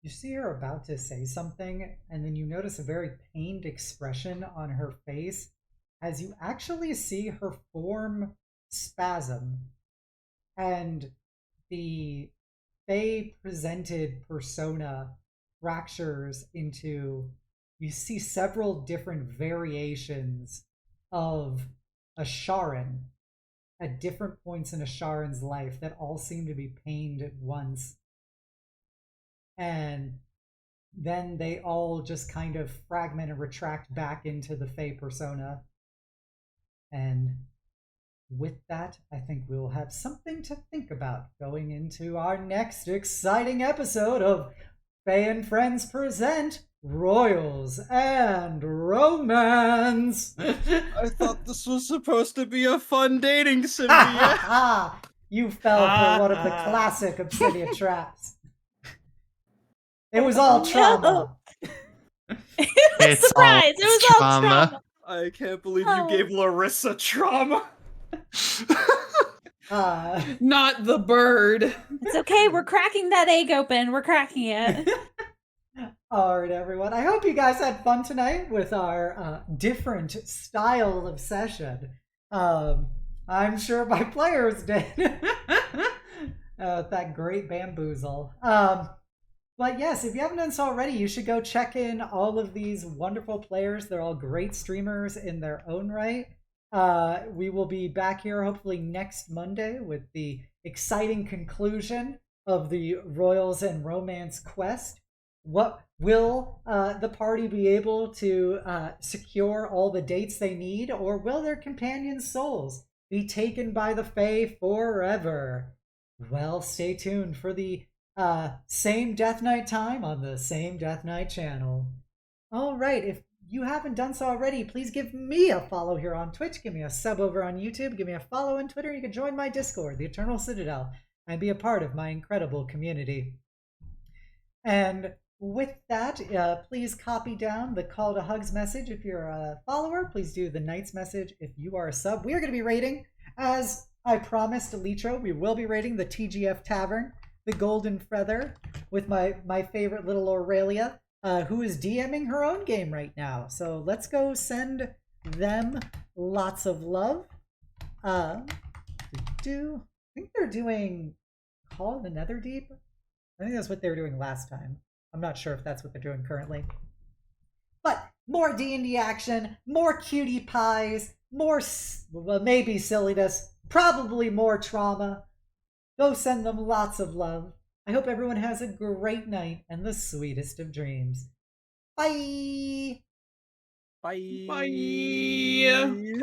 You see her about to say something, and then you notice a very pained expression on her face as you actually see her form spasm and the Fae presented persona fractures into, you see several different variations of a Sharon at different points in a Sharon's life that all seem to be pained at once. And then they all just kind of fragment and retract back into the Fae persona. And with that, I think we'll have something to think about going into our next exciting episode of Fae and Friends present Royals and Romance. I thought this was supposed to be a fun dating sim. Yeah. You fell for one of the classic Obsidian traps. It was all trauma. It's Surprise! all It was all trauma. trauma. I can't believe you gave Laryssa trauma. Not the bird. It's okay. We're cracking that egg open. We're cracking it. All right, everyone. I hope you guys had fun tonight with our different style of session. I'm sure my players did. That great bamboozle. But yes, if you haven't done so already, you should go check in all of these wonderful players. They're all great streamers in their own right. We will be back here hopefully next Monday with the exciting conclusion of the Royals and Romance quest. What will the party be able to secure all the dates they need, or will their companions' souls be taken by the Fae forever? Well, stay tuned for the same Death Knight time on the same Death Knight channel. All right, if you haven't done so already, please give me a follow here on Twitch, give me a sub over on YouTube, give me a follow on Twitter. You can join my Discord, the Eternal Citadel, and be a part of my incredible community. And with that, please copy down the call to hugs message if you're a follower. Please do the Knights message if you are a sub. We are going to be rating, as I promised Litro, we will be rating the TGF Tavern, the Golden Feather, with my favorite little Aurelia, who is DMing her own game right now. So let's go send them lots of love. I think they're doing Call of the Netherdeep. I think that's what they were doing last time. I'm not sure if that's what they're doing currently. But more D&D action, more cutie pies, more, well, maybe silliness, probably more trauma. Go send them lots of love. I hope everyone has a great night and the sweetest of dreams. Bye! Bye. Bye.